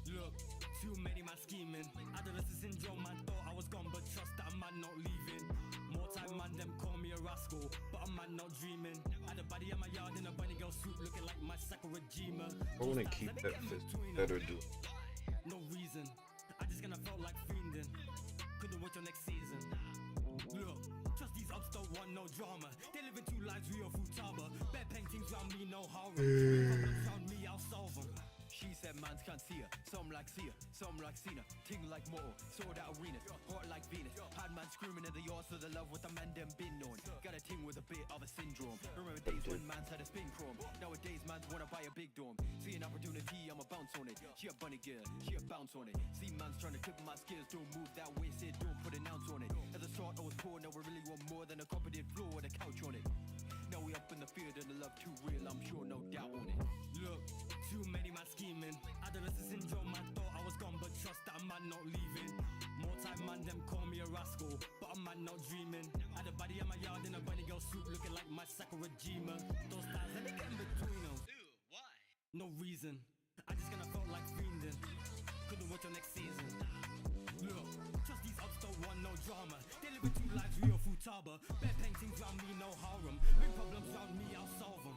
Look, too many man scheming. Adolescent syndrome, man thought I was gone, but trust that man not leaving. More time, man, them call me a rascal, but a man not dreaming. Had a body in my yard in a bunny girl suit, looking like my Sakura Jima. I wanna keep that fist better, do. No reason, I just kinda felt like fiending. Couldn't wait till next season. Look, trust these ups don't want no drama. They living two lives, Rio Futaba. Bad paintings round me, no horror. Problems round me, I'll solve them. She said mans can't see her, some like see her, some like Cena. Ting like Moto, sold out arenas, hot like Venus. Had man screaming in the yard so the love what the man them been on. Got a ting with a bit of a syndrome. Remember days when mans had a spin chrome. Nowadays mans wanna buy a big dome. See an opportunity, I'ma bounce on it. She a bunny girl, she a bounce on it. See mans trying to clip my skills, don't move that way, said don't put an ounce on it. At the start I was poor, now we really want more than a carpeted floor with a couch on it. Now we up in the field and the love too real, I'm sure, no doubt on it. Look, too many man scheming. Adolescent syndrome, man thought I was gone, but trust that a man not leaving. More time, man, them call me a rascal, but a man not dreaming. Had a body in my yard in a bunny girl suit, looking like my Sakura Jima. Those stars, let me get in between them. Why? No reason, I just kinda felt like fiending. Couldn't wait till next season. Look, trust these ups don't want no drama. They live in two lives, Rio Futaba. Bad paintings round me, no harem. Big problems round me, I'll solve them.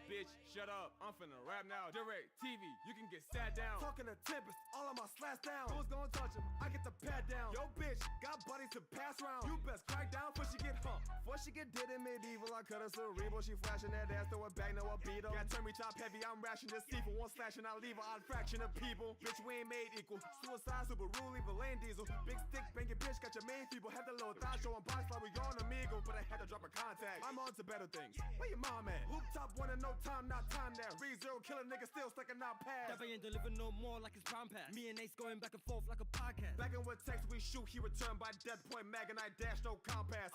Bitch, shut up. I'm finna rap now. Direct TV, you can get sat down. Talking to Tempest, all of my slash down. Who's gonna touch him? I get the pad down. Yo, bitch, got buddies to pass round. You best crack down before she get humped. Before she get did in medieval, I cut her cerebral. She flashing that ass, throw it back, no I beat her. Got turn me top heavy, I'm rashing this seafood. One slash and I leave her, odd fraction of people. Bitch, we ain't made equal. Suicide, Subaru, leave a lane diesel. Big stick, bang your bitch, got your main feeble. Had the little thigh showing box like we on Amigo. But I had to drop a contact. I'm on to better things. Where your mom at? Hoop top one and no time, not time now. Re-zero killing nigga still sticking out pads. That ain't delivering no more like it's brown pass. Me and Ace going back and forth like a podcast. Back in with text we shoot, he returned by death point mag and I dash no compass.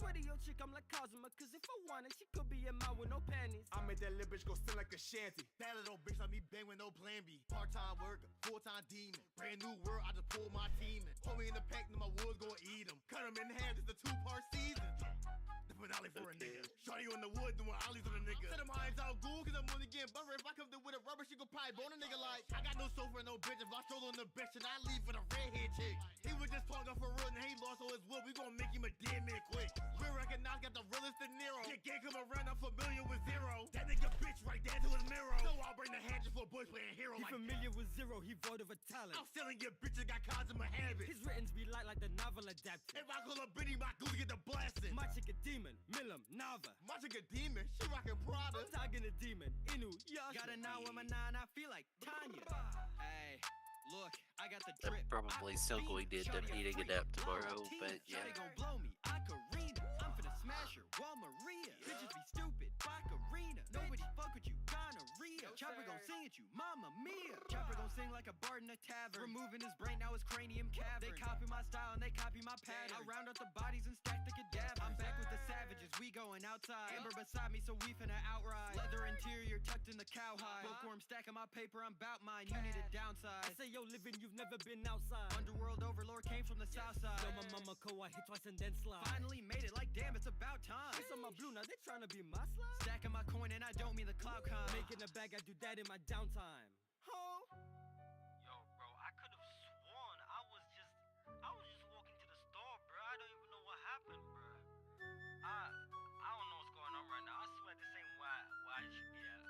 Swear to your chick, I'm like Cosima, cause if I want it, she could be in mine with no panties. I made that little bitch go sing like a shanty. Bad little bitch like me bang with no plan B. Part-time worker, full-time demon. Brand new world, I just pulled my team in. Put me in the pack, and my woods gonna eat them. Cut them in half, it's a 2-part season. The finale for a nigga. Shorty on the wood doing ollies on a nigga. Set them hinds out cool, cause I'm only getting buffer. If I come through with a rubber, she gon' probably bone a nigga like. I got no sofa, no bitch. If I stroll on the bitch, and I leave for the redhead chick. He was just talking for real, and he lost all his wood. We gon' make him a dead man quick. We recognize, got the realest De Niro. Get gang come around, I'm familiar with zero. That nigga bitch right there to his mirror. So I'll bring the hatchet for Bush playing hero. He like familiar with zero, he void of a talent. I'm selling your bitches, got cards in my habit. His writtens be like the novel adapted. If I call a Biddy, my goose get the blasting. My chick a demon, Milam, Nava. My chick a demon, she rockin' Prada. I'm tagging a demon, Inu, Yeah, got a 9 with my 9, I feel like Tanya. Hey, look, I got the I'm drip. probably still going to end up eating a nap tomorrow, but yeah. Shawty gon' blow me, Ocarina. I'm finna smash her, Wall Maria. Bitches be stupid, Arena. Nobody fuck with you, gonorrhea. Chopper gon' sing at you, Mamma Mia. Chopper gon' sing like a bard in a tavern. Removing his brain, now his cranium cavern. They copy my style and they copy my pattern. I round up the bodies and stack the cadavers. I'm back with the savages, we going outside. Amber beside me, so we finna outride. Leather interior tucked in the cowhide. Bookworm stacking my paper, I'm bout mine. You need a downside. I say, yo, living, you've never been outside. Underworld overlord came from the south side. Yo, my mama co, I hit twice and then slide. Finally made it, like damn, it's about time. It's on my blue, now they tryna be my slide. Stacking my coin and I don't mean the cloud con. Making a bag, I do that in my downtime. Ho! Yo, bro, I could have sworn I was just walking to the store, bro. I don't even know what happened, bro. I don't know what's going on right now. I swear this ain't why I should be at.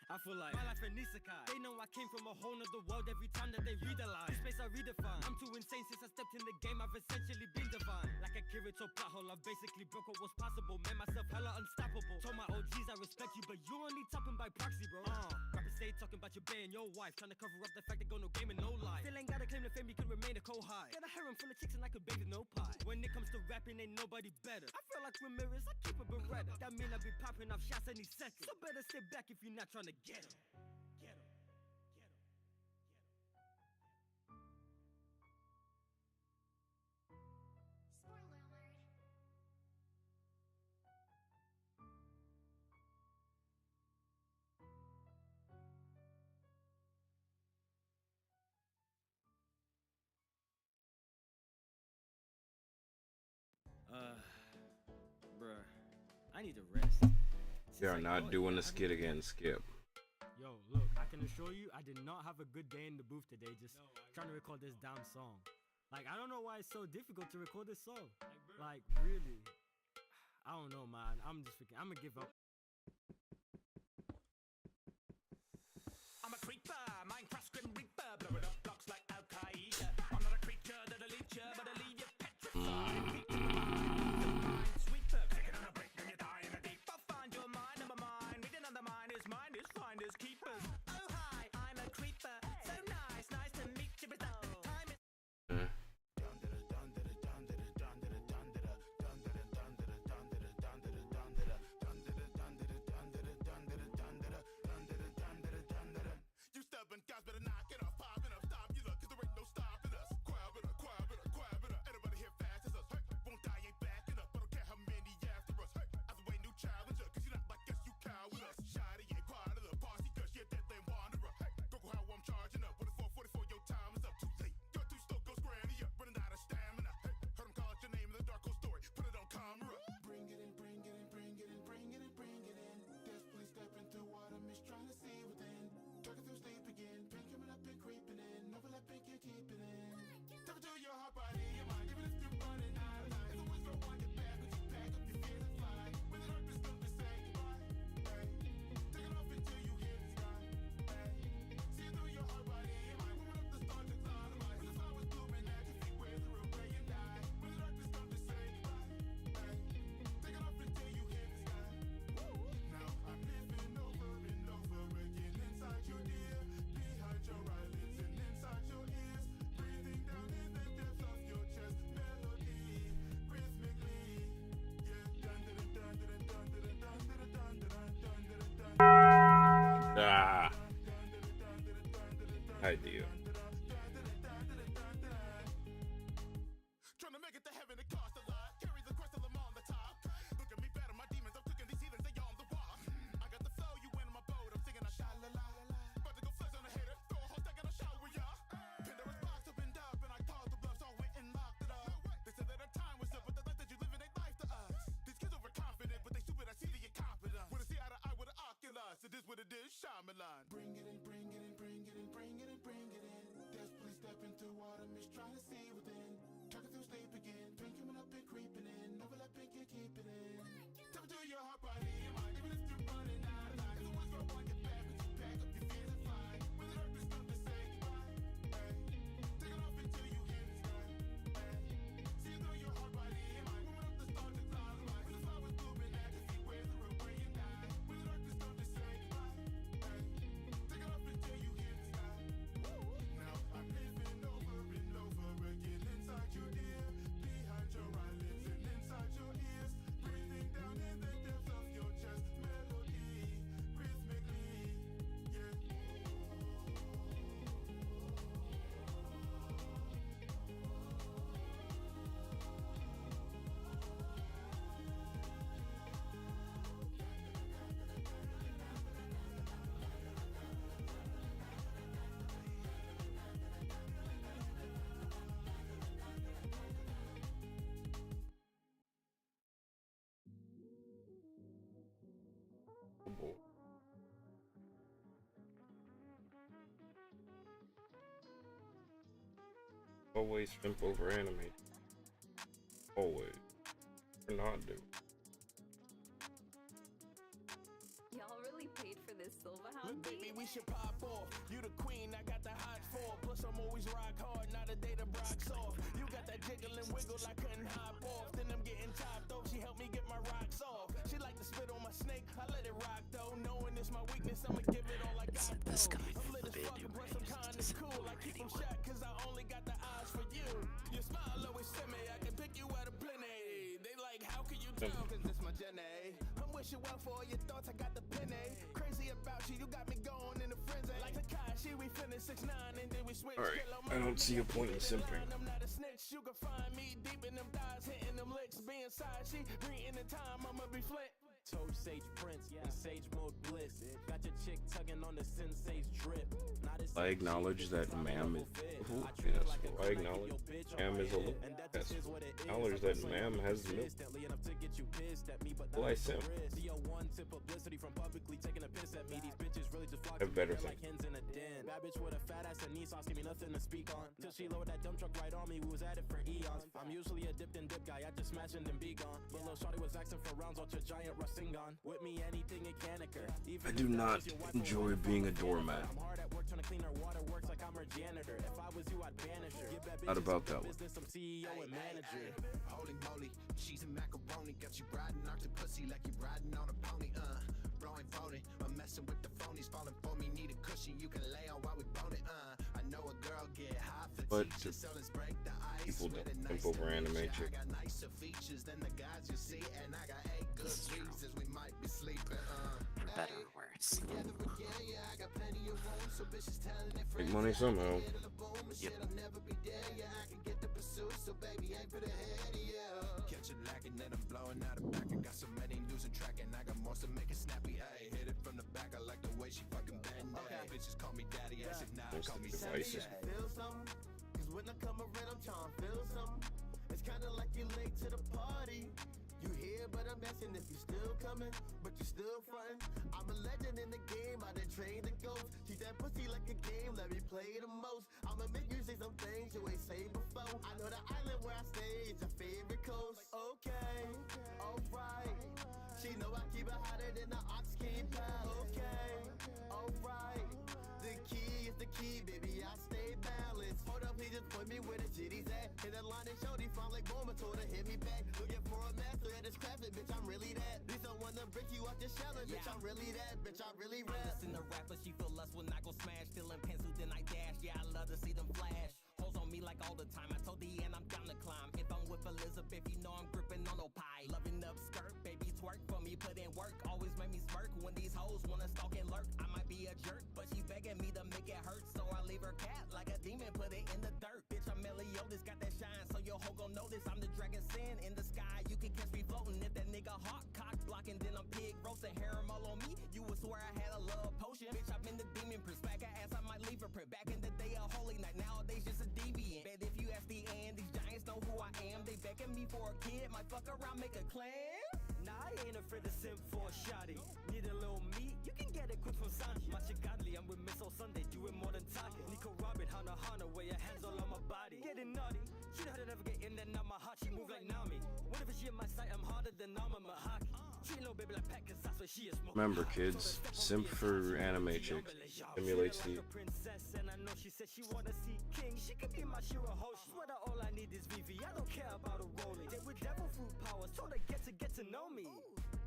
I feel like my life an isekai. They know I came from a whole nother world every time that they read a line. This space I redefine. I'm too insane since I stepped in the game. I've essentially been divine. Like a Kirito plot hole, I basically broke what was possible. Made myself hella unstoppable. Told my OGs I respect you, but you only topping by proxy, bro. Rappers stay talking about your bae and your wife, trying to cover up the fact they go no game and no life. Still ain't gotta claim the fame, you could remain a co-high. Got a harem full of chicks and I could bathe with no pie. When it comes to rapping, ain't nobody better. I feel like Ramirez, I keep a Beretta. That mean I be popping off shots any second. So better sit back if you're not trying to get 'em. Bruh, I need to rest. They are not doing the skit again, Skip. Yo, look, I can assure you, I did not have a good day in the booth today, just trying to record this damn song. Like, I don't know why it's so difficult to record this song. Like, really. I don't know, man. I'm gonna give up. I'm a creeper, Minecraft Grim Reaper, blowing up blocks like Al Qaeda. I'm not a creature that'll leech you, but I'll leave you petrified. Sweeper, taking on a break, then you die in a deep. I'll find your mind, never mind. Reading on the mind is finders, keepers. Oh hi, I'm a creeper, so nice to meet you, but the time is. You stubborn guys better knock it off, pop it up, stop you look, 'cause there ain't no stopping us. Quab it up, everybody here fast as us. Hey, won't die, ain't backing up. I don't care how many after us. Hey, either way, new challenger, 'cause you're not like us, you cow with us. Shotty ain't part of the posse, 'cause you're dead lane wanderer. Hey, go how I'm charging up. With a 444, your time is up too late. You're too stoked, goes granny up, running out of stamina. Hey, heard him call out your name in the dark old story, put it on camera. Bring it in, bring it in, bring it in, bring it in, bring it in. Desperately stepping through water mist, trying to see within. Talking through sleep again, pain coming up and creeping in. Overlapping, can't keep it in. Talking to your heart, body, your mind, even if you're running out of time. It's always so one get back, but you pack up your fears and fly. When the darkness comes to say goodbye, hey. Taking off until you hit the sky, hey. See through your heart, body, your mind. Warming up the stars to cloud of ice. When the sun was blooming at your feet, where the real way and die. When the darkness comes to say goodbye, hey. Taking off until you hit the sky. Now I'm living over and over again inside your ear, behind your eyelids and inside your ears, breathing down in the depths of your chest. Melody, rhythmically, yeah. Dun dun dun dun dun dun dun dun dun dun dun dun dun. Ah. Idea. Trying to make it to heaven, it costs a lot. Carry the crest of them on the top. Look at me better, my demons. I'm cooking these heathens, they on the walk. I got the flow, you in my boat. I'm singing a sha la la la. About to go flex on a hater. Throw a whole stack in a shower, y'all. Pandora's box opened up, and I called the bluffs, all went and locked it up. They said that our time was up, but the life that you living ain't life to us. These kids overconfident, but they stupid. I see the incompetence. Wanna see eye to eye with an oculus. It is what it is, Shyamalan. Bring it in, bring it in, bring it in, bring it in, bring it in. Always simp over anime. Always. Or not, dude. Y'all really paid for this Silverhound Look, baby, beat? we should pop off. You the queen, I got the hot for. Plus, I'm always rock hard, not a day to Brock's off. You got that jiggle and wiggle, I couldn't hop off. Then I'm getting topped off, she helped me get my rocks off. She like to spit on my snake, I let it rock though. Knowing it's my weakness, I'ma give it all I got though. This guy I'm lit the as band fuck, you plus I'm kinda cool. I keep them shut, cause I only got the eyes for you. Your smile always send me, I can pick you out of plenty. They like, how can you tell? Cause it's my Jenny. I'm wishing well for all your thoughts, I got the penny. Crazy about you, you got me going in a frenzy. Like Takashi, we finished 6'9" and then we switch. Alright, I don't see a point in simping. I'm not a snitch, you can find me deep in them thighs, hitting them licks. Being side, she reading the time, I'ma be flint. Toad Sage Prince in Sage Mode Bliss. Got your chick tugging on the Sensei's drip. I acknowledge that ma'am is yes. I acknowledge ma'am is a little yes. Acknowledge that ma'am has milk. Well, I simp. Have better things. Bad bitch with a fat ass and knee sauce, give me nothing to speak on. Till she lowered that dump truck right on me, we was at it for eons. I'm usually a dipped and dip guy, I just smash and then be gone. But little shorty was asking for rounds, watch a giant Rasengan. With me, anything it can occur. I do not enjoy being a doormat. I'm hard at work trying to clean her water works like I'm her janitor. If I was you, I'd banish her. Not about that one. Business, I'm CEO and manager. Holy moly, cheese and macaroni got you riding octopussy like you riding on a pony. Bro ain't phony, I'm messing with the phonies, falling for me, need a cushion you can lay on while we bone it. I know a girl get high for But teachers, so let's break the ice. people with don't a simp nice over anime I chick. got nicer features than the guys you see, and I got 8 good reasons we might be sleeping. For better or worse. Together again, yeah, I got plenty of room, so bitches telling their Make friends money somehow. Yep. I'll never be there, yeah, I can get the pursuit, so baby, ain't for the head, yeah. Catch it lagging, then I'm blowing out the back. I got so many losing track, and I got more to make it snappy. Ayy, hit it from the back, I like the way she fucking bend. Okay. Bitches call me daddy, I said nah, call me devices. Feel something? Cause when I come around, I'm trying to feel something. It's kinda like you're late to the party. You here, but I'm asking if you still coming, but you still frontin'. I'm a legend in the game, I done trained the ghost. Treat that pussy like a game, let me play the most. I'ma make you say some things you ain't say before. I know the island where I stay is your favorite coast. Okay, alright. She know I keep it hotter than the ox king pie. Okay, alright. The key is the key, baby, I stay balanced. Hold up, he just put me where the jitty's at. Hit that line and shorty found like boom, I told her hit me back. Looking for a master at his craft, bitch, I'm really that. These don't wanna break you out your shell, bitch, I'm really that. Bitch, I really rap. Listen to rappers, she feel lust when I go smash. Stealing pencil, then I dash. Yeah, I love to see them flash. Hoes on me like all the time. I told the end I'm down to climb. If I'm with Elizabeth, you know I'm gripping on no pie. Loving up skirt, baby, twerk for me, put in work. Always make me smirk when these hoes wanna stalk and lurk. I might be a jerk, but she begging me to make it hurt. So I leave her cat like a demon, put it in the dirt. Bitch, I'm Meliodas, got that shine, so your hoe gon' notice. I'm the dragon sin in the sky. You can catch me floating. If that nigga hot cock blocking, then I'm pig roasting. Hair all on me, you would swear I had a love potion. Bitch, I've been the demon prince. Back her ass, I might leave her print. Back in the day, a holy night. Nowadays, just a deviant. Bet if you ask the end, these giants know who I am. They begging me for a kid, might fuck around, make a clan. Nah, I ain't afraid to simp for a shotty. Need a little meat, you can get it quick from Sanji. Much godly, I'm with Miss O Sunday, doing more than talking. Nico Robin, Hana Hana, where your hands all on my body. Getting naughty, she know how to navigate in and out my heart, she move like Nami. Whenever she in my sight, I'm harder than Nama Mahaki. She ain't no baby like Pat, cause that's what she is. Remember, kids, simp for anime chicks stimulates the. Princess, and I know she said she wanna see king. She could be my Shira host. Swear that all I need is Vivi. I don't care about a rolling. They with devil fruit powers, told her get to know me.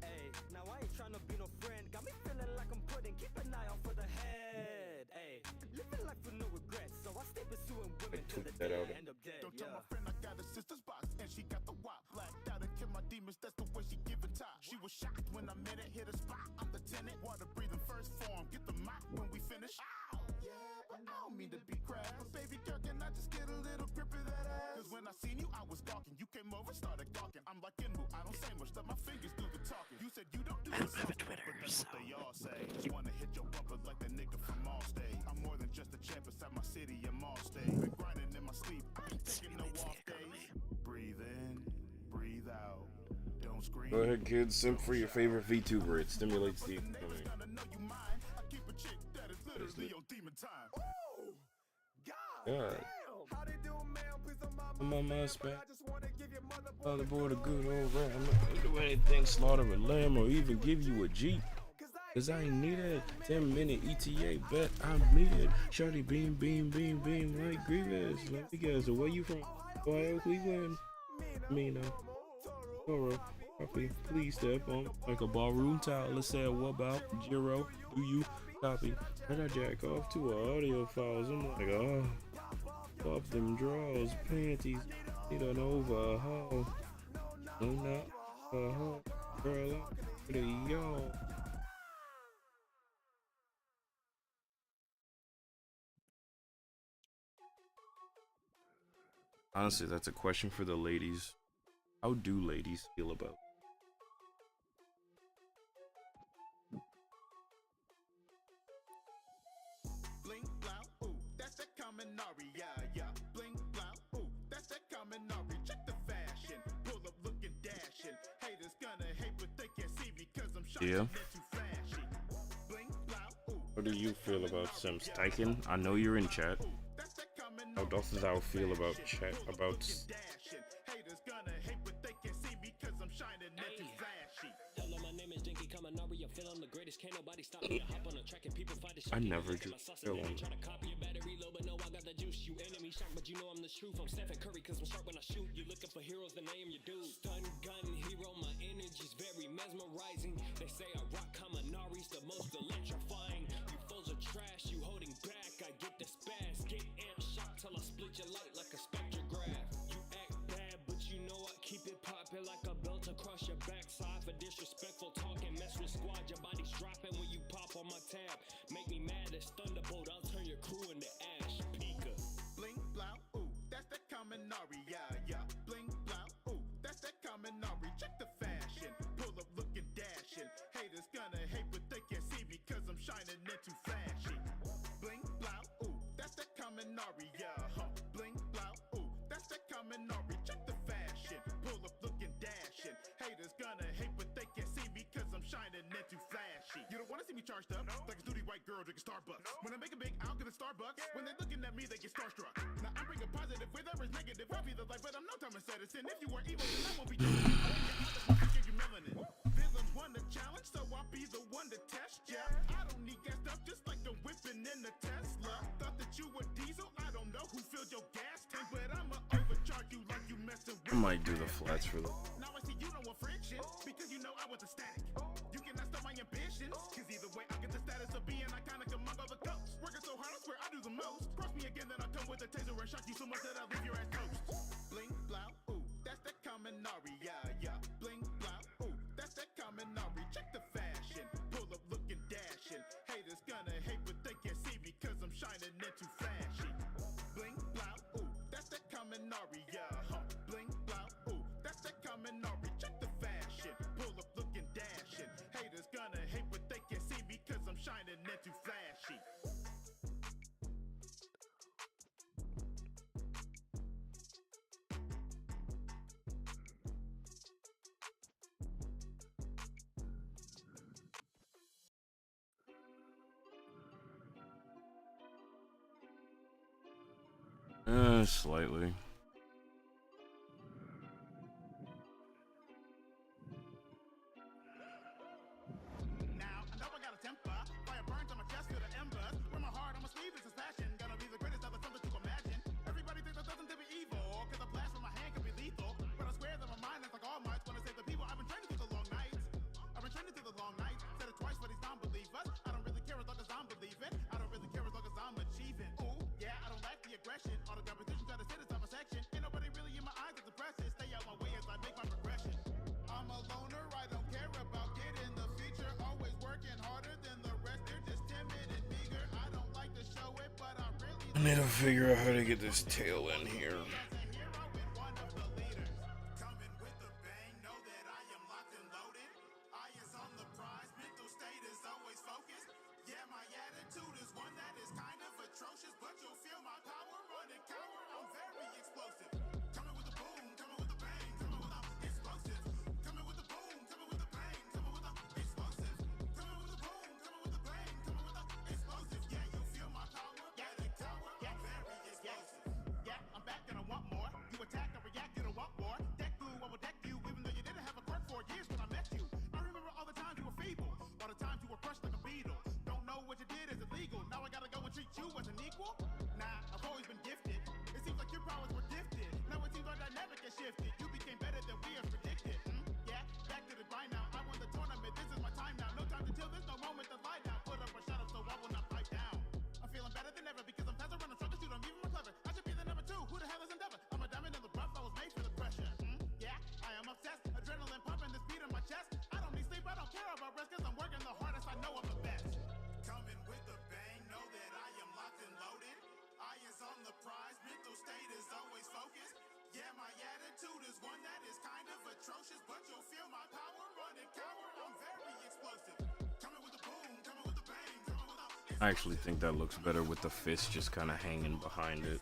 Hey, now I ain't tryna be no friend. Got me feeling like I'm pudding. Keep an eye out for the head. Hey, living life with no regrets, so I stay pursuing women till the day I end up dead. Don't tell my friend I got a sister's box and she got the wop. Blacked out and kill my demons, that's the way she give it top. She was shocked when I met her, hit a spot. I'm the tenant, water breathing first form. Get the mop when we finish. Ow! Yeah, but I don't mean to be crass. But baby girl, can I just get a little grip of that ass? Cause when I seen you, I was gawking. You came over, started gawking. I'm like Enbu, I don't say much, let my fingers do the talking. You said you don't do the talking, but that's what they all say. Just wanna hit your bumper like the nigga from Allstate. I'm more than just a champ inside my city, I'm Allstate. Been grinding in my sleep, I ain't taking no off days. Breathe in, breathe out. Don't scream. Go ahead, kids, simp for your favorite VTuber. It stimulates the economy. Literally on demon time. God. How they doing, man? I'm on my spot. Motherboard a good old ram. I'm not gonna do anything, slaughter a lamb, or even give you a Jeep. Cause I ain't need a 10-minute ETA, bet I'm needed. Shorty beam, like Grievous. Let me guess, where you from? Ohio, Cleveland? Me, Toro, copy. Please step on like a ballroom towel. Let's say what about Jiro? Do you copy? And I jack off to our audio files. I'm like, oh, off them drawers, panties. Need an overhaul. No, not a hoe. Girl, I'm pretty y'all. Honestly, that's a question for the ladies. How do ladies feel about? Bling blow, ooh, that's that Kaminari, yeah. Bling blow, ooh, that's that Kaminari. Check the fashion, pull up looking dashing. Haters gonna hate, but they can't see me 'cause I'm shining Yeah. too flashy. Bling blow, ooh. What do you feel about Sims Tycoon? I know you're in chat. How does thou feel about chat about? Haters gonna hate, but they can't see me 'cause I'm shining too flashy. Hello, my name is Dinky Kaminari. I feel I'm the greatest. Can't nobody stop me. I hop on a track and people find the I never do. Feel on. Try to copy your battery low, but no, I got the juice. You enemy shock, but you know I'm the truth. I'm Stephen Curry, 'cause I'm sharp when I shoot. You looking for heroes, then I am your dude. Stun gun hero, my energy's very mesmerizing. They say I rock Kaminari's the most electrifying. You foes are trash, you holding back. I get the spaz, get amped, shock till I split your light like a spectrograph. You act bad, but you know I keep it popping like a belt across your backside for disrespectful talking. Mess with squad, your body's dropping when you pop on my tab. Make me mad as Thunderbolt, I'll turn your crew into ash. Pika. Bling blow, ooh, that's that Kaminari, yeah. Bling blow, ooh, that's that Kaminari. Check the fashion, pull up looking dashing. Haters gonna hate, but they can't see me 'cause I'm shining too flashy. Bling blow, ooh, that's that Kaminari, yeah. Bling blow, ooh, that's that Kaminari. Check the fashion, pull up looking dashing. Haters gonna hate, but they can't see me 'cause I'm shining too flashy. You don't wanna see me charged up like a snooty white girl drinking Starbucks. When I make it big, I'll get a Starbucks. When they're looking at me, they get starstruck. Now I'm bringing positive where there is negative. I'll be the light, but I'm no time to set it in. If you were evil, then I won't be doing it. Give you melanin. Villains want a challenge, so I'll be the one to test ya. I don't need gas up just like I'm whipping in the Tesla. Thought that you were diesel, I don't know who filled your gas tank, but I'ma overcharge you like you messing with. I might do the flats for them. Now I see you don't want friction, because you know I want the static. You cannot stop my ambitions, 'cause either way I get the status of being iconic among all the ghosts. Working so hard, I swear I do the most. Cross me again, then I'll come with a taser and shock you so much that I'll leave your ass toast. Bling blow, ooh, that's that Kaminari, yeah. Bling blow, ooh, that's that Kaminari. Check the fashion, pull up looking dashing. Haters gonna hate, but they can't see me 'cause I'm shining too flashy. Bling blow, ooh, that's that Kaminari, yeah. Bling blow, ooh, that's that Kaminari. Check the fashion, pull up looking dashing. Haters gonna hate, but they can't see me 'cause I'm shining too flashy. Slightly. Now, I know I got a temper. Fire burns on my chest, feel the embers. Wear my heart on my sleeve, this is passion. Gonna be the greatest of the something to imagine. Everybody thinks that doesn't be evil, 'cause a blast from my hand can be lethal. But I swear that my mind is like all might. Wanna save the people, I've been training through the long nights. I've been training through the long nights. Said it twice for these non-believers. I don't really care as long as I'm believing. I don't really care as long as I'm achieving. Ooh, yeah, I don't like the aggression. All the competition try to sit inside my section. Ain't nobody really in my eyes that's depressing. Stay out my way as I make my progression. I'm a loner, I don't care about getting the feature. Always working harder than the rest. They're just timid and meager. I don't like to show it, but I really I need to figure out how to get this tail in here. Yeah, I'm back and I want more. I actually think that looks better with the fist just kind of hanging behind it.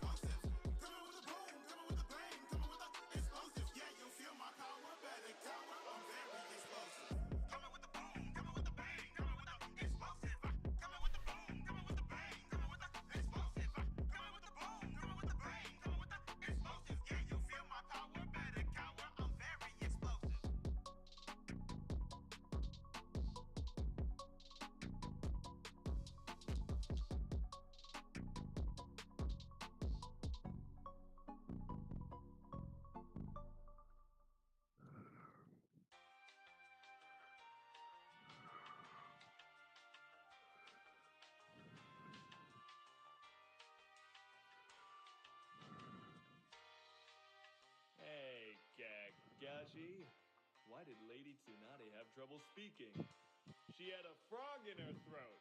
Hey, Kakashi. Why did Lady Tsunade have trouble speaking? She had a frog in her throat.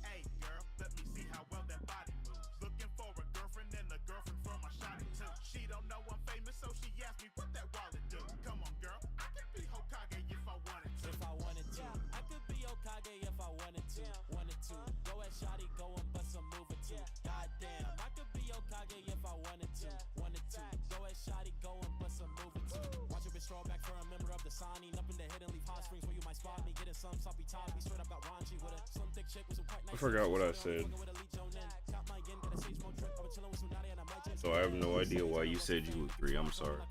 Hey girl, let me see how well that body moves. Looking for a girlfriend and a girlfriend for my shawty too. She don't know I'm famous, so she asked me what that wallet do. Come on, girl, I could be Hokage if I wanted to. If I wanted to, I could be Okage if I wanted to. Wanted to. Go at Shotty, go and bust a move or two. Goddamn, I could be Okage if I wanted to. Wanted to. Go at Shotty, go and bust a move or two. Watch a bitch throw back for a member of the signing. Up in the hidden leaf hot springs where you might spot me. Getting some sloppy toppy. Straight up got raunchy with a slim thick chick with some quite nice. I forgot what I said. So I have no idea why you said you were 3. I'm sorry.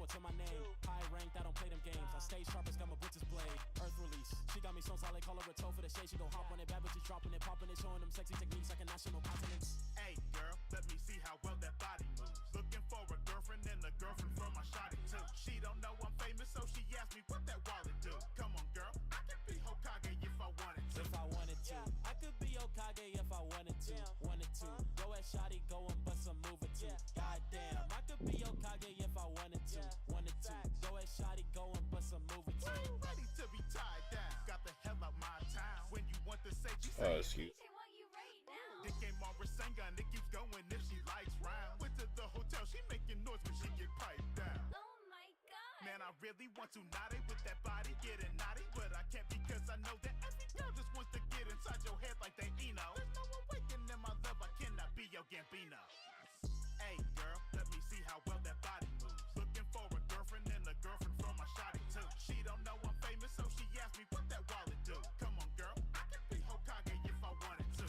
Stay sharp as got my butcher's blade. Earth release. She got me so solid, call her a toe for the shade. She gon' hop on it, bad but she's dropping it, popping it, showing them sexy techniques like a national continents. Hey girl, let me see how well that body moves. Looking for a girlfriend and a girlfriend for my shawty too. She don't know I'm famous, so she asked me what that wallet do. Come on, girl, I could be Hokage if I wanted to. If I wanted to, I could be Okage if I wanted to. Wanted to. Go at Shotty, go and bust a move or two. Goddamn, I could be Okage if I wanted to. Wanted to. Go at Shotty, go and bust a move or two. Ready to be tied down. Got the hell out my town. When you want to say, you Oh, say. excuse. Dick ain't on Rasengan, it keeps going if she likes round. Went to the hotel, she making noise when she get piped down. Oh my god. Man, I really want to naughty with that body, getting naughty, but I can't because I know that every girl just wants to get inside your head like they Eno. There's no awakening my love, I cannot be your Gambino. Hey girl, let me see how well that body moves. Looking for a girlfriend and a girlfriend for my shawty too. She don't know I'm famous, so she asked me what that wallet do. Come on, girl, I could be Hokage if I wanted to.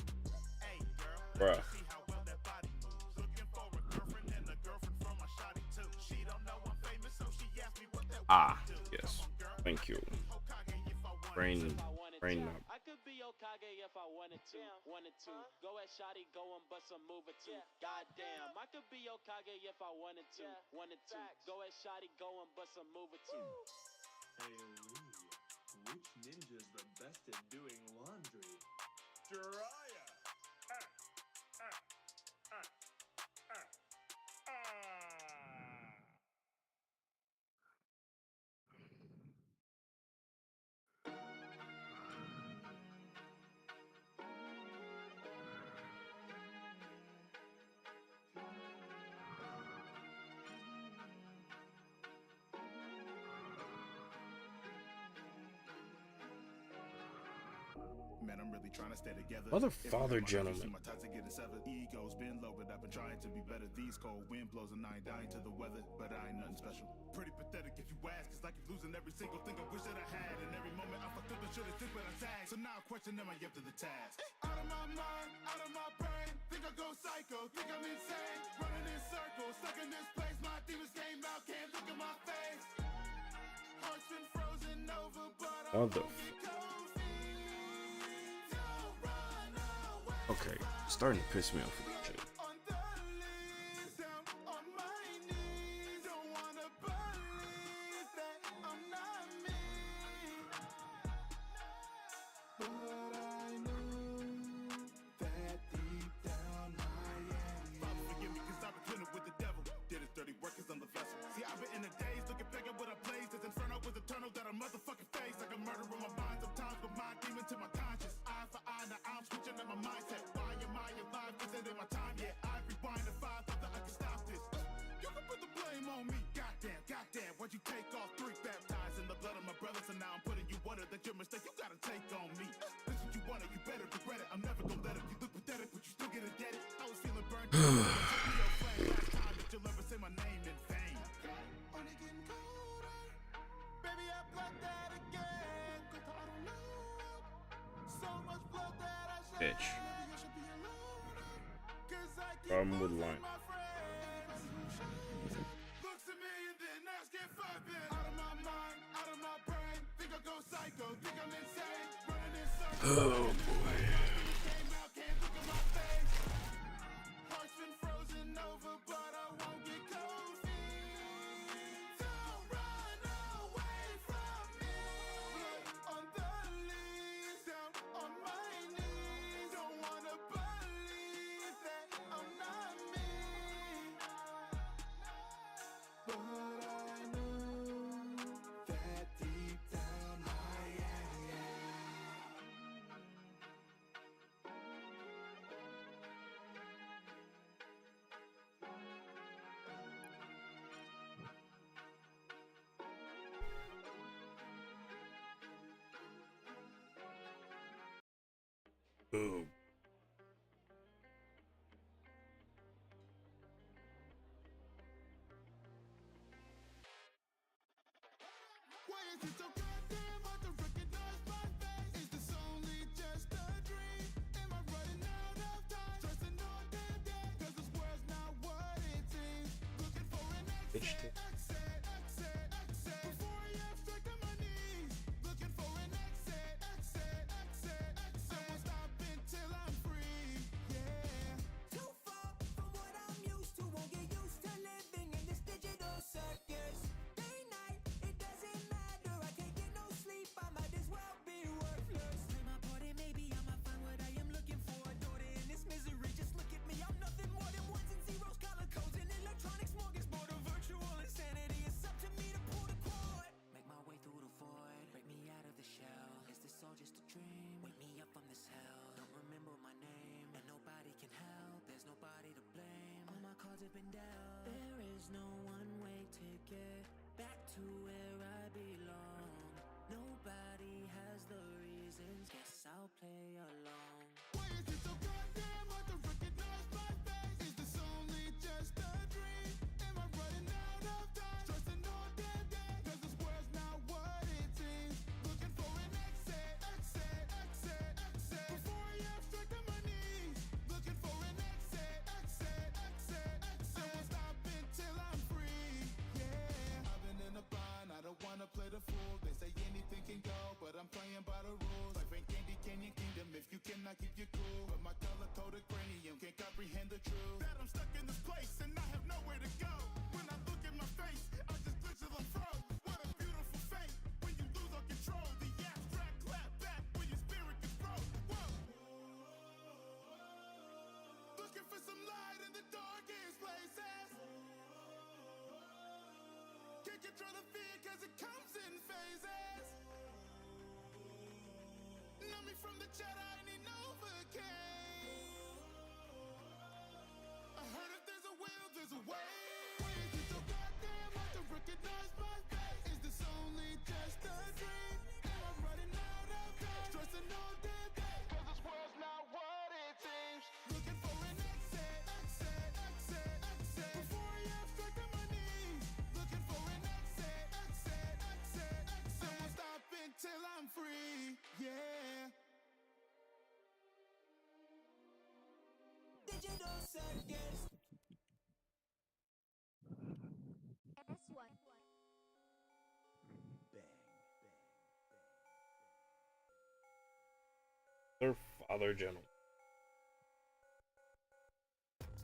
Hey girl, let me see how well that body moves. Looking for a girlfriend and a girlfriend for my shawty too. She don't know I'm famous, so she asked me what that wallet do. Yes. Thank you. Brain up. I could be Okage if I wanted to. Wanted to. Go at Shotty, go and bust a move or two. Goddamn, I could be Okage if I wanted to. Wanted to. Go at Shotty, go and bust a move or two. Hey Lee, which ninja's the best at doing laundry? Jiraiya! Man, I'm really trying to stay together. Mother, If father, I gentlemen. see my ties are getting severed. Ego's been low, but I've been trying to be better. These cold wind blows and I ain't dying to the weather, but I ain't nothing special. Pretty pathetic if you ask, cause I keep losing every single thing I wish that I had. And every moment I fucked up the shit I think, but I tagged. So now I question, am I up to the task? Out of my mind, out of my brain. Think I go psycho, think I'm insane. Running in circles, stuck in this place. My demons came out, can't look at my face. Heart's been frozen over, but I won't get cozy. Okay, starting to piss me off with this shit. Motherfucking face like a murder on my mind sometimes, but my demon to my conscience. Eye for eye, now I'm switching up my mindset. Why am I alive? Cause it ain't my time yet. I rewind to 5, thought that I could stop this. You can put the blame on me. Goddamn, why'd you take off 3 baptized in the blood of my brothers? And now I'm putting you under that your mistake. You gotta take fake on me. This what you wanted, you better regret it. I'm never gonna let it. You look pathetic, but you still get indebted. I was feeling burned out. Last time that you'll ever say my name in vain. Only getting colder. Baby, I blood that again. 'Cause I don't know. So much blood that I shed. Bitch. Maybe you should be alone. 'Cause I keep Problem with losing line. my friends. Looks at me and then asking for it. Out of my mind, out of my brain. Think I go psycho, think I'm insane. Running in circles. Oh boy. Came out, can't look at my face. Heart's been frozen over, but I won't get cold feet. Don't run away from me. Blood on the leaves, down on my knees. Don't wanna believe that I'm not me. But I know that deep down I am. Boom. Why is it so goddamn hard to recognize my face? Is this only just a dream? Am I running out of time? Stressing all damn day, 'cause this world's not what it seems. Looking for an exit, exit, exit, exit. Before I abstract on my knees. Looking for an exit, exit, exit, exit. I won't stop until I'm free, yeah. Too far from what I'm used to. Won't get used to living in this digital circus. Day night, it doesn't matter. I can't get no sleep. I might as well be worthless. Play my part and maybe I might find what I am looking for. Daughter in this misery, just look at me. I'm nothing more than ones and zeros, color codes and electronic smorgasbord of virtual insanity. It's up to me to pull the cord. Make my way through the void. Break me out of the shell. Is this all just a dream? Wake me up from this hell. Don't remember my name and nobody can help. There's nobody to blame. All my cards have been dealt. There is no one-way ticket back to where I belong. Nobody has the reasons. Guess I'll play along. Why is it so goddamn hard to recognize my face? Is this only just a dream? Am I running out of time? Stressing all damn day, 'cause this world's not what it seems. Looking for an exit, exit, exit, exit. Before I abstract on my knees. Looking for an exit, exit, exit, exit. I won't stop until I'm free, yeah. I've been in a bind, I don't wanna play the fool. They say anything can go, but I'm playing by the rules. Life ain't candy, Canyon Kingdom if you cannot keep your cool. But my color-coded cranium can't comprehend the truth. That I'm stuck in this place and I have nowhere to go. When I look in my face, I just glitches and froze. What a beautiful fate when you lose all control. The abstract clap back when your spirit gets broke. Whoa. Looking for some light in the darkest places. Can't control the fear 'cause it comes in phases. Know me from the chat, I need Novocaine. I heard if there's a will, there's a way. Why is it so goddamn hard to recognize my face? Is this only just a dream? Am I running out of time? Stressing all damn day, 'cause this world's not what it seems. Looking for an exit, exit, exit, exit. Before I abstract on my knees. Looking for an exit, exit, exit, exit. I won't stop until I'm free, yeah. Digital circus. Their father general.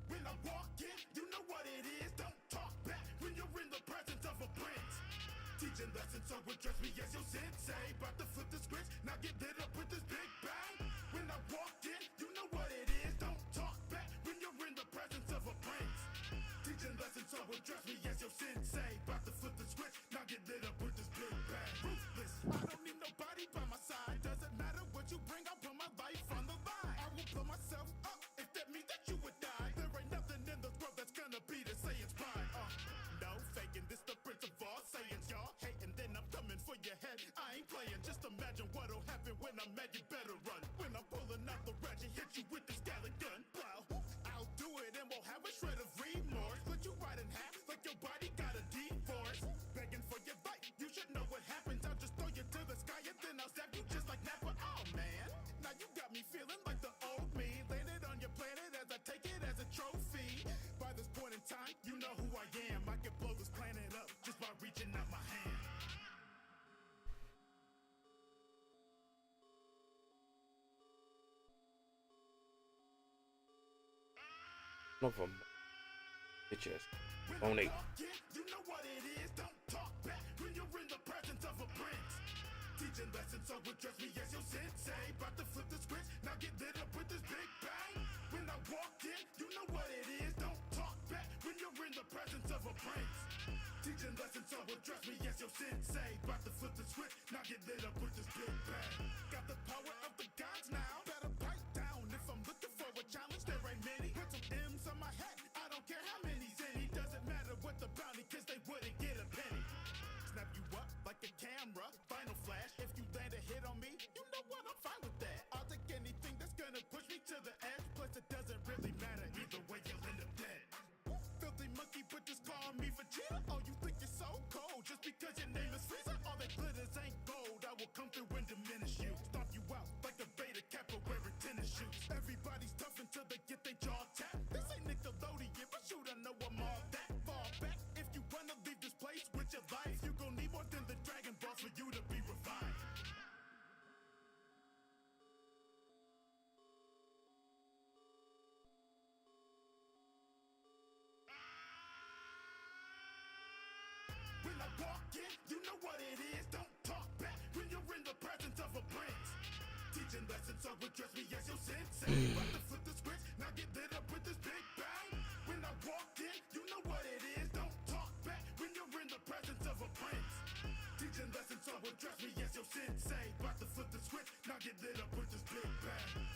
When I walk in, you know what it is. Don't talk back when you're in the presence of a prince. Teaching lessons, so address me as your sensei. About to flip the script, now get lit up with this big bang. When I walk in, you know what it is. Don't talk back when you're in the presence of a prince. Teaching lessons, so address me as your sensei. About to flip the script, now get lit up with this big bang. Ruthless, I don't need nobody by my side. Doesn't matter what you bring, I'll put my life on the line. I will blow myself up if that means that you would die. There ain't nothing in this world that's gonna be the Saiyans prime. No faking, this the prince of all Saiyans, y'all hating, then I'm coming for your head. I ain't playing, just imagine what'll happen when I'm Son of a bitch ass. Phony. You know what it is, don't talk back when you're in the presence of a prince. Teaching lessons, so address me as your sensei. About to flip the script, now get lit up with this big bang. When I walk in, you know what it is, don't talk back when you're in the presence of a prince. Teaching lessons, so address me as your sensei. About to flip the script, now get lit up with this big bang. Got the power of the gods now, better pipe down. If I'm looking for a challenge, there ain't many. Put some M's on my head, I don't care how many's any. Doesn't matter what the bounty, cause they wouldn't get a penny. Snap you up like a camera, final flash. If you land a hit on me, you know what, I'm fine with that. I'll take anything that's gonna push me to the edge. Plus it doesn't really matter, either way you'll end up dead. Filthy monkey, but just call me Vegeta. Oh, you think you're so cold just because your name is Frieza? All that glitters ain't gold, I will come through and diminish you. Stomp you out like a beta kappa wearing tennis shoes. Everybody's tough until they get their jaw tapped. This ain't Nickelodeon, but shoot, I know I'm all that. Fall back if you wanna leave this place with your life. You gon' need more than the Dragon Balls for you to be refined. When I walk in, you know what it is, don't talk back when you're in the presence of a prince. Teaching lessons, so address me as your sensei. About to flip the script, now get lit up with this big bang. When I walk in, you know what it is, don't talk back when you're in the presence of a prince. Teaching lessons, so address me as your sensei. About to flip the script, now get lit up with this big bang.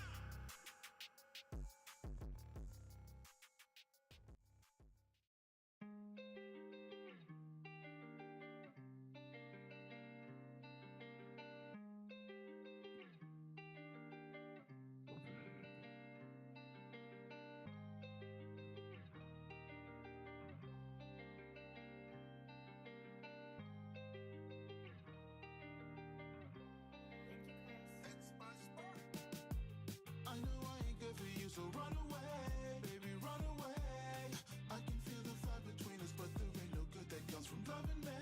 I know I ain't good for you, so run away, baby, run away. I can feel the vibe between us, but there ain't no good that comes from loving me.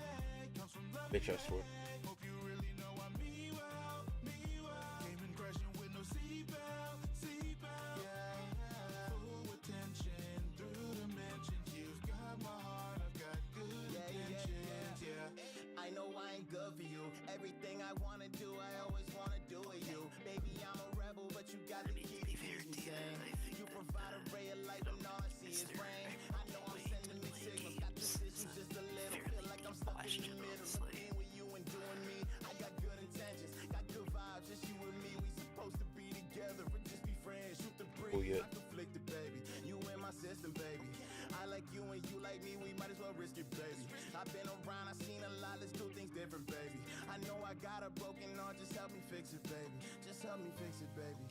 Comes from loving Bitch ass me. word. Hope you really know I mean well, mean well. Came in crashing with no seatbelt, seatbelt. Yeah, full attention through dimensions. You've got my heart, I've got good intentions. Yeah. I know I ain't good for you. Everything I wanna do, I always wanna do with you. Baby, I'm a rebel, but you got the key to keep me sane. You provide a ray of light when all I see is rain. I know I'm sending me signals, got this issue just a little. Feel like I'm stuck in the middle of being with you and doing me. I got good intentions, got good vibes, just you and me. We supposed to be together or just be friends. Shoot the breeze, Oh, yeah. not conflicted, baby. You in my system, baby. I like you and you like me, we might as well risk it, baby. I've been around, I've seen a lot, let's do things different, baby. I know I got a broken heart, just help me fix it, baby. Just help me fix it, baby.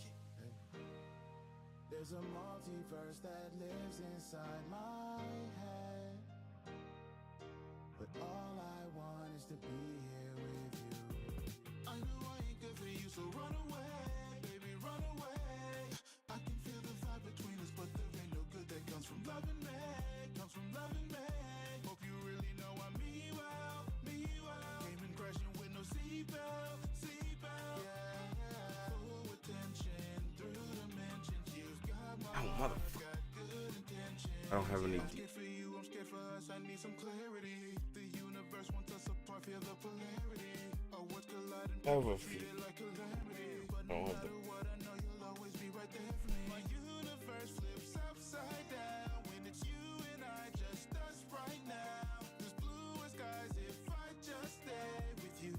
There's a multiverse that lives inside my head, but all I want is to be here with you. I know I ain't good for you, so run away, baby, run away. I can feel the vibe between us, but there ain't no good that comes from loving me. Comes from loving me. Hope you really know I mean well, mean well. Came in crashing with no seatbelt, seatbelt. Yeah, full attention through dimensions. You've got my Oh, heart, motherfucker. got good intentions. I don't have any. I'm scared for you, I'm scared for us. I need some clarity. The universe wants us apart, feel the polarity. Oh, what's colliding? I have a Treat few. it like calamity. But I no don't have matter the. what, I know you'll always be right there for me. My universe flips upside down when it's you and I, just us right now. There's bluer skies if I just stay with you.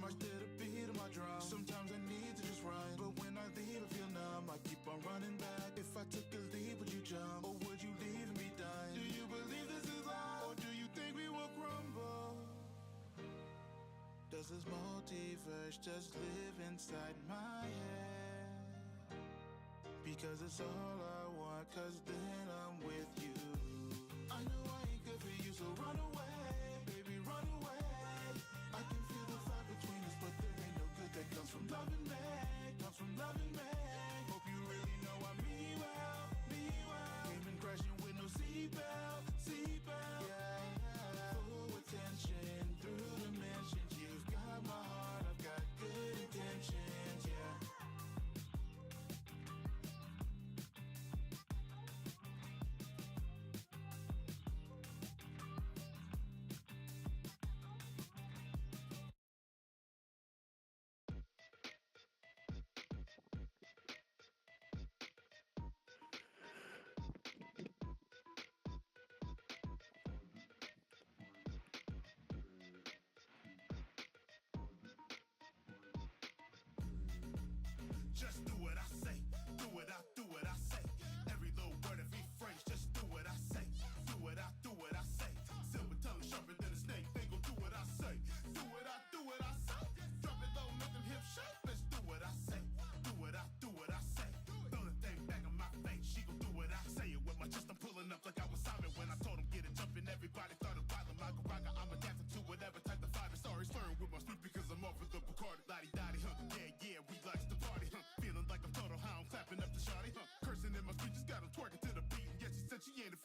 March to the beat of my drum. Sometimes I need to just run, but when I leave, I feel numb. I keep on running back. If I took a leap, would you jump, or would you leave me done? Do you believe this is love, or do you think we will crumble? Does this multiverse just live inside my head? Because it's all I want, cause then I'm with you. I know I ain't good for you, so run away, baby, run away. I can feel the vibe between us, but there ain't no good that comes from loving me. Comes from loving me. Hope you really know I mean well, mean well. Came in crashing with no seatbelt, seatbelt. Yeah, full attention through dimensions. You've got my heart, I've got good intentions. Yeah.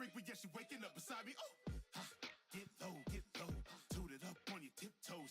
frequent, yeah, she waking up beside me. Oh, ha, get low, toot it up on your tiptoes.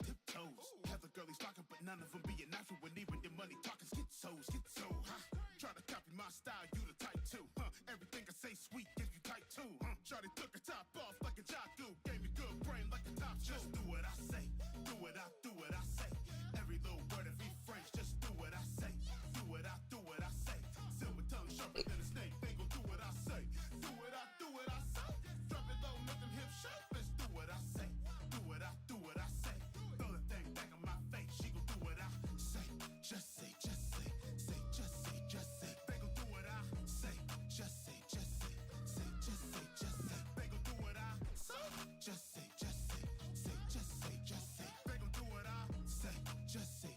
Have the girlies talking, but none of them being natural. When even your money talking, schizo, ha. Try to copy my style, you the type too, huh? Everything I say sweet, gives you type two, huh? Shawty took a top off like a jockey, gave me good brain like a top shoe. Just do what I say, do what I say. Every little word, every phrase, just do what I say. Do what I say. Silver tongue sharper than a snake. They gon' do what I say. Do what I say. Drop it low, make them hips shake. Let's do what I say. Do what I say. Throw the thing back in my face. She gon' do what I say. Just say. They gon' do what I say. Just say. They gon' do what I say. Just say. They gon' do what I say. Just say.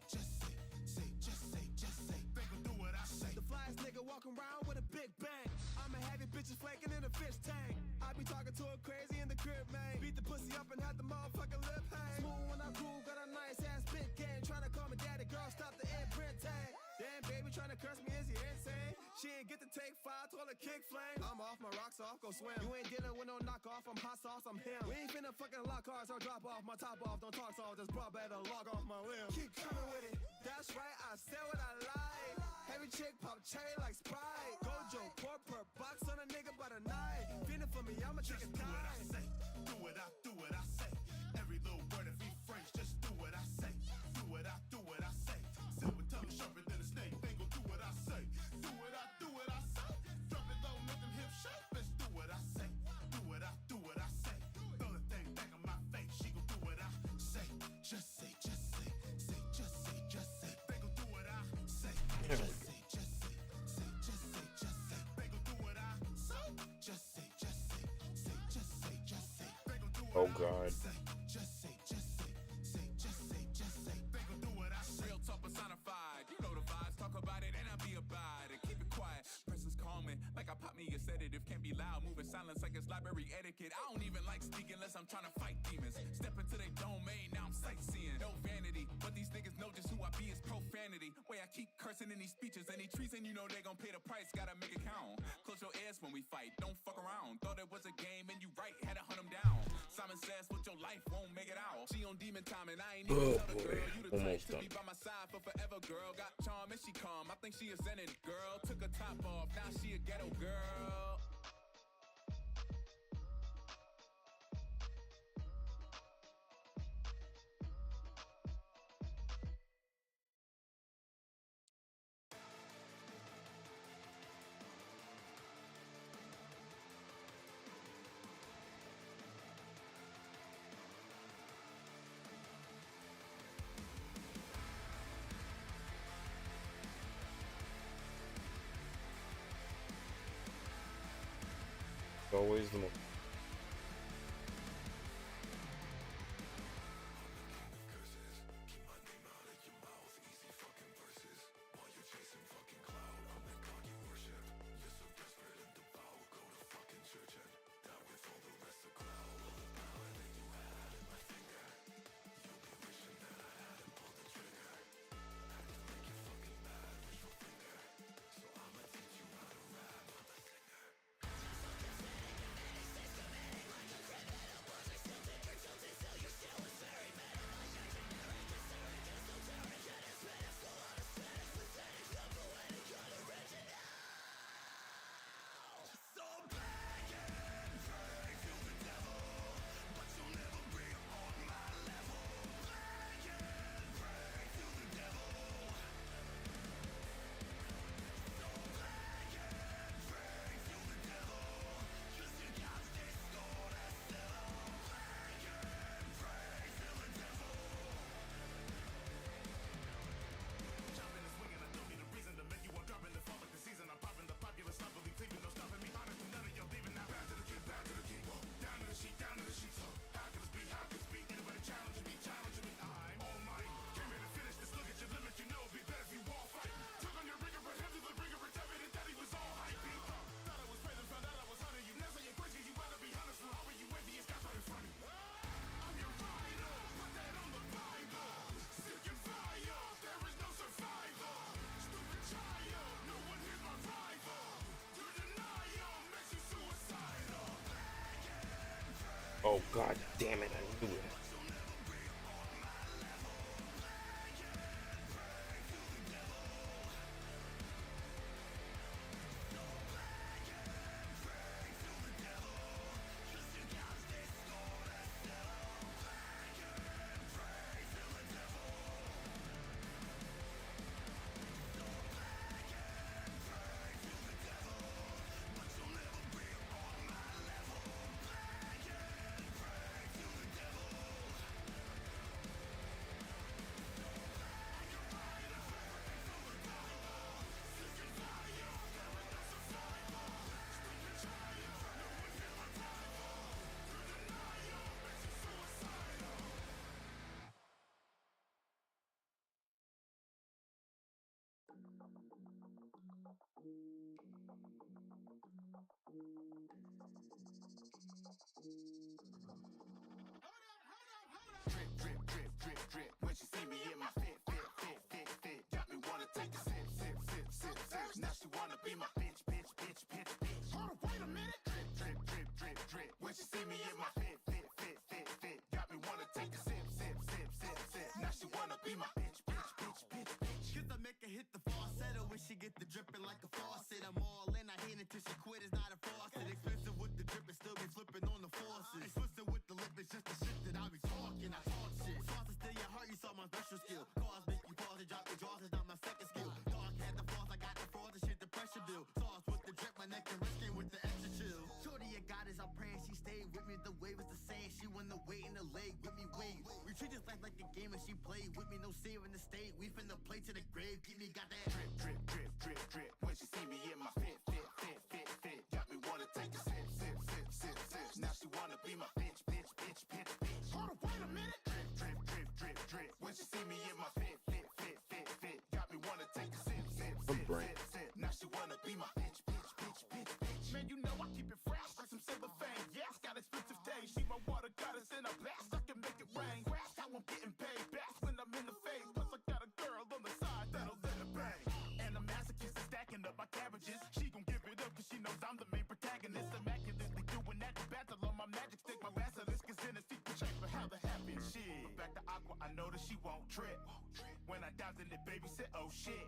They gon' do what I say. The flyest nigga walking around with a big bang. I'ma have your bitches flanking in a fish tank. I be talking to her crazy in the crib, man. Beat the pussy up and have the motherfucking lip hang. Smooth when I groove, got a nice ass big game. Tryna call me daddy, girl, stop the imprint tag. Damn, baby, tryna curse me, is you insane? She ain't get to take 5, told her kick flame. I'm off, my rocks off, go swim. You ain't dealing with no knockoff, I'm hot sauce, I'm him. We ain't finna fucking lock cars or drop off my top off. Don't talk soft, just brought better log off my limb. Keep coming with it, that's right, I said what I like. Heavy chick pop cherry like Sprite. Gojo, pour per box on a nigga by the night. Feeling for me, I'ma take a dive. Do what I say. Every little word, every phrase, just do what I say. Do what I say. Silver tongue sharper than a snake. They gon' do what I say. Do what I say. Drop it low, make them hips shake. Let's do what I say. Do what I say. Throw the thing back in my face. She gon' do what I say. Just say. They gon' do what I say. Just say. They gon' do what I say. Just say. They gon' do what Oh God. Just say. They gon' do what I say. Real talk personified. You know the vibes. Talk about it and I be about it. Keep it quiet. Presence calming. Like I pop me a sedative. Can't be loud. Moving silence like it's library etiquette. I don't even like speaking unless I'm trying to fight demons. Step into their domain. Now I'm sightseeing. No vanity. But these niggas know just who I be is profanity. Way I keep cursing in these speeches. Any treason, you know they gon' pay the price. Gotta make it count. Close your ears when we fight. Don't fuck around. Thought it was a game and you right. Had to hunt them down. Simon says with your life won't make it out. She on demon time and I ain't even tell the girl. You the type to be by my side for forever, girl. Got charm and she calm. I think she a zenith girl. Took her top off. Now she a ghetto girl. Always the most. Oh god damn it, I knew it. Drip, drip, drip, drip, drip. When she see me in my fit, fit, fit, fit, fit, got me wanna take a sip, sip, sip, sip, sip. Now she wanna be my bitch, bitch, bitch, bitch, bitch. Hold on, wait a minute. Drip, drip, drip, drip, drip. When she see me in my fit, fit, fit, fit, fit, got me wanna take a sip, sip, sip, sip, sip. Now she wanna be my bitch, bitch, bitch, bitch, bitch. Cause I make her hit the falsetto when she get the dripping like a faucet. I'm all in, I hit it till she quit, it's not a faucet. Expensive with the drip, still be flipping on the forces. Explicit with the lip, it's just the shit that I be talking. I talk shit. Sauce is still your heart, you saw my special skill. Cause make you pause and drop the jaws, is not my second skill. Dog had the flaws, I got the flaws, and shit the pressure build. Sauce with the drip, my neck and wrist came with the extra chill. Shorty, I got is I'm praying she stayed with me. The wave was the same, she won the weight in the leg with me. Wait, we treat this life like a game and she played with me. No saving the state, we finna play to the grave. Get me, got that drip, drip, drip, drip, drip. When she see me in my fit, fit, fit, fit, fit, got me wanna take a sip, sip, sip, sip, sip. Now she wanna be my bitch, bitch, bitch, bitch, bitch. Hold on, wait a minute. Drip, drip, drip, drip, drip. When she see me in my fit, fit, fit, fit, fit, got me wanna take a sip, sip, sip, sip, sip. Now she wanna be my bitch, bitch, bitch, bitch, bitch. Man, you know I keep it fresh like some silver fame. Yes, got expensive days. She my water goddess in a blast. I can make it rain. Crash how I'm getting paid. Best when I'm in the fade. Plus I got a girl on the side that'll let it bang. And the masochist is stacking up my cabbages. She gon' give it up cause she knows I'm the main protagonist. Immaculately doing that battle on my magic stick. My basilisk is in a secret check for how the happy shit. Back to Aqua, I know that she won't trip. When I dived in it, baby said, oh shit.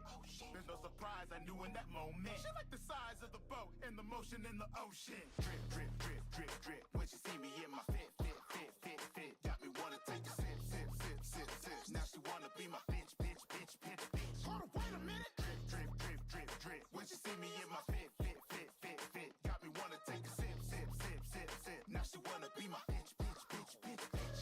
There's no surprise, I knew in that moment. She like the size of the boat and the motion in the ocean. Drip, drip, drip, drip, drip. When she see me in my fit, fit, fit, fit, fit, got me wanna take a sip, sip, sip, sip, sip. Now she wanna be my bitch, bitch, bitch, bitch, bitch. Hold on, wait a minute. Drip, drip, drip, drip, drip. When she see me in my fit, fit, fit, fit, fit, got me wanna take a sip, sip, sip, sip, sip. Now she wanna be my bitch, bitch, bitch, bitch, bitch.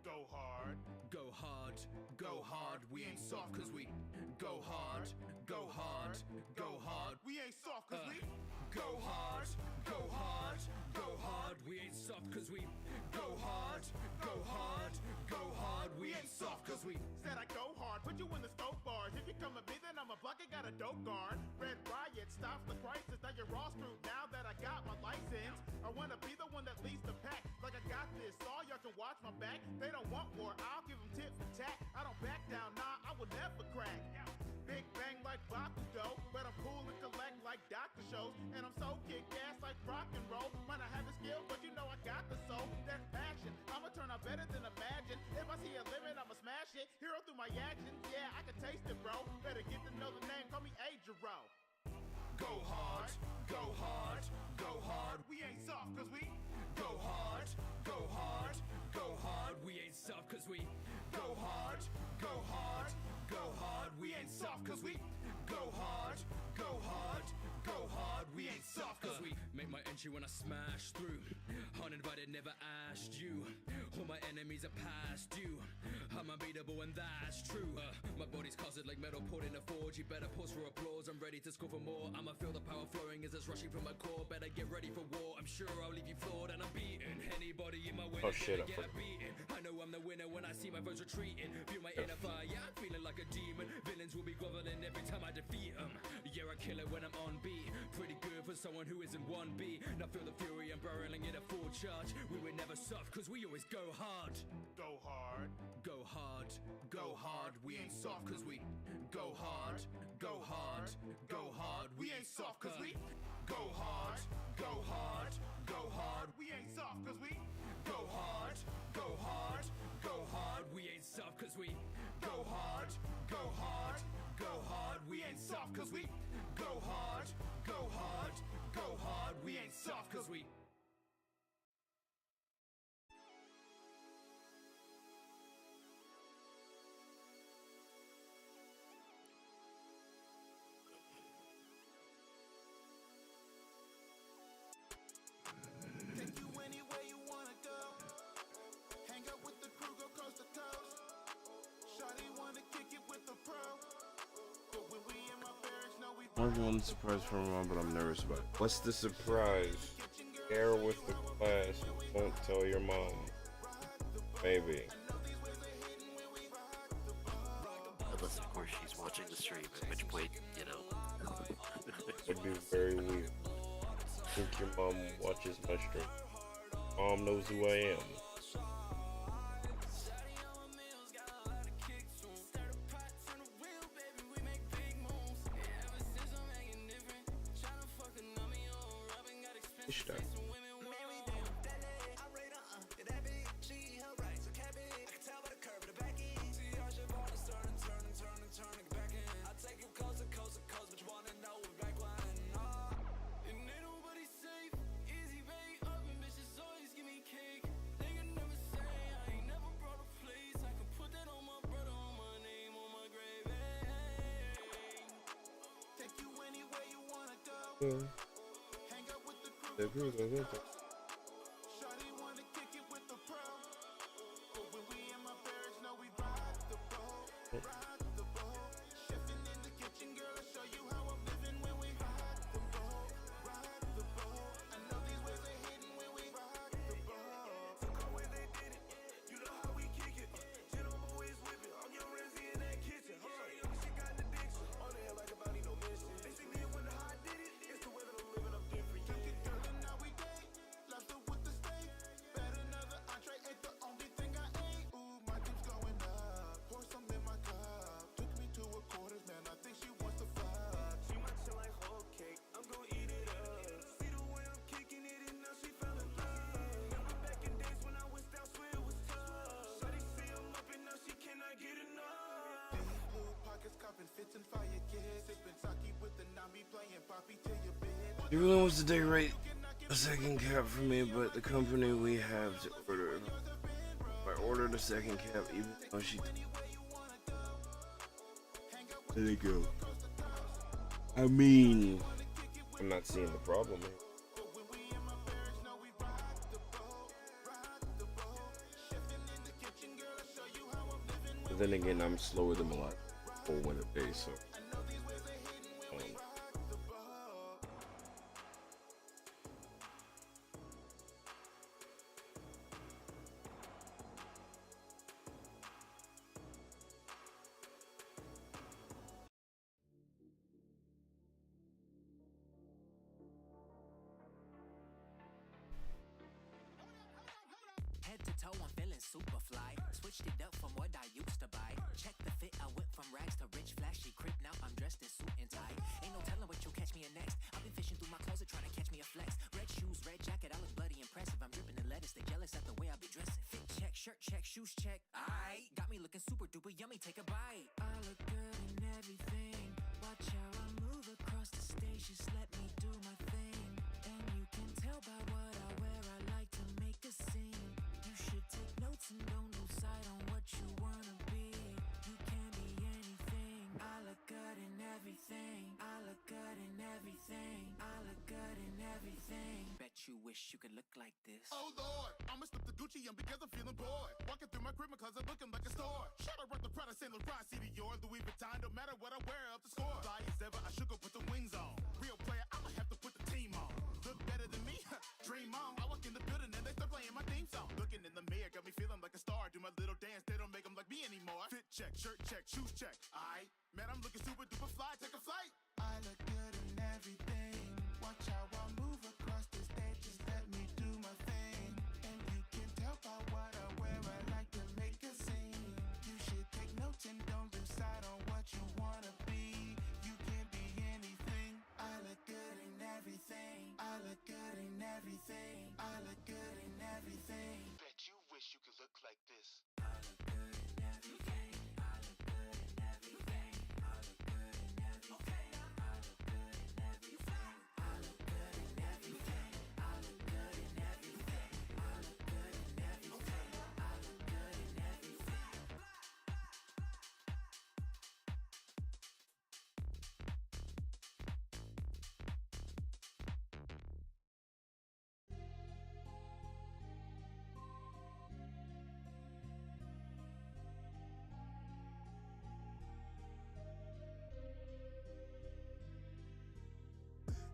Go hard, Go hard, go hard, we ain't soft cause we go hard, go hard, go hard. We ain't soft cause we Go hard, go hard, go hard, we ain't soft cause we go hard, go hard, go hard, we ain't soft cause we said I go hard, put you in the stove bars. If you come at me, then I'm a block, I got a dope guard. Red Riot stops the crisis, now you're all screwed now that I got my license. I wanna be the one that leads the pack, like I got this, all y'all can watch my back. They don't want war, I'll give them tit for tat. I don't back down, nah, I will never crack. Big bang like Bakugo, but I'm cool and collect like doctor shows. And I'm so kick-ass like rock and roll. Might not have the skill, but you know I got the soul. That's passion, I'ma turn out better than imagine. If I see a limit, I'ma smash it. Hero through my actions, yeah, I can taste it, bro. Better get to know the name, call me A-Jero. go hard, go hard, go hard, We ain't soft cause we go hard, go hard, go hard, we ain't soft cause we go hard, go hard, go hard, we ain't soft cause we go hard, go hard, go hard, we ain't soft cause we make my entry when I smash through. Uninvited, never asked you. All my enemies are past you. I'm unbeatable and that's true. My body's closet like metal poured in a forge. You better pause for applause, I'm ready to score for more. I'ma feel the power flowing as it's rushing from my core. Better get ready for war, I'm sure I'll leave you floored and I'm beaten. Anybody in my way Oh shit, get a beating. I know I'm the winner when I see my foes retreating. Feel my inner fire, yeah, I'm feeling like a demon. Villains Demons will be groveling every time I defeat them. Yeah, I kill it when I'm on beat. Pretty good for someone who isn't 1B. Now feel the fury, I'm barreling in a full charge. We were never soft, cause we always go hard. Go hard. Go hard. Go hard. We ain't soft, cause we go hard. Go hard. Go hard. We ain't soft, cause we go hard. Go hard. Go hard. We ain't soft cause we go hard. Go hard. Go hard. We ain't soft, cause we go hard. Go hard. Go hard. We ain't soft, cause we go hard. Go hard. Go hard. We ain't soft, cause we take you anywhere you wanna go. Hang out with the crew, go coast to coast. Shawty wanna kick it with the pro. But when we in my barracks, no we Everyone's surprised for a moment, but I'm nervous about it. What's the surprise? Share with the class. Won't tell your mom. Maybe. Unless, of course, she's watching the stream, at which point, you know. It'd be very weird. I think your mom watches my stream. Mom knows who I am. Even though it's the day rate, a second cap for me, but the company we have to order, I ordered a second cap even though she let it go. I mean, I'm not seeing the problem here. But then again, I'm slower than a lot for one a day, so. Head to toe, I'm feeling super fly. Switched it up from what I used to buy. Check the fit, I went from rags to rich, flashy crib. Now I'm dressed in suit and tie. Ain't no telling what you'll catch me in next. I've been fishing through my closet trying to catch me a flex. Red shoes, red jacket, I look bloody impressive. I'm dripping in lettuce, they jealous at the way I be dressing. Fit check, shirt check, shoes check. Aight, got me looking super duper yummy. Take a bite. I look good in everything. Watch how I move across the stage. Just let me do my thing. And you can tell by what I wear. I like to make a scene. You should take notes and don't lose sight on what you wanna be. You can be anything. I look good in everything. I look good in everything. I look good in everything. Bet you wish you could look like this. Oh Lord, I'ma slip the Gucci on because I'm feeling bored. Walking through my crib because I'm looking like a store. Shout out the Prada, Saint Laurent, CDR, Louis Vuitton. No matter what I wear, up the score. Fly as ever, I should go put the wings on. Real player, I'ma have to put the team on. Look better than me, dream on. I walk in the building and they start playing my theme song. Looking in the mirror, got me feeling like a star. Do my little dance, they don't make them like me anymore. Fit check, shirt check, shoes check. Man, I'm looking super duper fly, take a flight. I look good in everything. Watch how I move across the stage, just let me do my thing. And you can tell by what I wear, I like to make a scene. You should take notes and don't decide on what you wanna be. You can be anything. I look good in everything. I look good in everything. I look good in everything. Bet you wish you could look like this. I look good in everything. I look good in everything. I look good in everything. I look good in everything. I look good in everything. I look good in everything. I look good in everything. I look good in everything.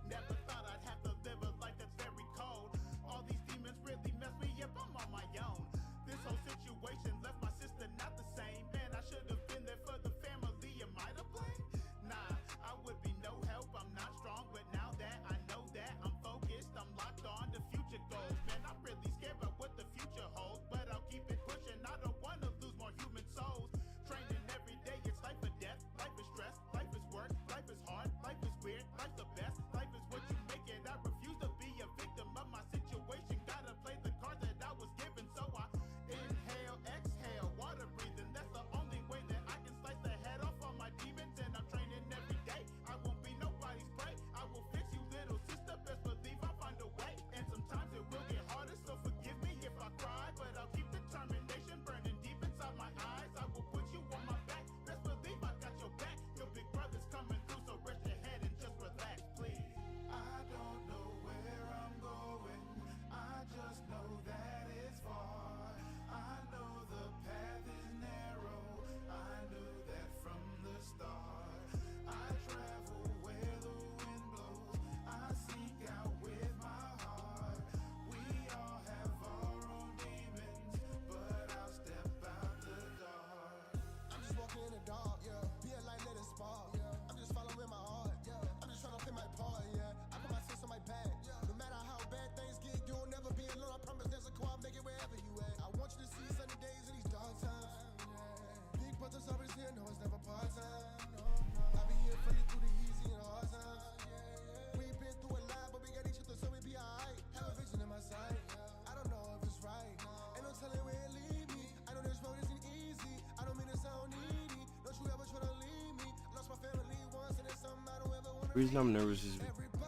Never thought I'd have to live a life that's very cold. All these demons really mess me up, I'm on my own. This whole situation left my sister not the same. Man, I should have been there for the family, am I to blame? Nah, I would be no help, I'm not strong. But now that I know that, I'm focused, I'm locked on to future goals. Man, I'm really scared about what the future holds, but I'll keep it pushing, I don't wanna lose more human souls. Training every day, it's life or death. Life is stress, life is work, life is hard, life is weird, life's the best. Life is what you make it. I refuse to be a victim of my situation. Gotta play the card that I was given. So I inhale, exhale, water breathing. That's the only way that I can slice the head off on my demons. And I'm training every day. I won't be nobody's prey. I will fix you, little sister. Best believe I'll find a way. And sometimes it will get harder, so forgive me if I cry. But I'll keep determination burning deep inside my eyes. I will put you on my back. Best believe I got your back. Your big brother's coming through, so rest your head and just relax, please. I don't know where I'm going. I just know that it's far. I know the path is narrow. I knew that from the start. I travel where the wind blows. I seek out with my heart. We all have our own demons, but I'll step out the dark. I'm just walking in the dark, yeah. Be a light, let it spark, yeah. I'm just following my heart, yeah. I'm just trying to play my part, yeah. I put my sis on my back, yeah. No matter how bad things get, you'll never be alone. I promise there's a car, I'll make it wherever you at. I want you to see sunny days in these dark times, yeah. Big brothers always here, no, it's never part time, no, no. I'll be here for you through the easy and hard times, yeah. We ain't been through a lot, but we got each other, so we be alright. Have a vision in my sight, I don't know if it's right. Ain't no telling where it lead me. I know this road isn't easy. I don't mean to sound needy. Don't you ever try to leave me. Lost my family once, and it's something I don't ever want to. The reason I'm nervous is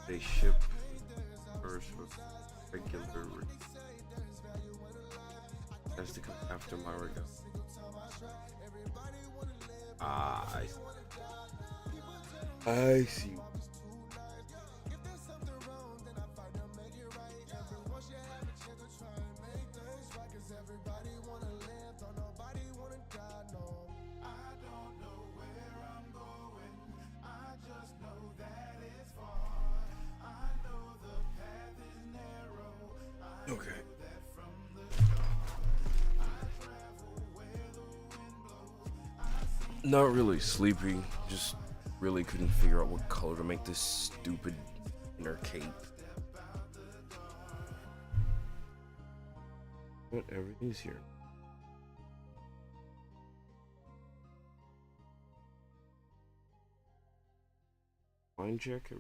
they ship first for regular. Has to come after my regular. Ah, I see. Okay. Not really sleepy, just really couldn't figure out what color to make this stupid inner cape. Whatever is here. Mind check.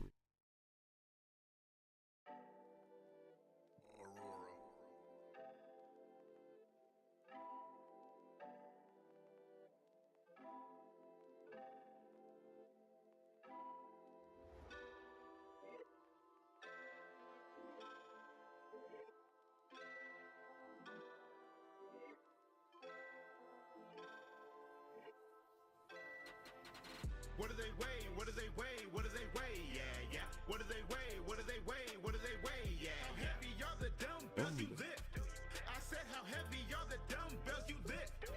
What do they weigh? What do they weigh? What do they weigh? Yeah, yeah. What do they weigh? What do they weigh? What do they weigh? Yeah. How heavy are the dumbbells you lift? I said, how heavy are the dumbbells you lift?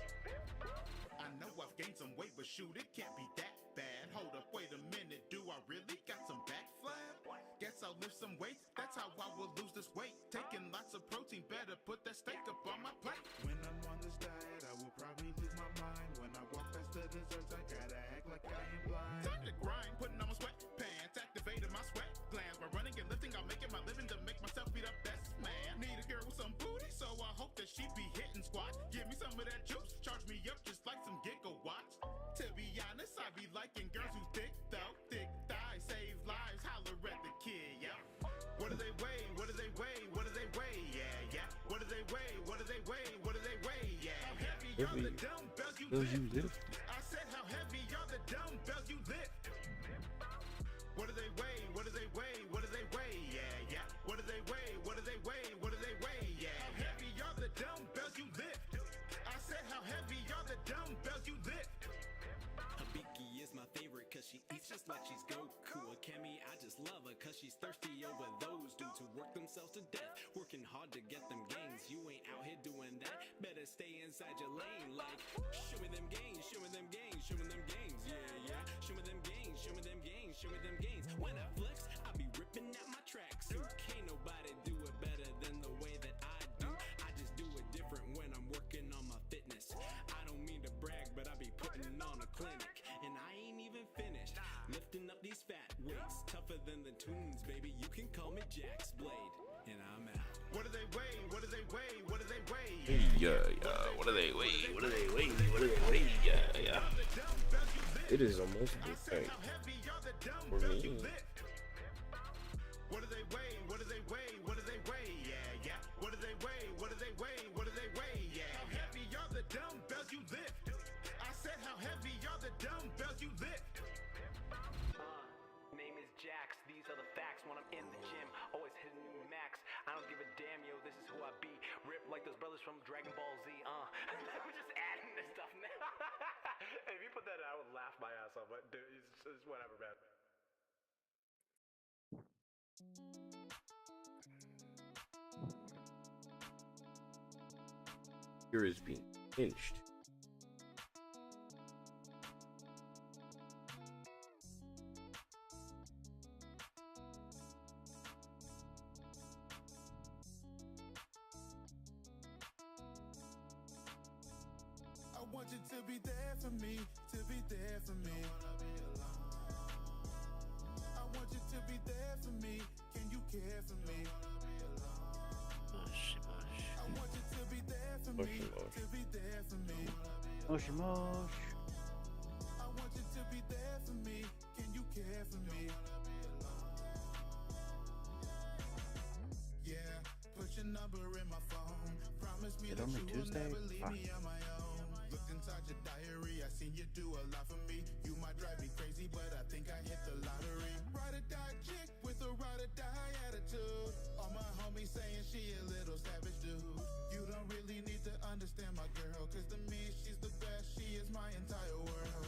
I know I've gained some weight, but shoot, it can't be that bad. Hold up, wait a minute. Do I really got some back flab? Guess I'll lift some weights. That's how I will lose this weight. Taking lots of protein, better put that steak up on my plate. When I'm on this diet, I will probably lose my mind. When I walk past the desserts, I gotta act like I am blind. think I'll make it my living to make myself be the best man. Need a girl with some booty, so I hope that she be hitting squats. Give me some of that juice, charge me up just like some gigawatts. To be honest, I be liking girls who thick though, thick thighs, save lives, holler at the kid, yeah. What do they weigh? What do they weigh? What do they weigh? Yeah, yeah. What do they weigh? What do they weigh? What do they weigh? Yeah. How heavy are the dumbbells you lift? I said how heavy are the dumbbells you lift? What do they weigh? What do they weigh? What do they weigh? Yeah, yeah. What do they weigh? What do they weigh? What do they weigh? Yeah. How heavy are the dumbbells you lift? I said how heavy are the dumbbells you lift? Habiki is my favorite cause she eats just like she's Goku. Akemi, I just love her cause she's thirsty over those dudes who work themselves to death, working hard to get them gains. You ain't out here doing that, better stay inside your lane. Like, show me them gains, show me them gains, show me them gains. Yeah, yeah, show me them gains, show me them gains, show me them gains. When I flex, I be ripping out my tracks. So can't nobody do it better than the way that I do. I just do it different when I'm working on my fitness. I don't mean to brag, but I be putting on a clinic. And I ain't even finished lifting up these fat weights, tougher than the tunes, baby. You can call me Jack's Blade, and I'm out. What do they weigh? What do they weigh? What do they weigh? Yeah, yeah. What do they weigh? What do they weigh? What do they weigh? Yeah, yeah. It is almost the thing for me. What do they weigh? What do they weigh? What do they weigh? Yeah, yeah. What do they weigh? What do they weigh? What do they weigh? Yeah. How heavy are the dumbbells you lift? I said how heavy are the dumbbells you lift? Name is Jax, these are the facts. When I'm in the gym, always hitting new max. I don't give a damn, yo, this is who I be. Rip like those brothers from Dragon Ball Z, We're just adding this stuff now. Hey, if you put that in, I would laugh my ass off, but dude, it's whatever, man. Here is being pinched. I want you to be there for me, to be there for me. I want you to be there for me. Can you care for me? I want you to be there for me, to be there for me. Mosh mosh. I want you to be there for me. Can you care for me? Yeah, put your number in my phone. Promise me Is it that only you will Tuesday? never leave Fuck. me on my own. Looked inside your diary, I seen you do a lot for me. You might drive me crazy, but I think I hit the lottery. Ride or die chick with a ride or die attitude. All my homies saying she a little savage dude. You don't really need to understand my girl, cause to me she's the best, she is my entire world.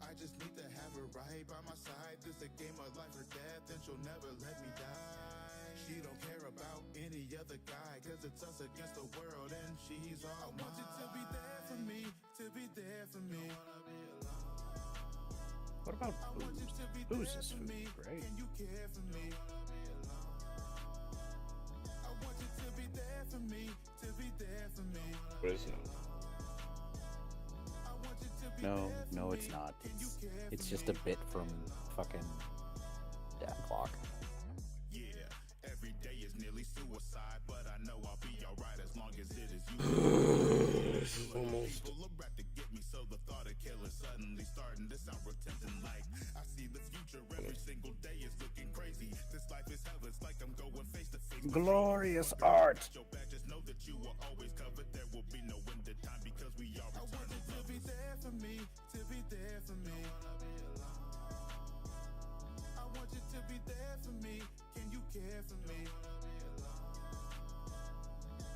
I just need to have her right by my side. This a game of life or death, and she'll never let me die. She don't care about any other guy, cause it's us against the world, and she's all mine. I want you to be there for me, to be there for me. What about booze? Booze is food, right? Can you care for me? I want you to be there for me, to be there for me. What is it? No, it's not. It's just a bit from fucking Damn Clock. Yeah, every day is nearly suicide, but I know I'll be alright as long as it is you. Almost. People are about to get me, so the thought of killing suddenly starting to sound tempting. Like I see the future every single day is looking crazy. This life is hell, it's like I'm going face to face. Glorious art. Your back, just know that you will always covered. There will be no end to time because we are eternal. I want you to be there for me, to be there for me. I want you to be there for me. Can you care for me?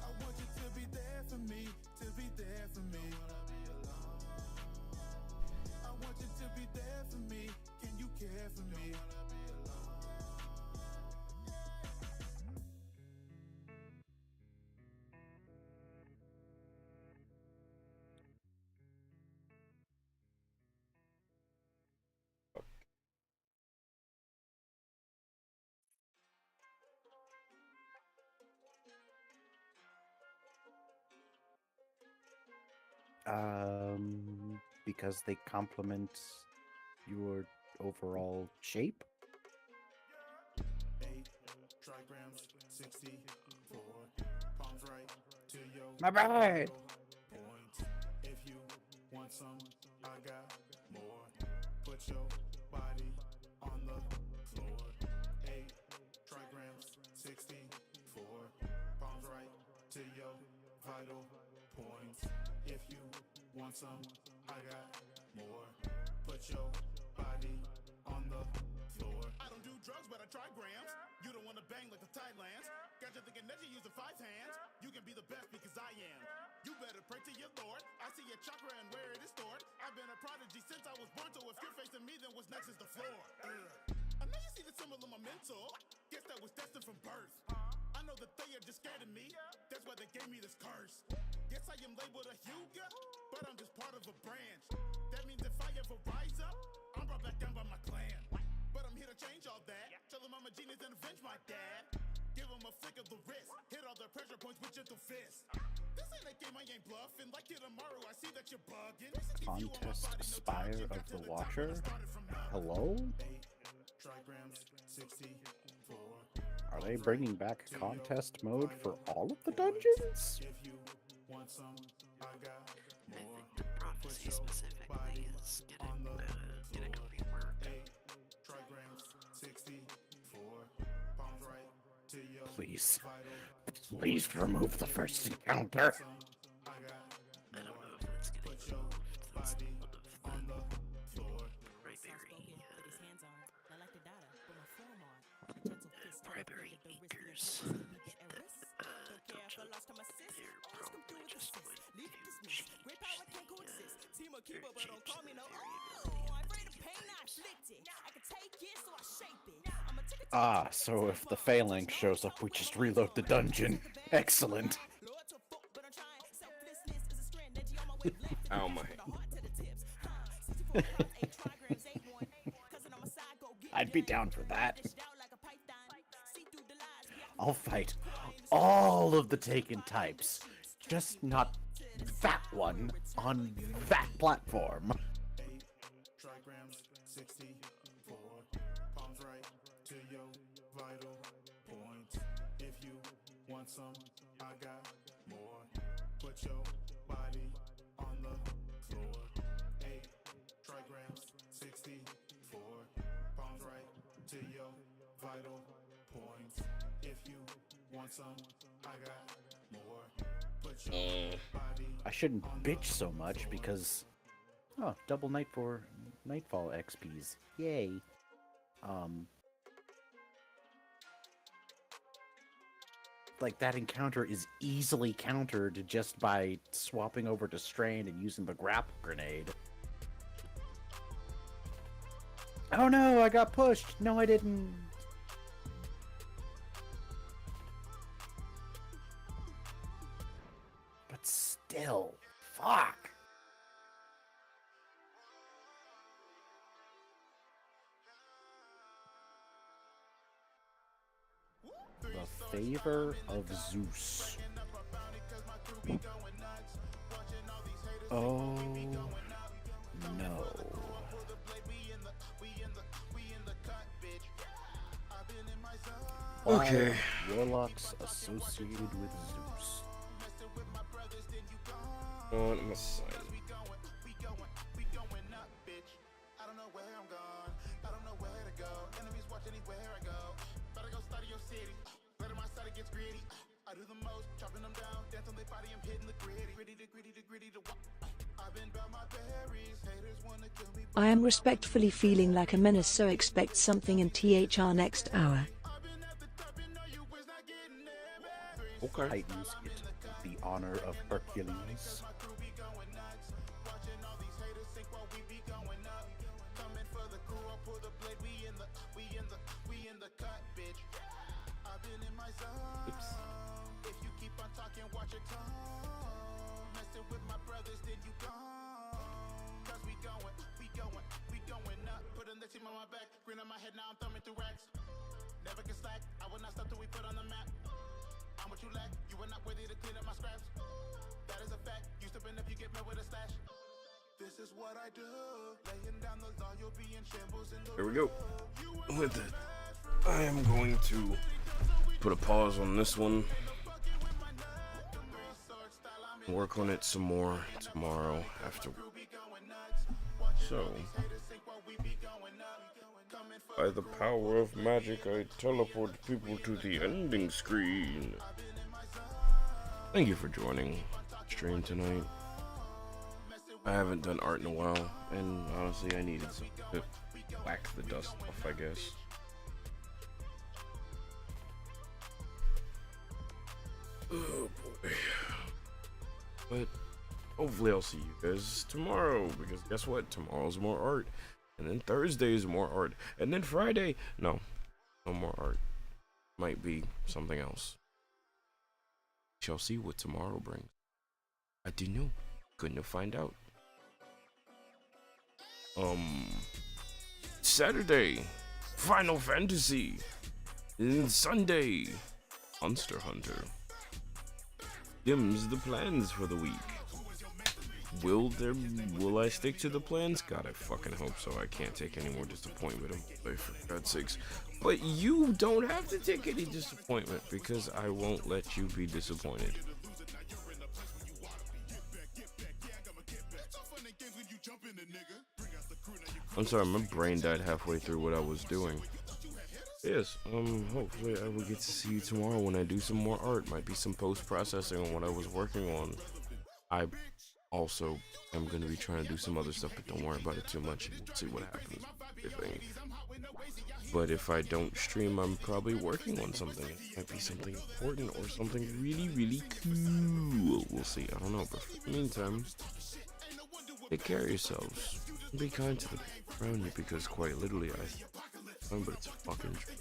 I want you to be there for me, to be there for me. I want you to be there for me. Can you care for me? Because they complement your overall shape. 64. Palms right to your My bad. points. If you want some, I got more. Put your body on the floor. 8 trigrams, 64. Palms right to your vital points. If you want some, I got more. Put your body on the floor. I don't do drugs, but I try grams. You don't wanna bang like the Thailands. Got you thinking that you're using 5 hands. You can be the best because I am. You better pray to your Lord. I see your chakra and where it is stored. I've been a prodigy since I was born, so if you're facing me, then what's next is the floor. I know you see the symbol of my mentor. Guess that was destined from birth. I know that they are just scared of me. That's why they gave me this curse. Yes, I am labeled a Hugo, but I'm just part of a branch. That means if I ever rise up, I'm brought back down by my clan. But I'm here to change all that. Tell them I'm a genius and avenge my dad. Give them a flick of the wrist. Hit all their pressure points with gentle fist. This ain't a game, I ain't bluffing. Like you tomorrow, I see that you're bugging. Contest Spire of the Watcher? Hello? Trigrams, 64. Are they bringing back contest mode for all of the dungeons? If you want some, I got I think the prophecy specifically is getting to be work. 8 trigrams, 64. Palms right to your Please. Please remove the first encounter. I don't know if that's getting moved. That's one of the primary eaters. They're probably just going to change Ah, so if the phalanx shows up, we just reload the dungeon. Excellent. Ow, my. I'd be down for that. I'll fight all of the Taken types, just not that one on that platform. 8 trigrams, 64. Palms right to your vital points. If you want some, I got more. Put your body on the floor. 8 trigrams, 64. Palms right to your vital points. If you want some, I got more. Put your body. I shouldn't bitch so much because, oh, double Nightfall XPs, yay. Like that encounter is easily countered just by swapping over to Strain and using the grapple grenade. Oh no, I got pushed. No, I didn't. But still, fuck. The favor of Zeus. Oh no. Okay. Warlocks associated with Zeus. On my side. I don't know where I'm going. I don't know where to go. Enemies watch anywhere I go. Better go study your city. Better my side, it gets greedy. I do the most, chopping them down. Dance on their body, I'm hitting the gritty. Gritty to walk. I've been about my berries. Haters wanna kill me. I am respectfully feeling like a menace, so expect something in THR next hour. Okay. Titans get the honor of Hercules. Oops. If you keep on talking, watch your tone. Messing with my brothers, then you gone. Cause we going up. Putting the team on my back, grin on my head, now I'm thumbing through racks. Never get slack, I will not stop till we put on the map. I'm what you lack, you are not worthy to clean up my scraps. That is a fact, you stepping up, you get met with a slash. This is what I do, laying down the law, you'll be in shambles in the Here we go. With it, I am going to put a pause on this one. Work on it some more tomorrow after. So, by the power of magic, I teleport people to the ending screen. Thank you for joining the stream tonight. I haven't done art in a while, and honestly, I needed some to whack the dust off, I guess. Oh boy. But hopefully I'll see you guys tomorrow, because guess what? Tomorrow's more art. And then Thursday is more art. And then Friday, no more art. Might be something else. Shall see what tomorrow brings. I don't know. Gonna find out. Saturday, Final Fantasy. And Sunday, Monster Hunter. Dims the plans for the week. Will I stick to the plans? God, I fucking hope so. I can't take any more disappointment, for God's sakes. But you don't have to take any disappointment, because I won't let you be disappointed. I'm sorry, my brain died halfway through what I was doing. Yes, hopefully I will get to see you tomorrow when I do some more art. Might be some post-processing on what I was working on. I also am going to be trying to do some other stuff, but don't worry about it too much. We'll see what happens. But if I don't stream, I'm probably working on something. It might be something important or something really, really cool. We'll see. I don't know, but for the meantime, take care of yourselves. Be kind to the people around you, because quite literally, but it's fucking true.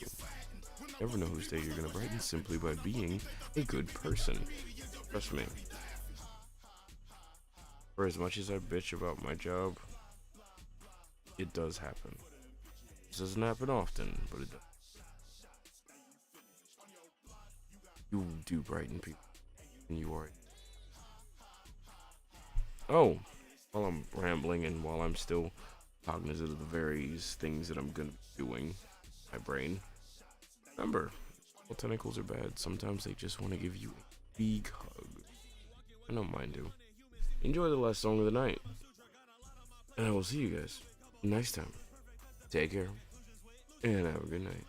You never know whose day you're gonna brighten simply by being a good person. Trust me. For as much as I bitch about my job, it does happen. It doesn't happen often, but it does. You do brighten people, and you are. Oh, while I'm rambling and while I'm still cognizant of the various things that I'm gonna be doing, my brain. Remember, all tentacles are bad. Sometimes they just want to give you a big hug. I know mine do. Enjoy the last song of the night, and I will see you guys next time. Take care, and have a good night.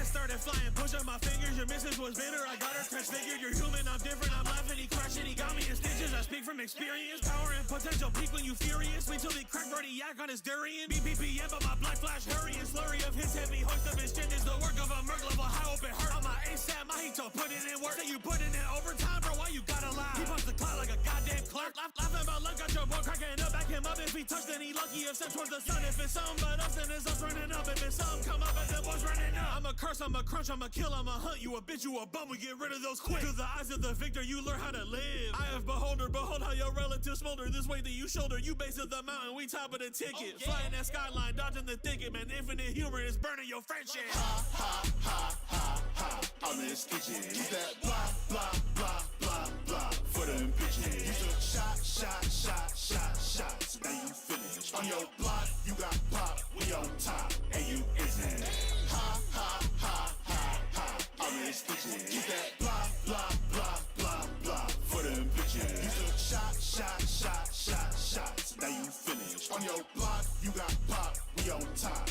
Started flying, push up my fingers. Your missus was bitter, I got her transfigured. You're human, I'm different, I'm laughing. He crashed it, he got me in stitches. I speak from experience, power and potential peak when you furious. Wait till he crack Bardiac on his durian. BPPM, but my blood flash hurrying. Slurry of his heavy hoist of his chin is the work of a merc level high open heart. On my ASAP, my heat to put it in work. Say you put in overtime, bro, why you gotta lie? He punched the clock like a goddamn clerk. Laughing about luck, got your boy cracking up. Back him up if he touched, then he lucky. If step towards the sun, if it's something but us, then it's us running up. If it's something come up, and the boys running up. I'm a curse, I'm a crunch, I'm a kill, I'm a hunt. You a bitch, you a bum, we get rid of those quick. Through the eyes of the victor, you learn how to live. I have beholder, behold how your relatives smolder. This way that you shoulder, you base of the mountain, we top of the ticket. Flying that skyline, dodging the thicket, man. Infinite humor is burning your friendship. Ha, ha, ha, ha, ha. I'm in stitches. Use that blah, blah, blah, blah, blah for them bitches. You took shots. Now you finished. On your block, you got pop, we on top, and you isn't. Ha, ha, ha, ha, ha. I'm in stitches. Use that blah, blah, blah, blah, blah for them bitches. You took shots. Now you finished. On your block, you got pop, we on top,